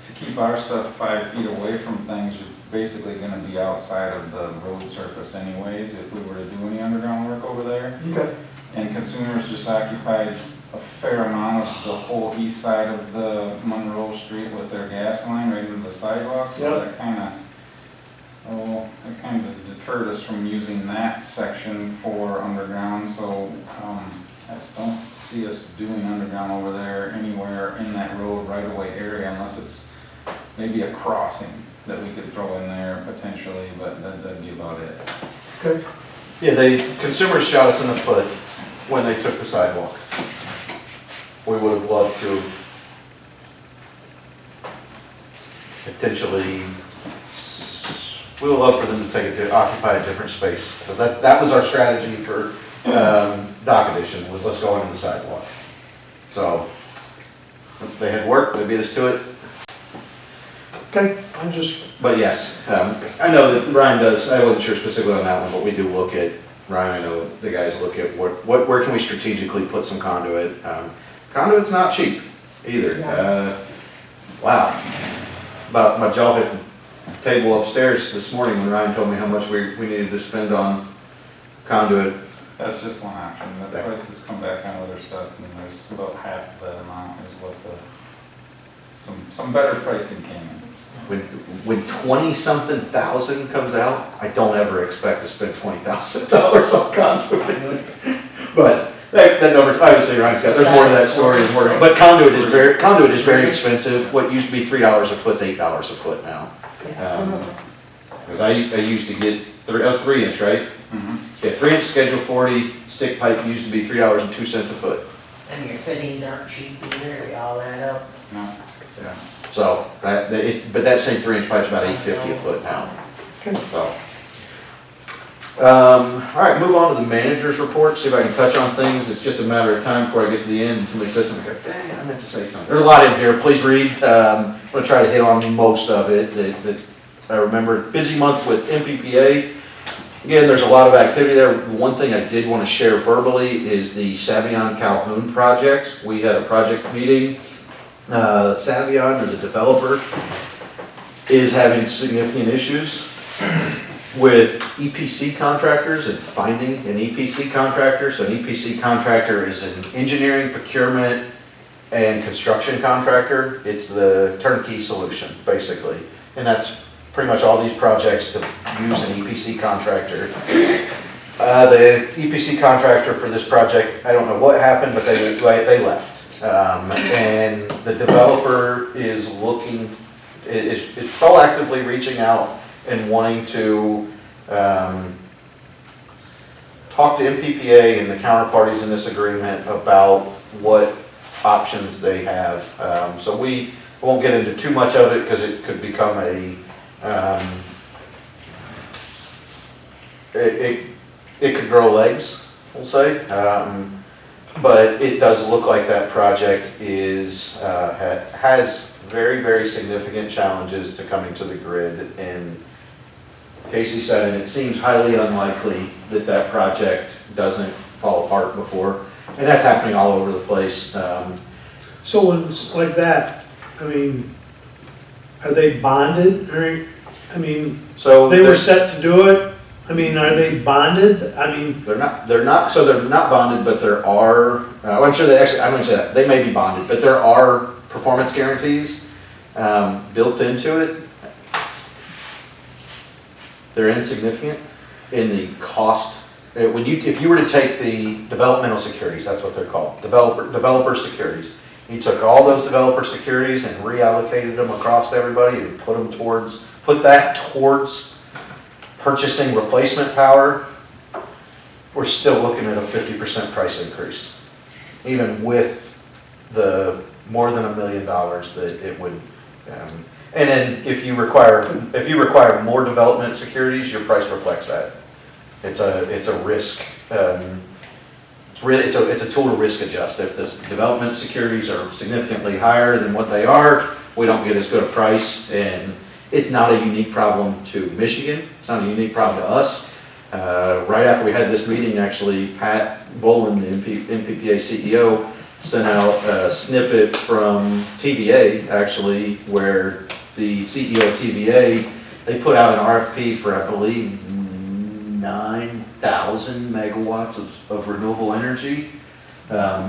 to keep our stuff 5 feet away from things, you're basically going to be outside of the road surface anyways if we were to do any underground work over there. Okay. And consumers just occupied a fair amount of the whole east side of the Monroe Street with their gas line right into the sidewalk. So that kind of deterred us from using that section for underground. So I just don't see us doing underground over there anywhere in that road right away area unless it's maybe a crossing that we could throw in there potentially, but that'd be about it. Okay. Yeah, consumers shot us in the foot when they took the sidewalk. We would have loved to potentially, we would love for them to occupy a different space, because that was our strategy for dock addition, was let's go into the sidewalk. So, they had work, they beat us to it, Okay, I'm just, but yes, I know that Ryan does, I wasn't sure specifically on that one, but we do look at, Ryan, I know the guys look at where can we strategically put some conduit. Conduit's not cheap either. Wow. About my jaw hit the table upstairs this morning when Ryan told me how much we needed to spend on conduit. That's just one option. The prices come back on other stuff, and there's about half of that amount is what some better pricing came in. When 20-something thousand comes out, I don't ever expect to spend $20,000 on conduit. But that number's obviously Ryan's got, there's more to that story, there's more, but conduit is very expensive. What used to be $3 a foot's $8 a foot now. Because I used to get, that was 3-inch, right? Mm-hmm. Yeah, 3-inch Schedule 40 stick pipe used to be $3.02 a foot. And your fittings aren't cheap either, they all add up. No. Yeah. So, but that same 3-inch pipe's about $8.50 a foot now. So. All right, move on to the manager's report, see if I can touch on things. It's just a matter of time before I get to the end and somebody says something, I go, dang, I meant to say something. There's a lot in here, please read. I'm gonna try to hit on most of it that I remember. Busy month with MPPA. Again, there's a lot of activity there. One thing I did want to share verbally is the Savion Calhoun project. We had a project meeting. Savion, or the developer, is having significant issues with EPC contractors and finding an EPC contractor. So an EPC contractor is an engineering, procurement, and construction contractor. It's the turnkey solution, basically. And that's pretty much all these projects to use an EPC contractor. The EPC contractor for this project, I don't know what happened, but they left. And the developer is looking, is proactively reaching out and wanting to talk to MPPA and the counterparties in this agreement about what options they have. So we won't get into too much of it because it could become it could grow legs, we'll say. But it does look like that project has very, very significant challenges to coming to the grid. And Casey said, and it seems highly unlikely that that project doesn't fall apart before. And that's happening all over the place. so when it's like that, I mean, are they bonded, or, I mean, So they were set to do it? I mean, are they bonded? I mean, they're not bonded, but there are, I'm sure I wouldn't say that, they may be bonded, but there are performance guarantees built into it. They're insignificant in the cost. If you were to take the developmental securities, that's what they're called, developer securities. You took all those developer securities and reallocated them across everybody and put that towards purchasing replacement power, we're still looking at a 50% price increase, even with the more than $1 million that it would. And then if you require more development securities, your price reflects that. It's a risk. It's a tool to risk adjust. If the development securities are significantly higher than what they are, we don't get as good a price. And it's not a unique problem to Michigan. It's not a unique problem to us. Right after we had this meeting, actually, Pat Bolin, the MPPA CEO, sent out a snippet from TVA, actually, where the CEO of TVA, they put out an RFP for, I believe, 9,000 megawatts of renewable energy.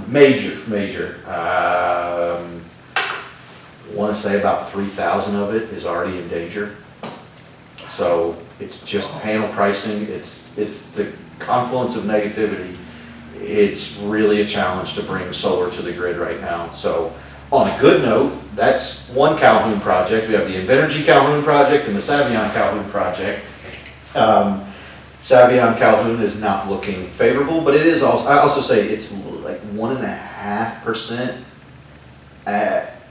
Major. I want to say about 3,000 of it is already in danger. So it's just panel pricing. It's the confluence of negativity. It's really a challenge to bring solar to the grid right now. So on a good note, that's one Calhoun project. We have the Invenergy Calhoun project and the Savion Calhoun project. Savion Calhoun is not looking favorable, but it is also, I also say it's like 1.5%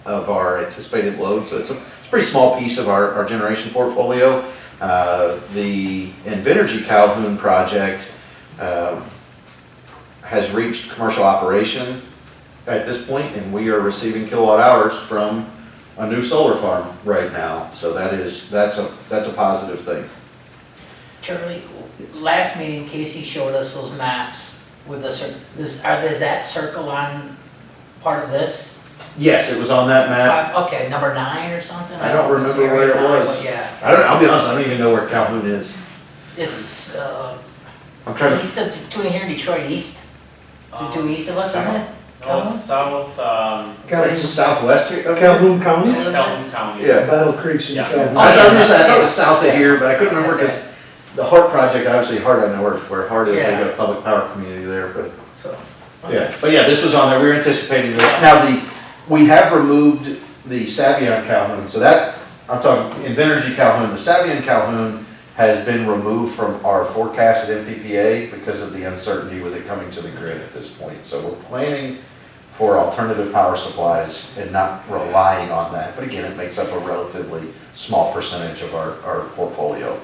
of our anticipated load, so it's pretty small piece of our generation portfolio. The Invenergy Calhoun project has reached commercial operation at this point, and we are receiving kilowatt hours from a new solar farm right now. So that's a positive thing. Charlie, last meeting Casey showed us those maps with the, is that circle on part of this? Yes, it was on that map. Okay, number 9 or something? I don't remember where it was. Yeah. I'll be honest, I don't even know where Calhoun is. It's, I'm trying to, east of, between here and Detroit east, due east of us, isn't it? No, it's south, it's southwest here. Okay. Calhoun County? Calhoun County. Yeah. Battle Creek's in Yes. Calhoun. I thought it was south of here, but I couldn't remember because the Hart project, obviously Hart, I know where Hart is, they got a public power community there, but. So. Yeah, but yeah, this was on there, we were anticipating this. Now, we have removed the Savion Calhoun, so that, I'm talking Invenergy Calhoun, the Savion Calhoun has been removed from our forecasted MPPA because of the uncertainty with it coming to the grid at this point. So we're planning for alternative power supplies and not relying on that. But again, it makes up a relatively small percentage of our portfolio.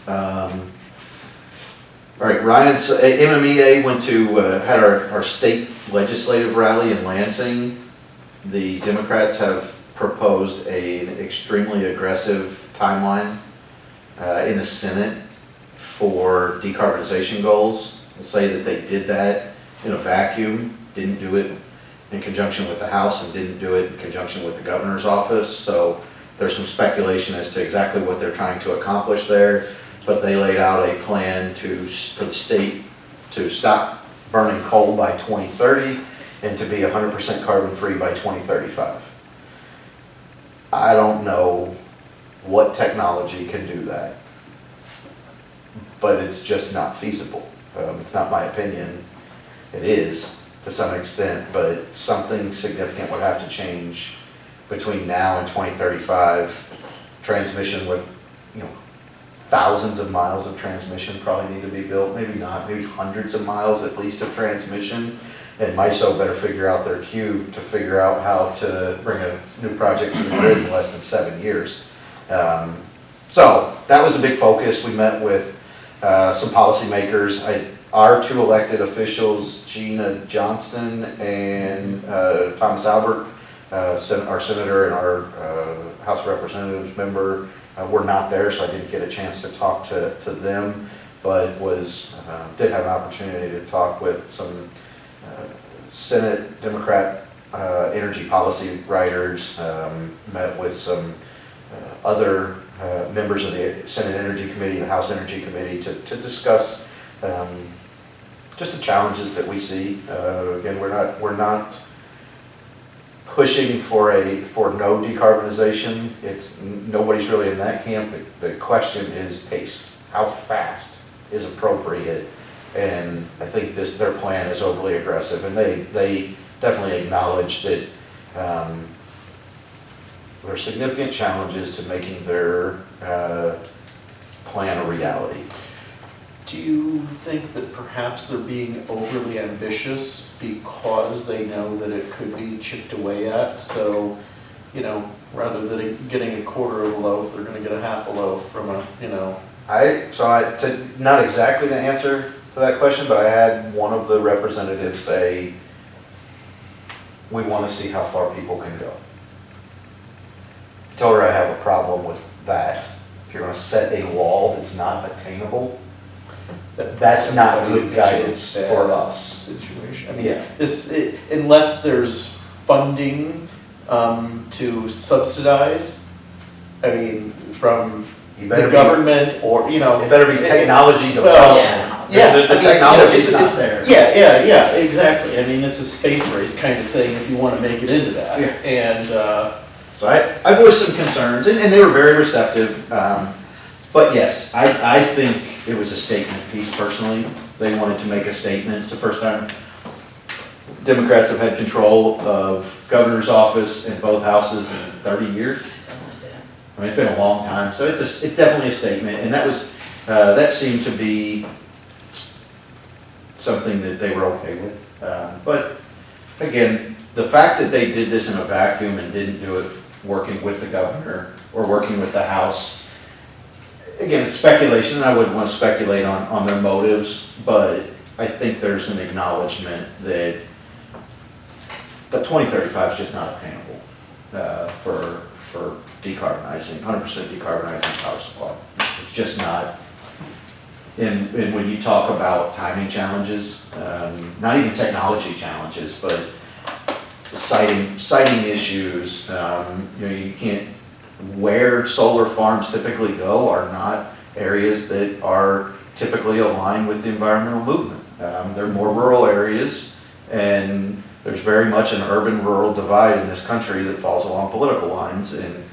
All right, Ryan's MMEA went to, had our state legislative rally in Lansing. The Democrats have proposed an extremely aggressive timeline in the Senate for decarbonization goals. Let's say that they did that in a vacuum, didn't do it in conjunction with the House and didn't do it in conjunction with the governor's office. So there's some speculation as to exactly what they're trying to accomplish there. But they laid out a plan for the state to stop burning coal by 2030 and to be 100% carbon free by 2035. I don't know what technology can do that, but it's just not feasible. It's not my opinion. It is to some extent, but something significant would have to change between now and 2035. Transmission would, thousands of miles of transmission probably need to be built, maybe not, maybe hundreds of miles at least of transmission. And MISO better figure out their queue to figure out how to bring a new project to the grid in less than 7 years. So that was a big focus. We met with some policymakers. Our 2 elected officials, Gina Johnston and Thomas Albert, our senator and our House of Representatives member, were not there, so I didn't get a chance to talk to them, but did have an opportunity to talk with some Senate Democrat energy policy writers, met with some other members of the Senate Energy Committee, the House Energy Committee, to discuss just the challenges that we see. Again, we're not pushing for no decarbonization. Nobody's really in that camp. The question is pace. How fast is appropriate? And I think their plan is overly aggressive, and they definitely acknowledge that there are significant challenges to making their plan a reality. Do you think that perhaps they're being overly ambitious because they know that it could be chipped away at? So, rather than getting a quarter of a loaf, they're going to get a half a loaf from Not exactly to answer to that question, but I had one of the representatives say, we want to see how far people can go. I told her I have a problem with that. If you're going to set a wall that's not attainable, that's not good guidance for us. Situation. I mean, Yeah. Unless there's funding to subsidize, from You the better government or, It better be technology Well, development. Yeah. The technology's not there. Yeah, exactly. It's a space race kind of thing if you want to make it into that. Yeah. And, So I voiced some concerns, and they were very receptive. But yes, I think it was a statement piece personally. They wanted to make a statement. It's the first time Democrats have had control of governor's office in both houses in 30 years. It's been a long time, so it's definitely a statement, and that seemed to be something that they were okay with. But again, the fact that they did this in a vacuum and didn't do it working with the governor or working with the House. Again, it's speculation, and I wouldn't want to speculate on their motives, but I think there's an acknowledgement that the 2035 is just not attainable for decarbonizing, 100% decarbonizing power supply. It's just not. And when you talk about timing challenges, not even technology challenges, but siting issues, you can't, where solar farms typically go are not areas that are typically aligned with the environmental movement. They're more rural areas, and there's very much an urban-rural divide in this country that falls along political lines, and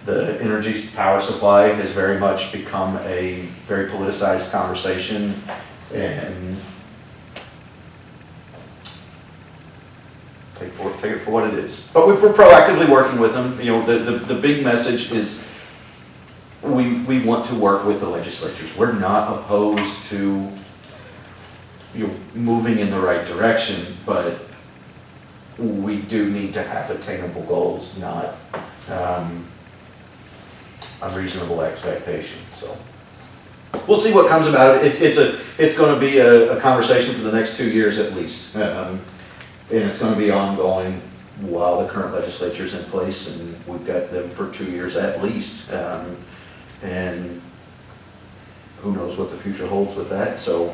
the energy power supply has very much become a very politicized conversation, and take it for what it is. But we're proactively working with them. The big message is we want to work with the legislatures. We're not opposed to moving in the right direction, but we do need to have attainable goals, not unreasonable expectations. So we'll see what comes about it. It's going to be a conversation for the next 2 years at least, and it's going to be ongoing while the current legislature's in place, and we've got them for 2 years at least. And who knows what the future holds with that. So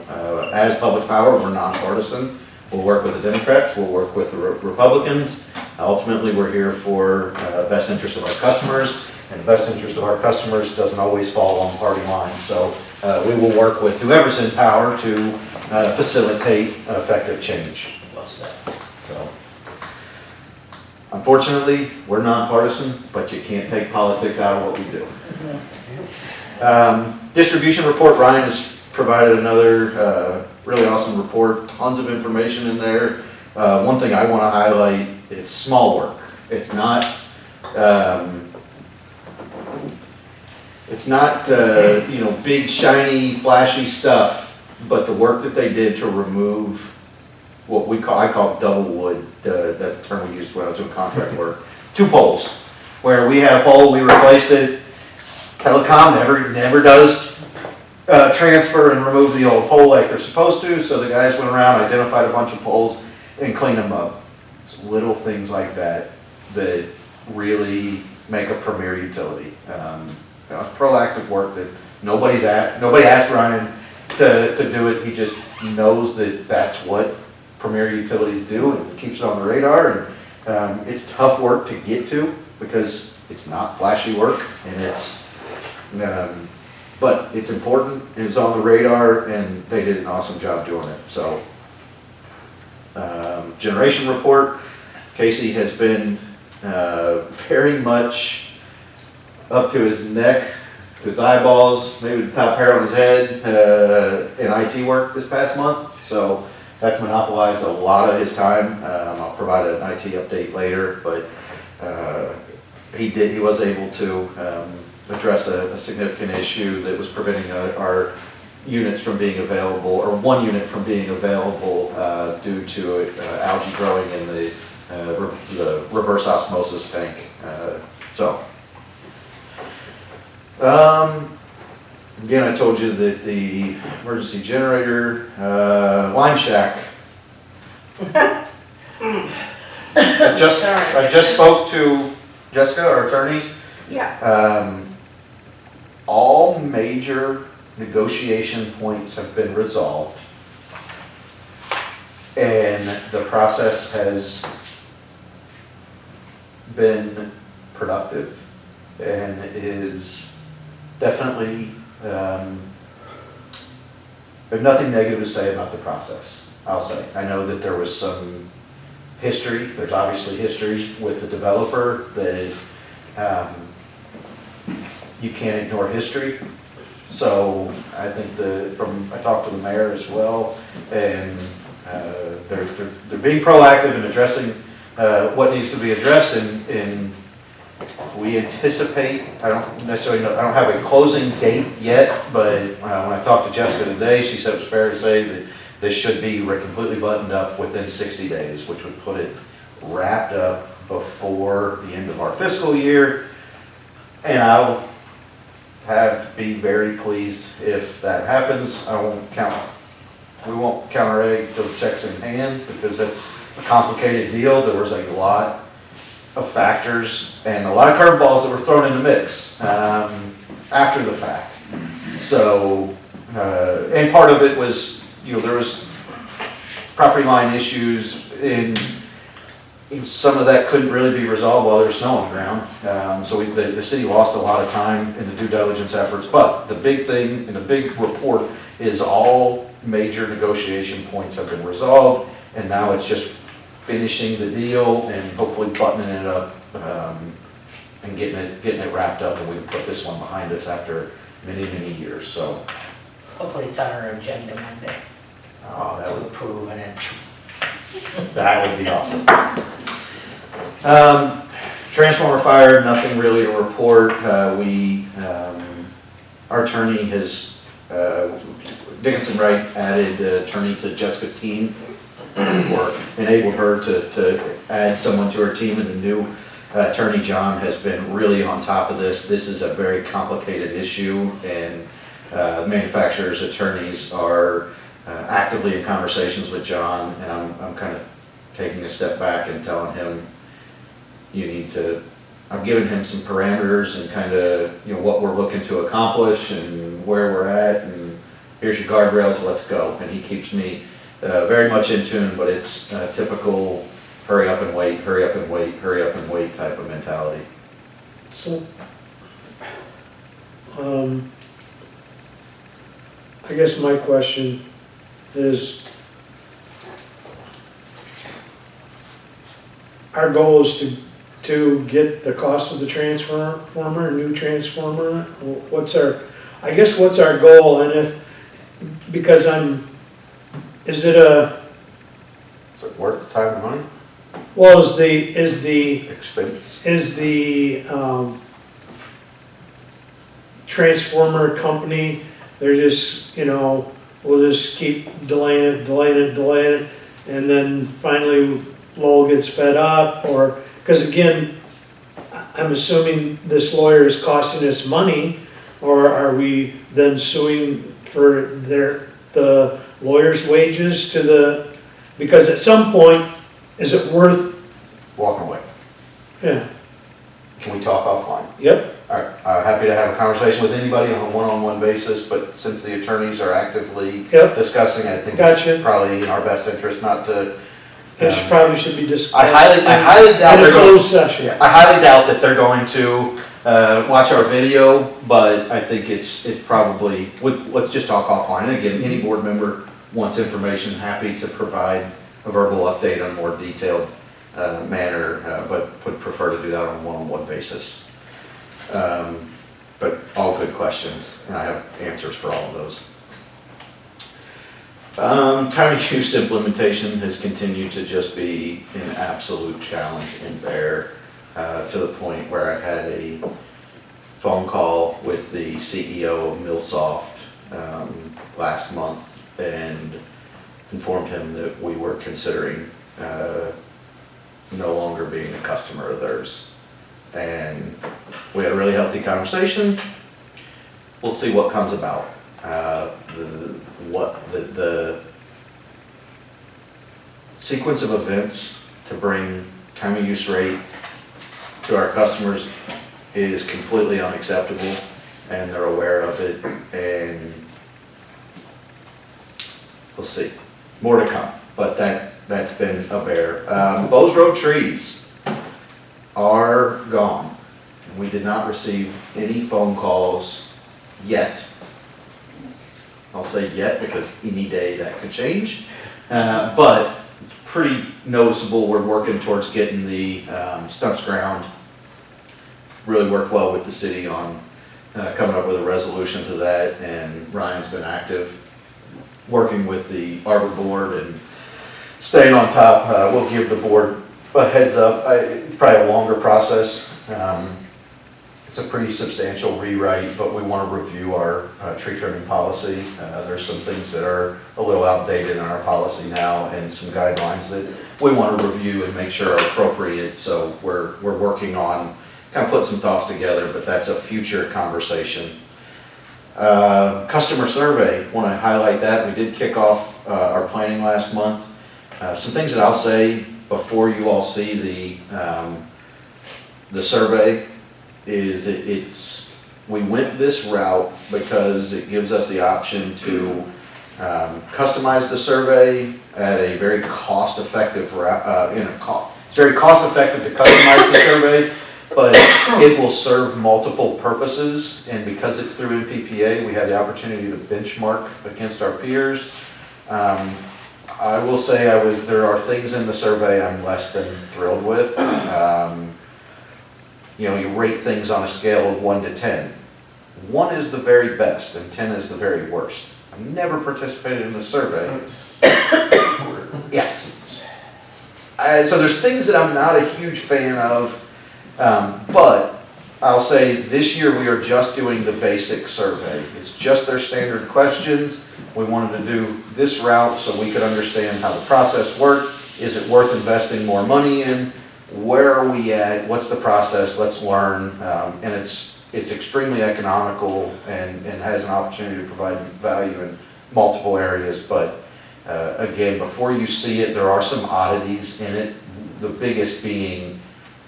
as public power, we're nonpartisan. We'll work with the Democrats, we'll work with the Republicans. Ultimately, we're here for best interest of our customers, and the best interest of our customers doesn't always fall on party lines. So we will work with whoever's in power to facilitate effective change. What's that? So, unfortunately, we're nonpartisan, but you can't take politics out of what we do. Distribution report, Ryan has provided another really awesome report, tons of information in there. One thing I want to highlight, it's small work. It's not big, shiny, flashy stuff, but the work that they did to remove what I call double wood, that's the term we used when I was doing contract work. 2 poles, where we had a pole, we replaced it. Telecom never does transfer and remove the old pole like they're supposed to, so the guys went around, identified a bunch of poles, and cleaned them up. It's little things like that that really make a premier utility. It's proactive work that nobody asked Ryan to do it. He just knows that that's what premier utilities do, and keeps it on the radar. And it's tough work to get to because it's not flashy work, and but it's important, and it's on the radar, and they did an awesome job doing it. So, generation report, Casey has been very much up to his neck, to his eyeballs, maybe the top hair on his head, in IT work this past month. So that's monopolized a lot of his time. I'll provide an IT update later, but he was able to address a significant issue that was preventing our units from being available, or one unit from being available due to algae growing in the reverse osmosis tank. Again, I told you that the emergency generator line shack. I just spoke to Jessica, our attorney. Yeah. All major negotiation points have been resolved, and the process has been productive, and it is definitely, there's nothing negative to say about the process, I'll say. I know that there was some history, there's obviously history with the developer that you can't ignore history. So I think I talked to the mayor as well, and they're being proactive in addressing what needs to be addressed, and we anticipate, I don't necessarily know, I don't have a closing date yet, but when I talked to Jessica today, she said it was fair to say that this should be completely buttoned up within 60 days, which would put it wrapped up, before the end of our fiscal year. And be very pleased if that happens. We won't count our eggs till the check's in hand, because that's a complicated deal. There was a lot of factors and a lot of curveballs that were thrown in the mix after the fact. So, and part of it was, there was property line issues, and some of that couldn't really be resolved while there's snow on the ground. So the city lost a lot of time in the due diligence efforts. But the big thing in the big report is all major negotiation points have been resolved, and now it's just finishing the deal and hopefully buttoning it up and getting it wrapped up, and we can put this one behind us after many, many years. So Hopefully it's on our agenda Monday to approve and then. that would be awesome. Transformer fire, nothing really to report. Our attorney has, Dickinson Wright added attorney to Jessica's team, or enabled her to add someone to her team, and the new attorney, John, has been really on top of this. This is a very complicated issue, and manufacturers' attorneys are actively in conversations with John, and I'm kind of taking a step back and telling him, I've given him some parameters and kind of, what we're looking to accomplish and where we're at, and here's your guardrails, let's go. And he keeps me very much in tune, but it's typical hurry up and wait, hurry up and wait, hurry up and wait type of mentality. So, I guess my question is, our goal is to get the cost of the transformer, a new transformer. What's our goal? And because is it worth the time and money? well, is the Expense. transformer company, they're just, we'll just keep delaying it, and then finally Lowell gets fed up, or, because again, I'm assuming this lawyer is costing us money, or are we then suing for the lawyer's wages because at some point, is it worth, Walking away. yeah, Can we talk offline? yep, All right, happy to have a conversation with anybody on a one-on-one basis, but since the attorneys are actively Yep. discussing, I think Gotcha. it's probably in our best interest not to. it probably should be discussed. I highly doubt in a they're going. closed session. I highly doubt that they're going to watch our video, but I think it's probably. Let's just talk offline. And again, any board member wants information, happy to provide a verbal update on a more detailed manner, but would prefer to do that on a one-on-one basis. But all good questions, and I have answers for all of those. Time of use implementation has continued to just be an absolute challenge and bear, to the point where I had a phone call with the CEO of MillSoft last month and informed him that we were considering no longer being a customer of theirs. And we had a really healthy conversation. We'll see what comes about. The sequence of events to bring time of use rate to our customers is completely unacceptable, and they're aware of it, and we'll see. More to come, but that's been a bear. Bowes Road trees are gone. We did not receive any phone calls yet. I'll say yet because any day that could change, but it's pretty noticeable. We're working towards getting the stumps ground. Really worked well with the city on coming up with a resolution to that, and Ryan's been active working with the Arbor Board and staying on top. We'll give the board a heads up. It's probably a longer process. It's a pretty substantial rewrite, but we want to review our tree trimming policy. There's some things that are a little outdated in our policy now and some guidelines that we want to review and make sure are appropriate. So we're working on kind of putting some thoughts together, but that's a future conversation. Customer survey, want to highlight that. We did kick off our planning last month. Some things that I'll say before you all see the survey is we went this route because it gives us the option to customize the survey at a very cost-effective route. It's very cost-effective to customize the survey, but it will serve multiple purposes, and because it's through NPPA, we have the opportunity to benchmark against our peers. I will say there are things in the survey I'm less than thrilled with. You rate things on a scale of 1 to 10. 1 is the very best and 10 is the very worst. I've never participated in the survey. Yes. So there's things that I'm not a huge fan of, but I'll say this year we are just doing the basic survey. It's just their standard questions. We wanted to do this route so we could understand how the process worked. Is it worth investing more money in? Where are we at? What's the process? Let's learn. And it's extremely economical and has an opportunity to provide value in multiple areas. But again, before you see it, there are some oddities in it. The biggest being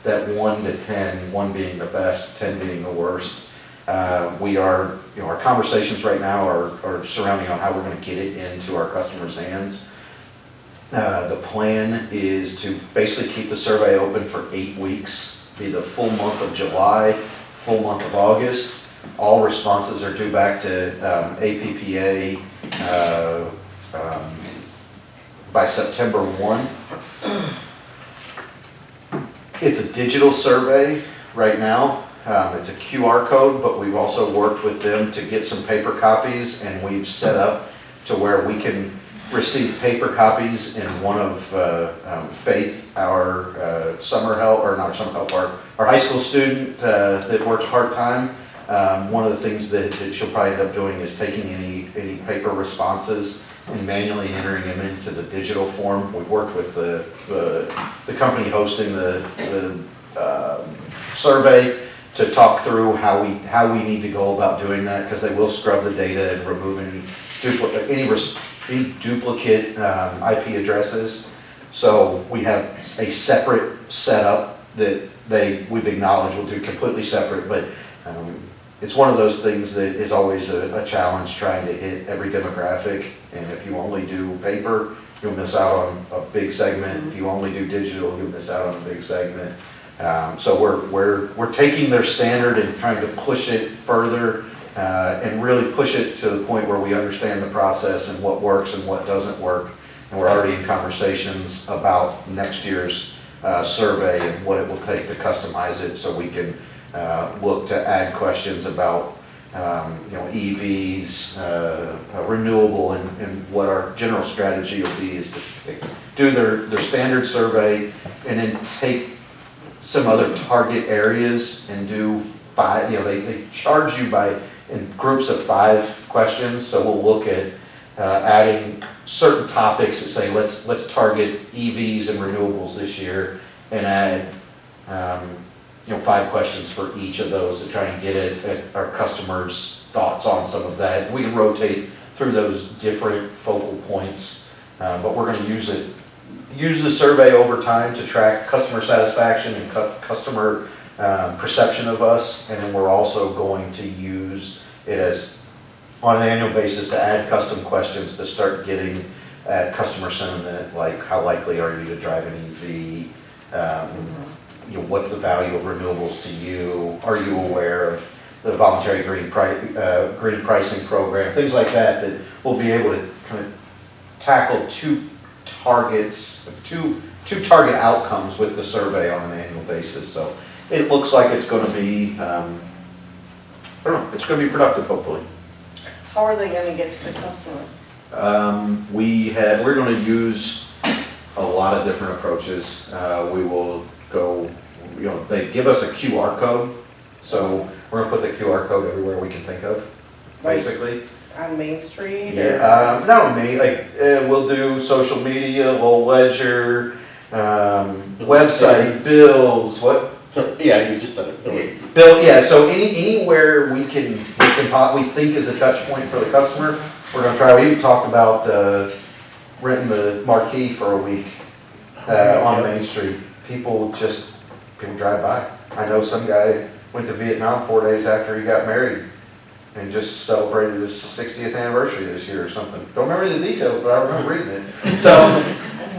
that 1 to 10, 1 being the best, 10 being the worst. Our conversations right now are surrounding on how we're going to get it into our customers' hands. The plan is to basically keep the survey open for 8 weeks, be the full month of July, full month of August. All responses are due back to APPA by September 1. It's a digital survey right now. It's a QR code, but we've also worked with them to get some paper copies, and we've set up to where we can receive paper copies in one of Faith, our summer help, or not summer help, our high school student that works part-time. One of the things that she'll probably end up doing is taking any paper responses and manually entering them into the digital form. We've worked with the company hosting the survey to talk through how we need to go about doing that, because they will scrub the data and remove any duplicate IP addresses. So we have a separate setup that we've acknowledged will do completely separate, but it's one of those things that is always a challenge trying to hit every demographic. And if you only do paper, you'll miss out on a big segment. If you only do digital, you'll miss out on a big segment. So we're taking their standard and trying to push it further and really push it to the point where we understand the process and what works and what doesn't work. And we're already in conversations about next year's survey and what it will take to customize it, so we can look to add questions about EVs, renewable, and what our general strategy will be is to do their standard survey and then take some other target areas and do 5, they charge you in groups of 5 questions. So we'll look at adding certain topics that say, let's target EVs and renewables this year, and add 5 questions for each of those to try and get at our customers' thoughts on some of that. We can rotate through those different focal points, but we're going to use the survey over time to track customer satisfaction and customer perception of us, and then we're also going to use it as on an annual basis to add custom questions to start getting at customer sentiment, like how likely are you to drive an EV, what's the value of renewables to you, are you aware of the voluntary green pricing program, things like that we'll be able to kind of tackle two target outcomes with the survey on an annual basis. So it looks like it's going to be, it's going to be productive, hopefully. How are they going to get to the customers? We're going to use a lot of different approaches. We will go, they give us a QR code, so we're gonna put the QR code everywhere we can think of, basically. On Main Street? Yeah, not on me, like, we'll do social media, Lowell Ledger, website, bills, what? So, yeah, you just said it. Bill, yeah, so anywhere we think is a touch point for the customer, we're gonna try. We even talked about, renting the marquee for a week, on Main Street. People drive by. I know some guy went to Vietnam 4 days after he got married and just celebrated his 60th anniversary this year or something. Don't remember the details, but I remember reading it. So,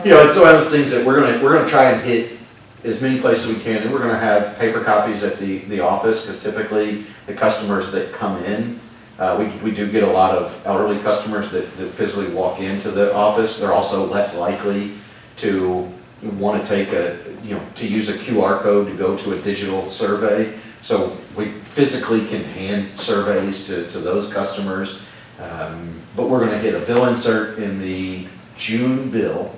it's one of those things that we're gonna try and hit as many places we can, and we're gonna have paper copies at the office, because typically the customers that come in, we do get a lot of elderly customers that physically walk into the office. They're also less likely to want to to use a QR code to go to a digital survey. So we physically can hand surveys to those customers. But we're gonna hit a bill insert in the June bill.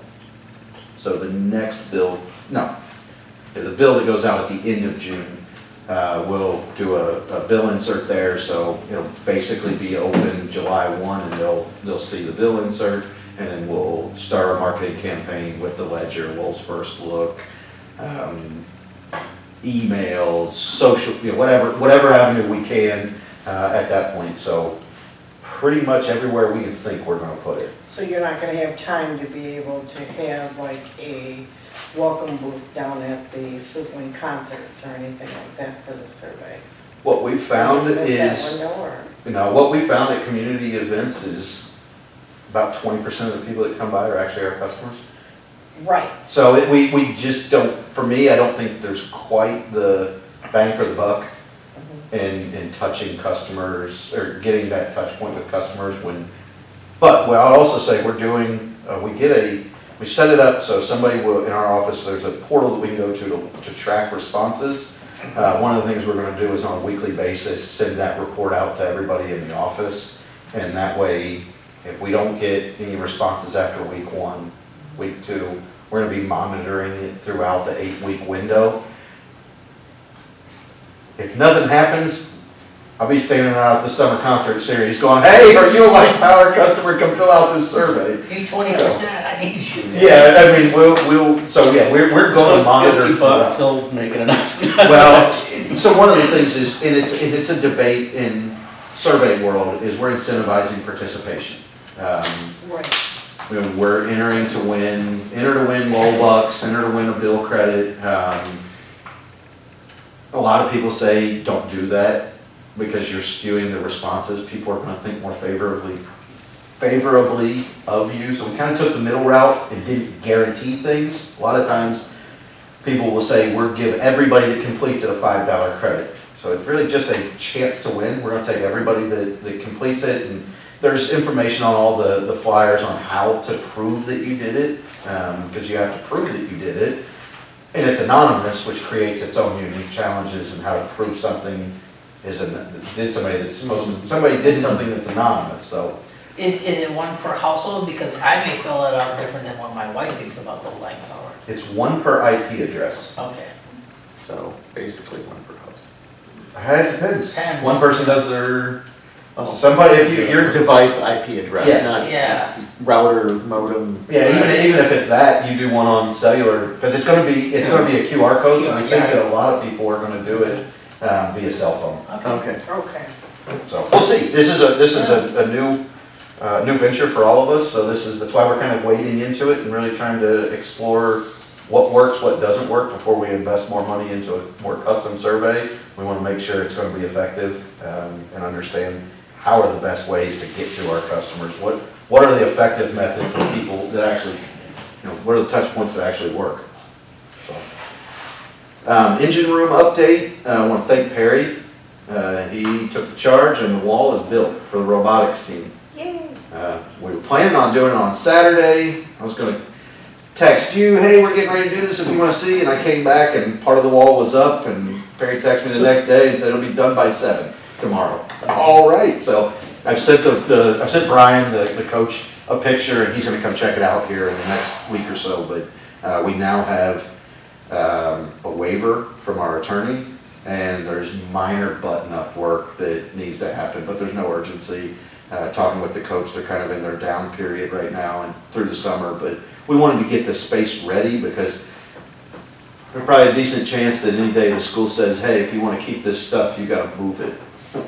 So the next bill, the bill that goes out at the end of June, we'll do a bill insert there, so it'll basically be open July 1, and they'll see the bill insert, and then we'll start a marketing campaign with the Ledger, Lowell's First Look, emails, social, whatever avenue we can at that point. So pretty much everywhere we can think we're gonna put it. So you're not gonna have time to be able to have like a welcome booth down at the Sizzling concerts or anything like that for the survey? What we found Is is, that window, or? what we found at community events is about 20% of the people that come by are actually our customers. Right. So we just don't, for me, I don't think there's quite the bang for the buck in touching customers, or getting that touch point with customers but I'll also say we're doing, we set it up so somebody will, in our office, there's a portal that we can go to track responses. One of the things we're gonna do is on a weekly basis, send that report out to everybody in the office. And that way, if we don't get any responses after week 1, week 2, we're gonna be monitoring it throughout the 8-week window. If nothing happens, I'll be standing out at the summer concert series going, hey, are you a Light Power customer? Come fill out this survey. You 20%, I need you. Yeah, I mean, we're going to monitor. $50, he'll make an announcement. Well, so one of the things is, and it's a debate in survey world, is we're incentivizing participation. Right. We're enter to win Lowell bucks, enter to win a bill credit. A lot of people say don't do that because you're skewing the responses. People are going to think more favorably of you. So we kind of took the middle route and didn't guarantee things. A lot of times people will say we'll give everybody that completes it a $5 credit. So it's really just a chance to win. We're going to take everybody that completes it, and there's information on all the flyers on how to prove that you did it, because you have to prove that you did it. And it's anonymous, which creates its own unique challenges, and how to prove something somebody did something that's anonymous, so. Is it one per household? Because I may fill it out different than what my wife thinks about the light power. It's 1 per IP address. Okay. So basically 1 per house. It depends. Depends. One person does their, Oh. somebody, if you're, Device IP address, Yeah. not Yes. router, modem. yeah, even if it's that, you do one on cellular, because it's gonna be a QR code, so we think that a lot of people are gonna do it via cell phone. Okay. Okay. So we'll see. This is a new venture for all of us. So that's why we're kind of wading into it and really trying to explore what works, what doesn't work before we invest more money into a more custom survey. We want to make sure it's going to be effective and understand how are the best ways to get to our customers. What are the effective methods for people that actually, what are the touch points that actually work? So. Engine room update. I want to thank Perry. He took the charge and the wall is built for the robotics team. Yay. We were planning on doing it on Saturday. I was going to text you, hey, we're getting ready to do this if you want to see. And I came back and part of the wall was up, and Perry texted me the next day and said it'll be done by 7 tomorrow. All right. So I've sent I've sent Brian, the coach, a picture, and he's going to come check it out here in the next week or so. But we now have a waiver from our attorney and there's minor button-up work that needs to happen, but there's no urgency. Talking with the coach, they're kind of in their down period right now and through the summer, but we wanted to get the space ready because there's probably a decent chance that any day the school says, hey, if you want to keep this stuff, you gotta move it.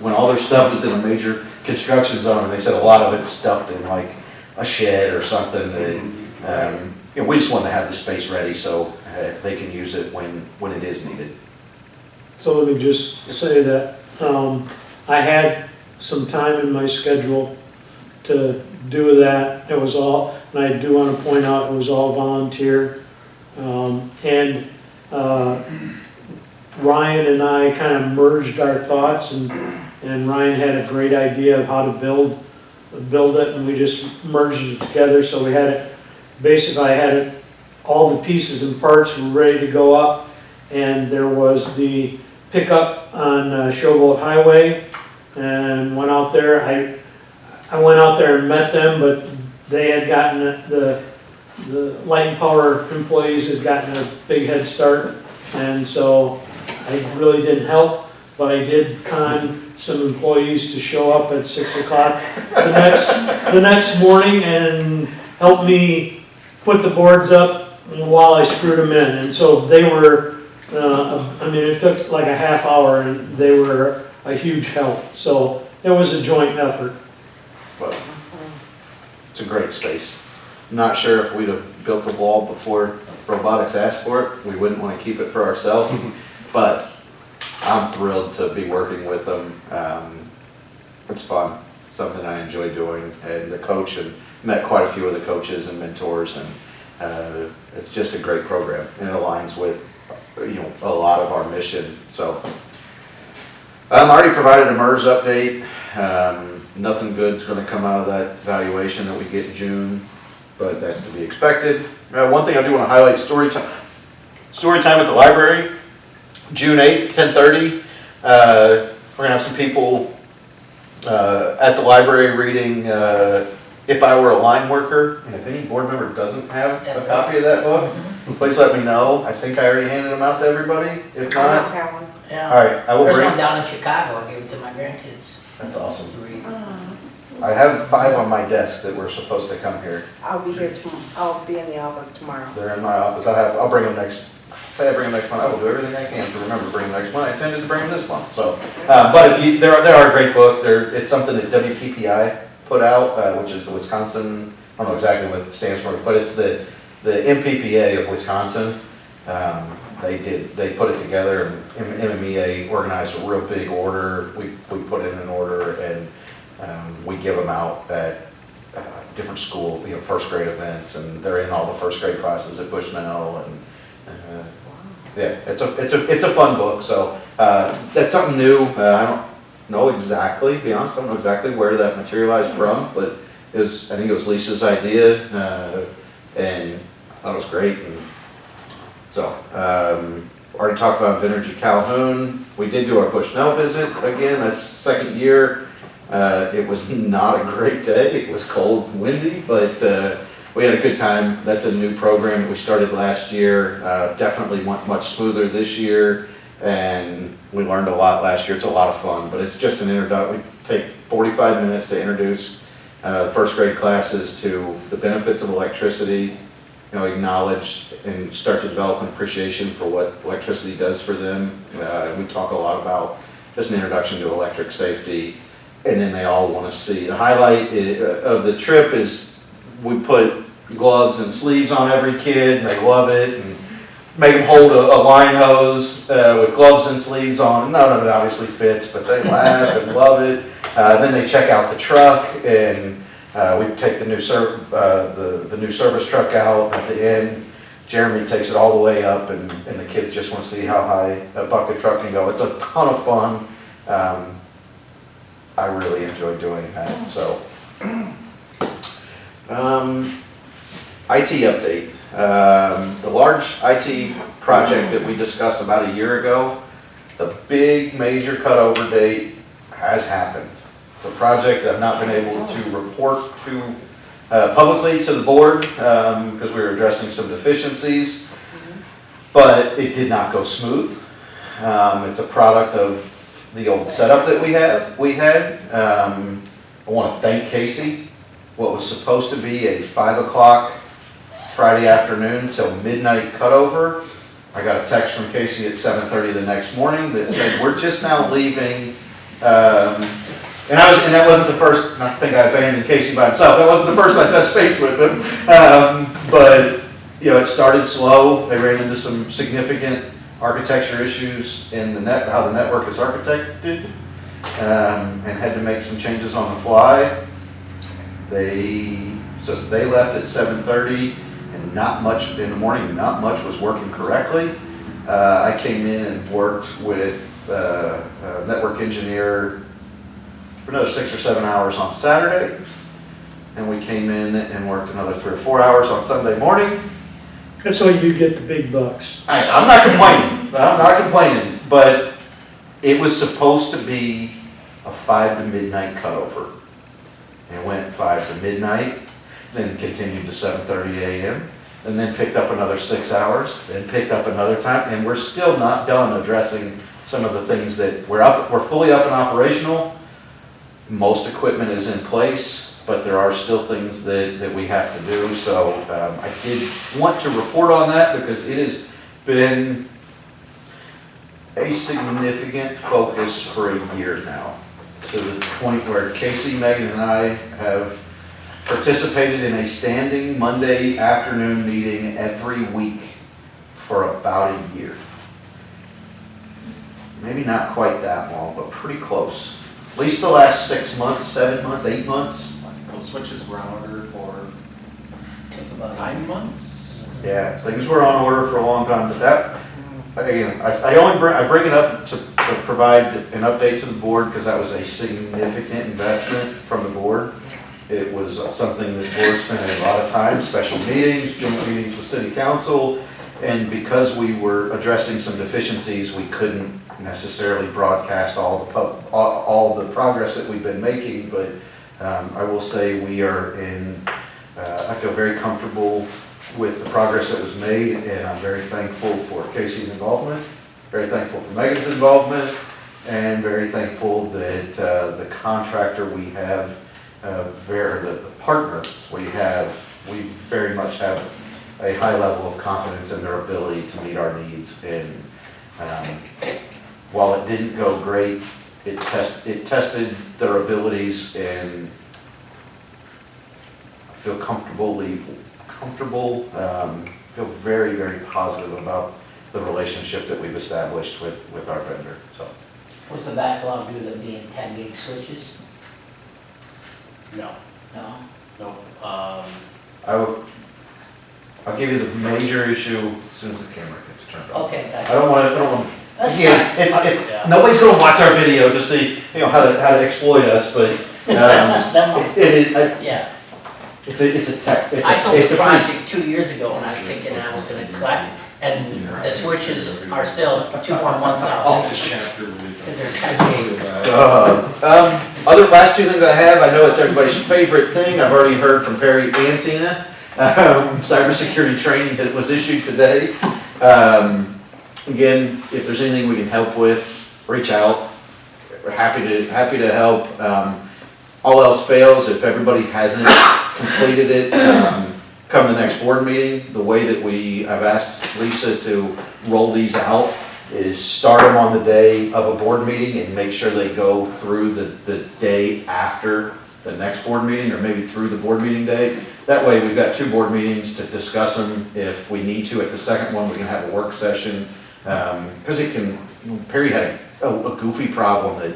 When all their stuff is in a major construction zone, and they said a lot of it's stuffed in like a shed or something, that, we just wanted to have the space ready so they can use it when it is needed. So let me just say that I had some time in my schedule to do that. It was all, and I do want to point out, it was all volunteer. And Ryan and I kind of merged our thoughts, and Ryan had a great idea of how to build it, and we just merged it together. So we had it, basically I had it, all the pieces and parts were ready to go up, and there was the pickup on Showboat Highway, and went out there. I went out there and met them, but they had gotten the light and power employees had gotten a big head start, and so I really didn't help, but I did con some employees to show up at 6 o'clock the next morning and help me put the boards up while I screwed them in. And so they were, it took like a half hour, and they were a huge help. So it was a joint effort. But it's a great space. Not sure if we'd have built a wall before robotics asked for it. We wouldn't want to keep it for ourselves, but I'm thrilled to be working with them. It's fun, something I enjoy doing, and the coach, and met quite a few of the coaches and mentors, and it's just a great program, and it aligns with a lot of our mission. So I already provided a MERS update. Nothing good's going to come out of that valuation that we get in June, but that's to be expected. One thing I do want to highlight, story time at the library, June 8th, 10:30. We're going to have some people at the library reading If I Were a Line Worker. And if any board member doesn't have a copy of that book, please let me know. I think I already handed them out to everybody. If not, Yeah. all right, I will There's bring. one down in Chicago, I gave it to my grandkids That's awesome. to read. I have 5 on my desk that were supposed to come here. I'll be here tomorrow. I'll be in the office tomorrow. They're in my office. I'll bring them next. Say I bring them next month. I will do everything I can to remember to bring them next month. I intended to bring them this month. So, but if they are a great book. It's something that WPPI put out, which is the Wisconsin. I don't know exactly what it stands for, but it's the MPPA of Wisconsin. They put it together, and MMEA organized a real big order. We put in an order, and we give them out at different school, first grade events, and they're in all the first grade classes at Bushnell, and yeah, it's a fun book. So that's something new. I don't know exactly, to be honest, I don't know exactly where that materialized from, but I think it was Lisa's idea, and I thought it was great. And so, already talked about Vintage at Calhoun. We did do our Bushnell visit again. That's second year. It was not a great day. It was cold and windy, but we had a good time. That's a new program that we started last year. Definitely went much smoother this year, and we learned a lot last year. It's a lot of fun, but it's just an introduction. We take 45 minutes to introduce first grade classes to the benefits of electricity, acknowledge and start to develop an appreciation for what electricity does for them. We talk a lot about just an introduction to electric safety, and then they all want to see. The highlight of the trip is we put gloves and sleeves on every kid, and they love it, and make them hold a line hose with gloves and sleeves on. None of it obviously fits, but they laugh and love it. Then they check out the truck, and we take the new service truck out at the end. Jeremy takes it all the way up, and the kids just want to see how high a bucket truck can go. It's a ton of fun. I really enjoy doing that. So, IT update. The large IT project that we discussed about a year ago, the big major cutover date has happened. It's a project that I've not been able to report to publicly to the board because we were addressing some deficiencies, but it did not go smooth. It's a product of the old setup that we had. I want to thank Casey. What was supposed to be a 5 o'clock Friday afternoon till midnight cutover, I got a text from Casey at 7:30 the next morning that said, we're just now leaving. And that wasn't the first, I think I abandoned Casey by himself. That wasn't the first I touched base with him. But, you know, it started slow. They ran into some significant architecture issues in how the network is architected, and had to make some changes on the fly. So they left at 7:30, and not much in the morning, not much was working correctly. I came in and worked with a network engineer for another 6 or 7 hours on Saturday. And we came in and worked another 3 or 4 hours on Sunday morning. That's how you get the big bucks. I'm not complaining, but it was supposed to be a 5 to midnight cutover. And it went 5 to midnight, then continued to 7:30 a.m., and then picked up another 6 hours, then picked up another time, and we're still not done addressing some of the things that we're fully up and operational. Most equipment is in place, but there are still things that we have to do. So I did want to report on that because it has been a significant focus for a year now, to the point where Casey, Megan, and I have participated in a standing Monday afternoon meeting every week for about a year. Maybe not quite that long, but pretty close. At least the last 6 months, 7 months, 8 months. Those switches were on order for Took about 9 months. Yeah, things were on order for a long time, but that, again, I bring it up to provide an update to the board because that was a significant investment from the board. It was something that the board spent a lot of time, special meetings, joint meetings with city council, and because we were addressing some deficiencies, we couldn't necessarily broadcast all the progress that we've been making, but I will say we are I feel very comfortable with the progress that was made, and I'm very thankful for Casey's involvement, very thankful for Megan's involvement, and very thankful that the contractor we have, the partner we very much have a high level of confidence in their ability to meet our needs. And while it didn't go great, it tested their abilities, and I feel feel very, very positive about the relationship that we've established with our vendor. So, Was the backlog due to being 10 gig switches? No, No? no. I'll give you the major issue as soon as the camera gets turned on. Okay, I gotcha. don't want That's yeah, fine. Yeah. nobody's gonna watch our video to see, how to exploit us, but, Yeah, it's a tech, I sold it's the a free. project 2 years ago and I was thinking I was gonna collect, and the switches are still 2 more months out. Because they're 10 gig. Last two things I have, I know it's everybody's favorite thing, I've already heard from Perry and Tina. Cybersecurity training that was issued today. Again, if there's anything we can help with, reach out. We're happy to help. All else fails, if everybody hasn't completed it, come the next board meeting, the way that I've asked Lisa to roll these out is start them on the day of a board meeting and make sure they go through the day after the next board meeting, or maybe through the board meeting day. That way, we've got 2 board meetings to discuss them. If we need to, at the second one, we can have a work session. Because Perry had a goofy problem that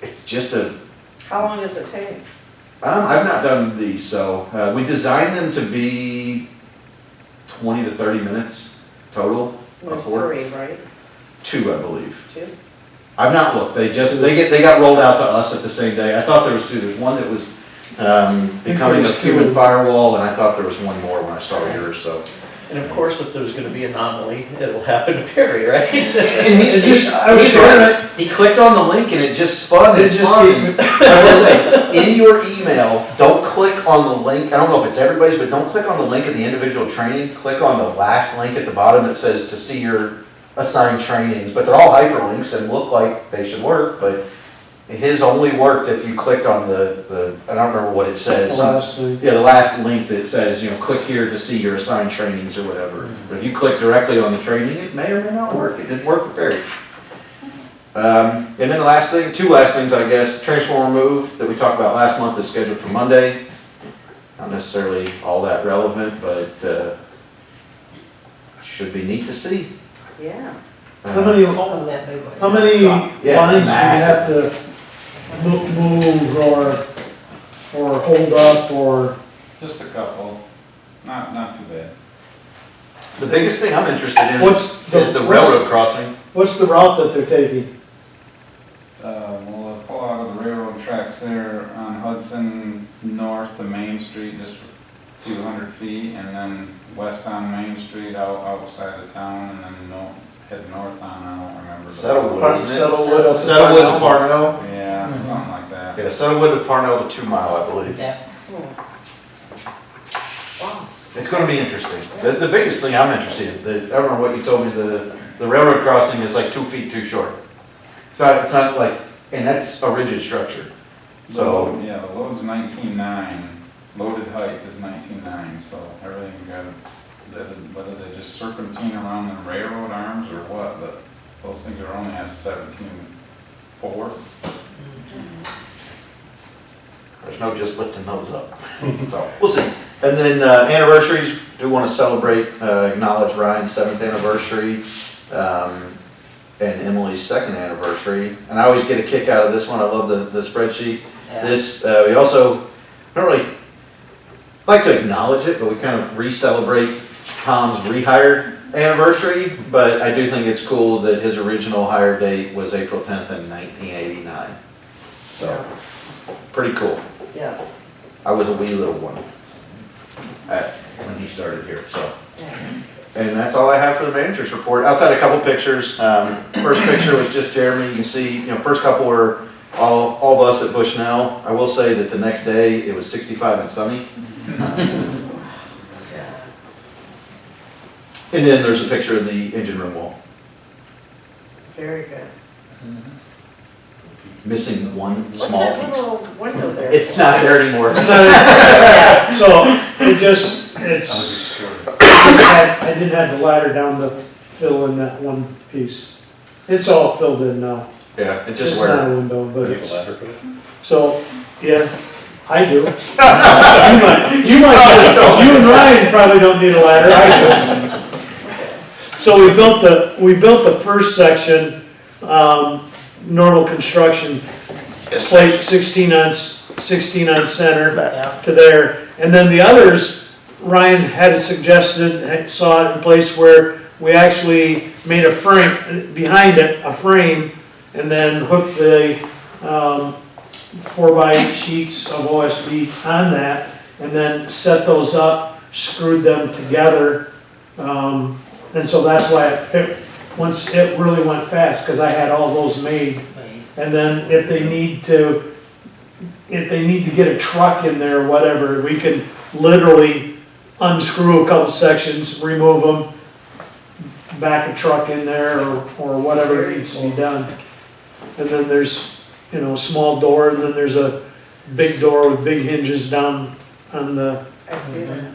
it's just How long does it take? I've not done these, so we designed them to be 20 to 30 minutes total. There's 3, right? 2, I believe. 2? I've not looked. They got rolled out to us at the same day. I thought there was 2. There's one that was becoming a there's human 2. firewall, and I thought there was one more when I saw yours. So. And of course, if there's gonna be an anomaly, it'll happen to Perry, right? And I was trying he clicked on the link and it just spun. It just spun. I will say, in your email, don't click on the link. I don't know if it's everybody's, but don't click on the link in the individual training. Click on the last link at the bottom that says to see your assigned trainings, but they're all hyperlinks and look like they should work, but his only worked if you clicked on the I don't remember what it says. The last thing. Yeah, the last link that says, click here to see your assigned trainings or whatever. But if you click directly on the training, it may or may not work. It didn't work for Barry. And then the last thing, two last things, I guess, transformer move that we talked about last month is scheduled for Monday. Not necessarily all that relevant, but should be neat to see. Yeah. How many, Oh, that big one. how many Yeah, lines do you have massive. to move or hold up or? Just a couple, not too bad. The biggest thing I'm interested in What's is the railroad crossing. What's the route that they're taking? We'll pull out of the railroad tracks there on Hudson, north to Main Street, just a few hundred feet, and then west on Main Street, outside of town, and then head north on, I don't remember. Settlewood, isn't it? Settlewood up to Settlewood to Parnell? Parnell. Yeah, something like that. Yeah, Settlewood to Parnell to 2 Mile, I believe. Yeah. Wow. It's gonna be interesting. The biggest thing I'm interested in, I don't know what you told me, the railroad crossing is like 2 feet too short. It's not like, and that's a rigid structure. So, Yeah, the load's 19.9, loaded height is 19.9, so everything got, whether they just serpentine around the railroad arms or what, but those things are only at 17.4. there's no just lifting those up. So, we'll see. And then anniversaries, do want to celebrate, acknowledge Ryan's 7th anniversary, and Emily's 2nd anniversary. And I always get a kick out of this one. I love the spreadsheet. Yeah. This, we also, don't really like to acknowledge it, but we kind of re-celebrate Tom's rehire anniversary. But I do think it's cool that his original hire date was April 10th in 1989. So, pretty cool. Yeah. I was a wee little one when he started here, so. And that's all I have for the manager's report, outside a couple pictures. First picture was just Jeremy. You can see, first couple were all of us at Bushnell. I will say that the next day, it was 65 and sunny. And then there's a picture of the engine room wall. Very good. Missing one What's small that piece. little window there? It's not there anymore. It's not, so I didn't have the ladder down to fill in that one piece. It's all filled in now. Yeah, it It's just not where. a window, but You have a it's, ladder for this? so, yeah, I do. You might, you and Ryan probably don't need a ladder, I do. So we built the first section, normal construction, plate 16 on center Yeah. to there. And then the others, Ryan had suggested, saw it in place where we actually made a frame, behind it, a frame, and then hooked the 4x8 sheets of OSB on that, and then set those up, screwed them together. And so that's why once it really went fast, because I had all those made. And then if they need to get a truck in there or whatever, we can literally unscrew a couple sections, remove them, back a truck in there or whatever needs to be done. And then there's, a small door, and then there's a big door with big hinges down on the I see that.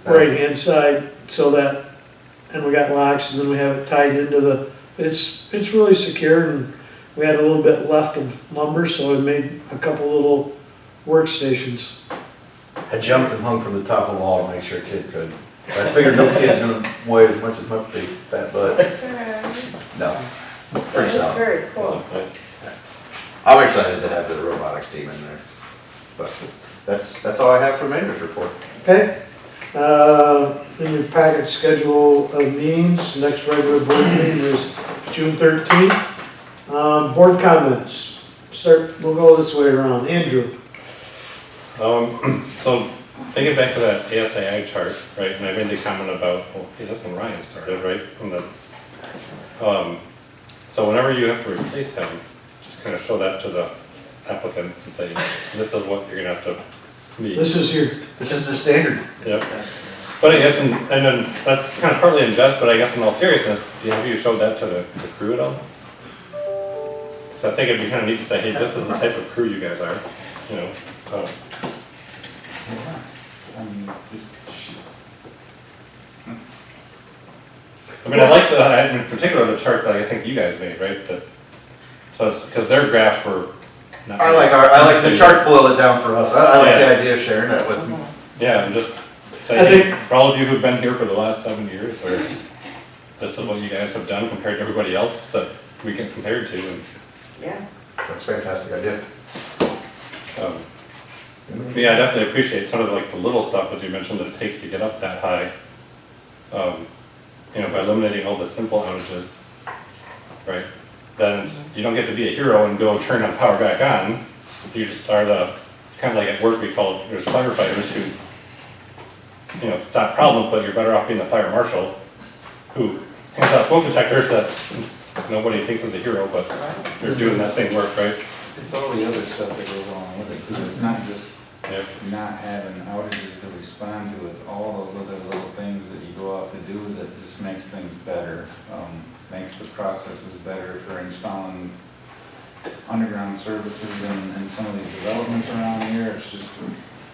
right-hand side, so that, and we got locks, and then we have it tied into it's really secure, and we had a little bit left of lumber, so it made a couple little workstations. I jumped and hung from the top of the wall to make sure a kid could. I figured no kid's gonna weigh as much as my big fat butt. No, That pretty is solid. very cool. I'm excited to have the robotics team in there. But that's all I have for manager's report. Okay? In your packet schedule of meetings, next regular board meeting is June 13th. Board comments. We'll go this way around. Andrew? So, thinking back to that ASAI chart, right, and I made the comment about, hey, that's when Ryan started, right? So whenever you have to replace him, just kind of show that to the applicants and say, this is what you're gonna have to meet. This is your, This is the standard. Yep. But I guess, and then that's kind of partly in jest, but I guess in all seriousness, have you showed that to the crew at all? So I think it'd be kind of neat to say, hey, this is the type of crew you guys are, you know. I mean, just, I mean, I like the, in particular, the chart that I think you guys made, right? That, so it's, because their graphs were not. I like the chart boil it down for us. I like the idea of sharing that with them. Yeah, and just say, I hey, for all of you who've been here for the last 7 years, or this is what you guys have done compared to everybody else that we can compare to. And, Yeah. That's a fantastic idea. yeah, I definitely appreciate some of like the little stuff, as you mentioned, that it takes to get up that high. You know, by eliminating all the simple outages, right? Then it's, you don't get to be a hero and go turn the power back on. You just are it's kind of like at work we call it, there's firefighters who, you know, stop problems, but you're better off being the fire marshal who hands out smoke detectors that nobody thinks is a hero, but you're doing that same work, right? it's all the other stuff that goes along with it, too. It's not just Yep. not having outages to respond to, it's all those other little things that you go out to do that just makes things better, makes the processes better for installing underground services and some of these developments around here. It's just,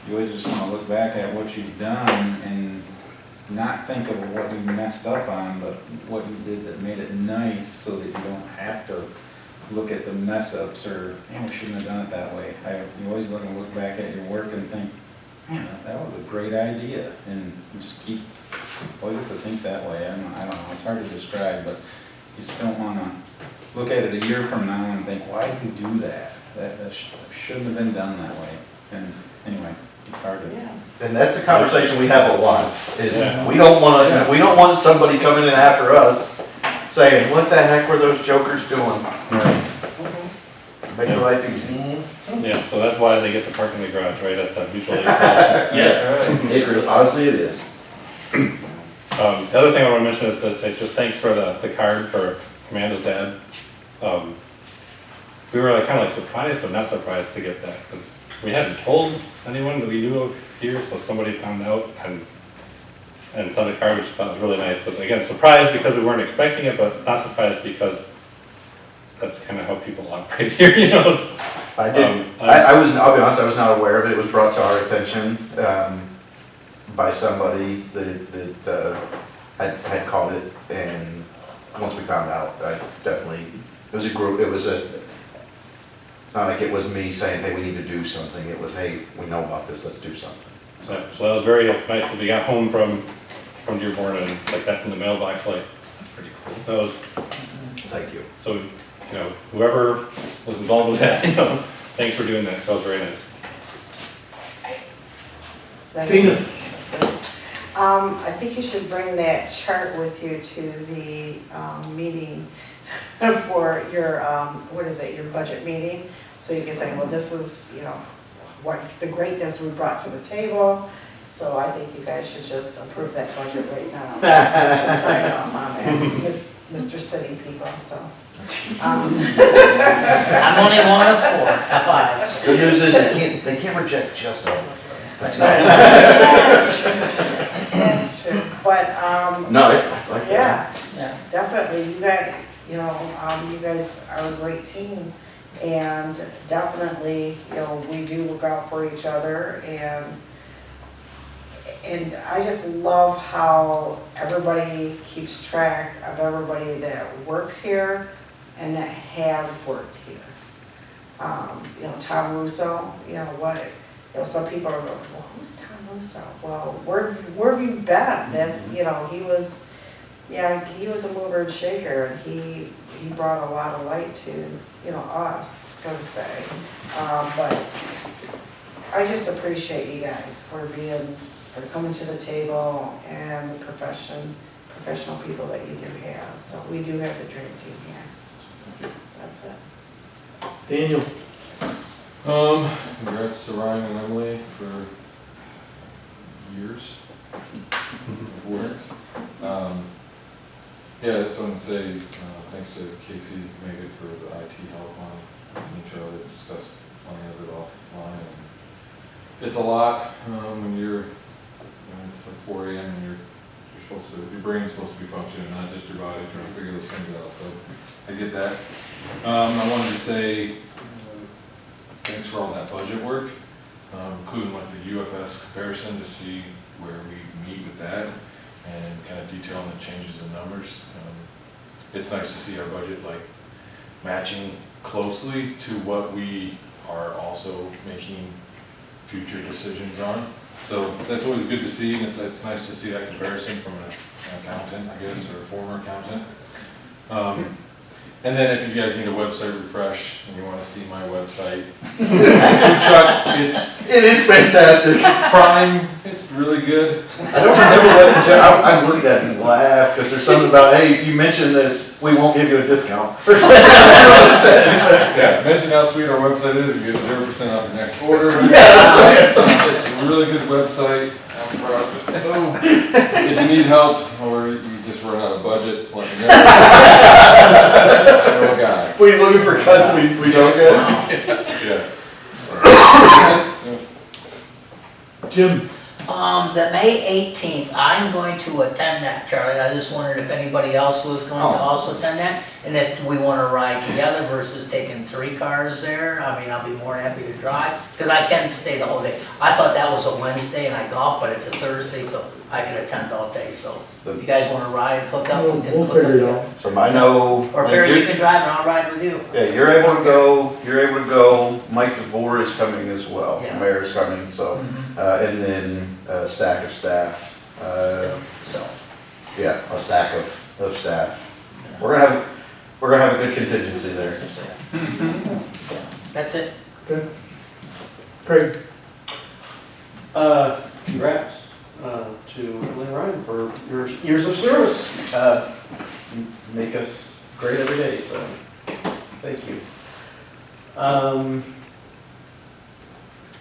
you always just want to look back at what you've done and not think of what you messed up on, but what you did that made it nice so that you don't have to look at the mess ups or, man, we shouldn't have done it that way. You always look back at your work and think, man, that was a great idea, and you just always have to think that way. I don't know, it's hard to describe, but you just don't want to look at it a year from now and think, why did you do that? That shouldn't have been done that way. And anyway, it's hard to. And that's the conversation we have a lot, is Yeah. we don't want somebody coming in after us saying, what the heck were those jokers doing? Make your life easy. Yeah, so that's why they get to park in the garage, right, at the mutual aid. Yes, honestly it is. The other thing I want to mention is to say just thanks for the card for Amanda's dad. We were like, kind of like surprised, but not surprised to get that, because we hadn't told anyone that we knew of here, so somebody found out and sent a card, which I thought was really nice. Was again surprised because we weren't expecting it, but not surprised because that's kind of how people operate here, you know. I did. I'll be honest, I was not aware of it. It was brought to our attention by somebody that had caught it, and once we found out, it was a group. It's not like it was me saying, hey, we need to do something. It was, hey, we know about this, let's do something. So that was very nice that we got home from Dearborn, and it's like that's in the mailbox. Like that's pretty cool. That was. Thank you. So, you know, whoever was involved with that, you know, thanks for doing that. That was very nice. Tina, I think you should bring that chart with you to the meeting for your, what is it, your budget meeting. So you can say, well, this is, you know, what the greatness we brought to the table. So I think you guys should just approve that budget right now. Just sign off on that, Mr. City people, so. I'm only one of 4, five. Good news is they can't reject just all of it. That's That's true, but, No, I like that. yeah, definitely, you guys are a great team, and definitely, we do look out for each other, and I just love how everybody keeps track of everybody that works here and that has worked here. Tom Russo, some people are going, well, who's Tom Russo? Well, where have you been? That's, he was a mover and shaker, and he brought a lot of light to, us, so to say. But I just appreciate you guys for coming to the table and the professional people that you do have. So we do have the dream team here. That's it. Daniel, Congrats to Ryan and Emily for years of work. Yeah, I just want to say thanks to Casey Megan for the IT help on intro. They discussed plenty of it offline. It's a lot when it's it's like 4 AM and you're supposed to, your brain's supposed to be functioning, not just your body trying to figure those things out, so I get that. I wanted to say, thanks for all that budget work, including like the UFS comparison to see where we meet with that and kind of detailing the changes in numbers. It's nice to see our budget like matching closely to what we are also making future decisions on. So that's always good to see, and it's nice to see that comparison from an accountant, I guess, or a former accountant. And then if you guys need a website refresh and you want to see my website, Chuck, It is fantastic. it's prime, it's really good. I don't remember what, I looked at it and laughed, because there's something about, hey, if you mention this, we won't give you a discount. Or something. I don't know what it says. Yeah, mention how sweet our website is, you get 0% off your next order. Yeah, that's right. It's a really good website, I'm proud of it. So, if you need help, or you just run out of budget, let me know. I know a guy. We looking for cuts we don't get? Yeah. Jim, The May 18th, I'm going to attend that, Charlie. I just wondered if anybody else was going to also attend that, and if we want to ride together versus taking 3 cars there. I mean, I'll be more than happy to drive, because I can stay the whole day. I thought that was a Wednesday and I golf, but it's a Thursday, so I can attend all day. So if you guys want to ride, hook up, we can we'll hook up figure it together. out. So I know. Or Barry, you can drive and I'll ride with you. Yeah, you're able to go, Mike DeVore is coming as well, the Yeah. mayor's coming, so, and then a stack of staff, So, yeah, a stack of staff. We're gonna have a good contingency there. that's it. Okay. Craig, Congrats to Emily and Ryan for your years of service. You make us great every day, so thank you.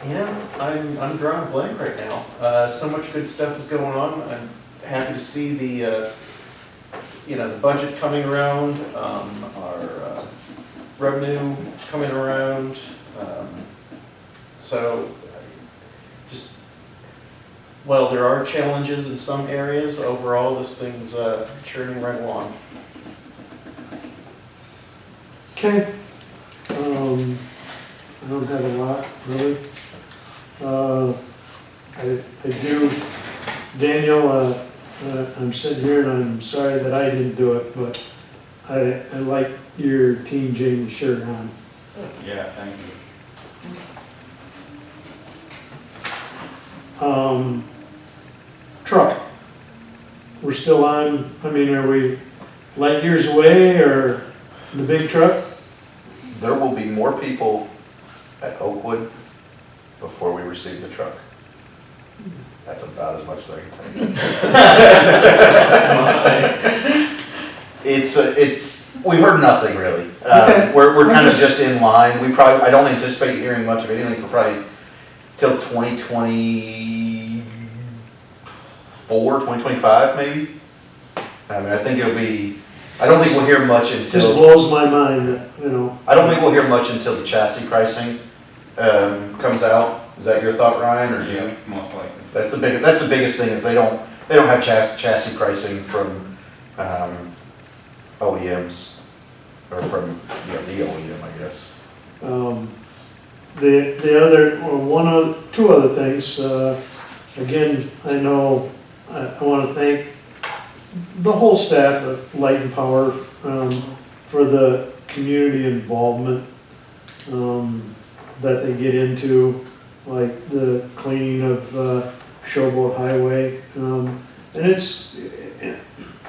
Yeah, I'm drawing blank right now. So much good stuff is going on. I'm happy to see the the budget coming around, our revenue coming around. So just, while there are challenges in some areas, overall this thing's churning right along. okay. I don't have a lot, really. I do, Daniel, I'm sitting here and I'm sorry that I didn't do it, but I like your Team James shirt on. Yeah, thank you. Truck. We're still on, I mean, are we light years away or the big truck? There will be more people at Oakwood before we receive the truck. That's about as much as I can tell you. We heard nothing really. Okay. We're kind of just in line. I don't anticipate hearing much of anything for probably till 2024, 2025 maybe. I mean, I think it'll be, I don't think we'll hear much Just until, blows my mind, you know. I don't think we'll hear much until the chassis pricing comes out. Is that your thought, Ryan, or do you? Yeah, most likely. That's the biggest thing is they don't have chassis pricing from OEMs or from the OEM, I guess. The other, or two other things, again, I know, I want to thank the whole staff at Light and Power for the community involvement that they get into, like the cleaning of Showboat Highway. And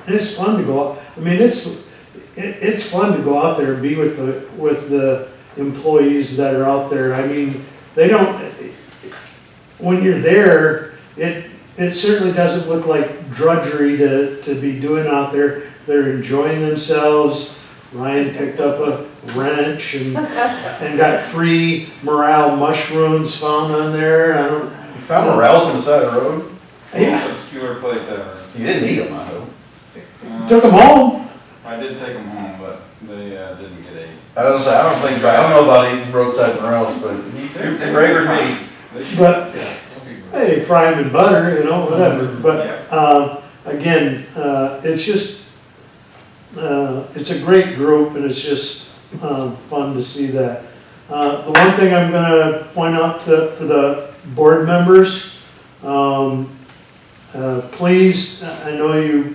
it's fun to go out. I mean, it's fun to go out there and be with the employees that are out there. I mean, they don't, when you're there, it certainly doesn't look like drudgery to be doing out there. They're enjoying themselves. Ryan picked up a wrench and got 3 morale mushrooms found on there. I don't. You found morels on the side of the road? Most obscure place ever. You didn't eat them, I hope. Took them home. I did take them home, but they didn't get ate. I was gonna say, I don't know about eating roadside morels, but they favored me. But Yeah. I hey, fry them in butter, you know, whatever. But, again, it's just, it's a great group and it's just, fun to see that. The one thing I'm gonna point out for the board members, please, I know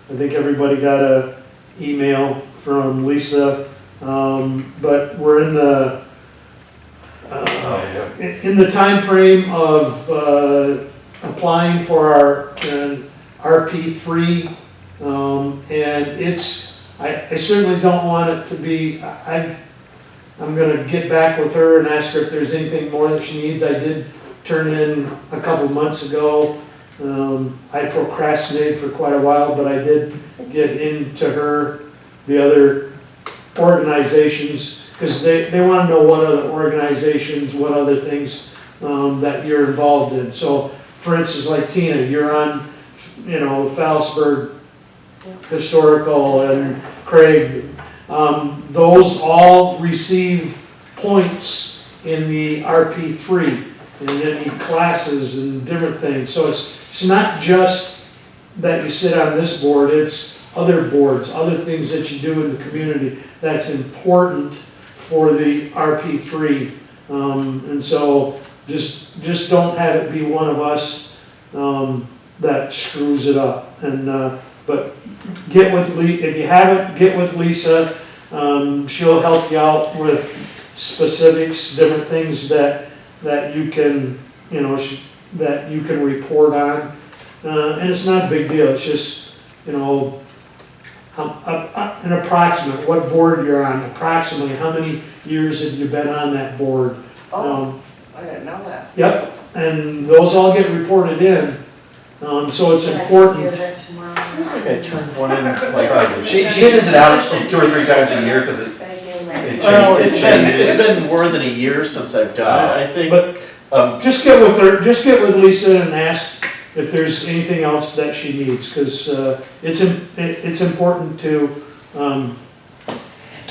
I think everybody got a email from Lisa, but we're in the time frame of applying for our RP3, and I certainly don't want it to be, I'm gonna get back with her and ask her if there's anything more that she needs. I did turn in a couple months ago. I procrastinated for quite a while, but I did get into the other organizations, because they want to know what other organizations, what other things that you're involved in. So, for instance, like Tina, you're on, Fallsburg Historical, and Craig. Those all receive points in the RP3 and any classes and different things. So it's not just that you sit on this board, it's other boards, other things that you do in the community that's important for the RP3. And so just don't have it be one of us that screws it up. And but if you haven't, get with Lisa. She'll help you out with specifics, different things that you can, that you can report on. And it's not a big deal. It's just, an approximate, what board you're on, approximately how many years have you been on that board. Oh, I didn't know that. Yep, and those all get reported in. So it's important. Seems like I turned one in like. She sends it out 2 or 3 times a year because Well, it's been more than a year since I've done it, I think. But just get with her, just get with Lisa and ask if there's anything else that she needs, because it's important to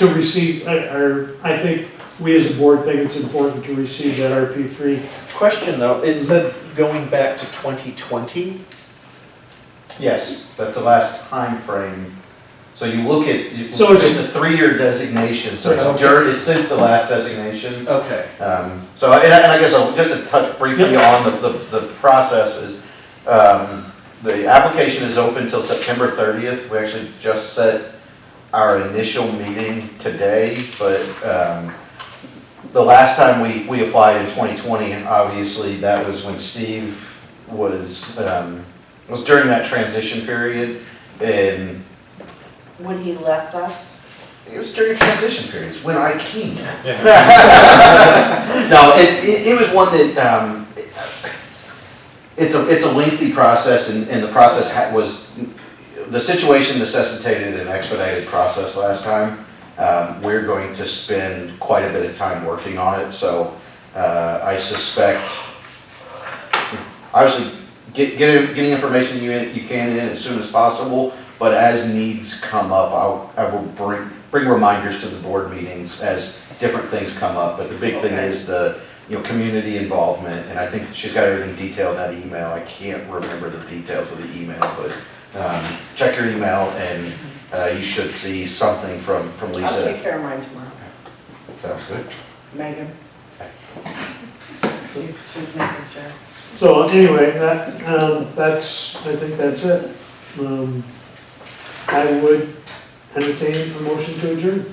receive, or I think we as a board think it's important to receive that RP3. Question though, it said going back to 2020? yes, that's the last time frame. So you look at, So it's a 3-year designation, so it's since the last designation. Okay. So, and I guess just to touch briefly on the process is, the application is open till September 30th. We actually just set our initial meeting today, but the last time we applied in 2020, obviously that was when Steve was during that transition period, and When he left us? it was during transition periods when I came. No, it was one that it's a lengthy process, and the process the situation necessitated an expedited process last time. We're going to spend quite a bit of time working on it, so I suspect, obviously, getting information you can in as soon as possible. But as needs come up, I will bring reminders to the board meetings as different things come up. But the big thing is the community involvement, and I think she's got everything detailed in that email. I can't remember the details of the email, but check your email and you should see something from Lisa. I'll take care of mine tomorrow. Sounds good. Megan. She's making sure. So anyway, I think that's it. I would entertain a motion to adjourn.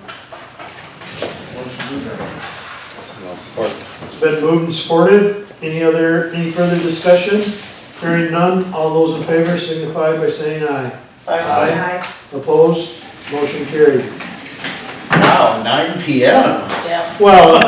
It's been moved and supported. Any further discussion? Hearing none, all those in favor signify by saying aye. Aye. Opposed? Motion carried. Wow, 9 PM. Yeah. Well,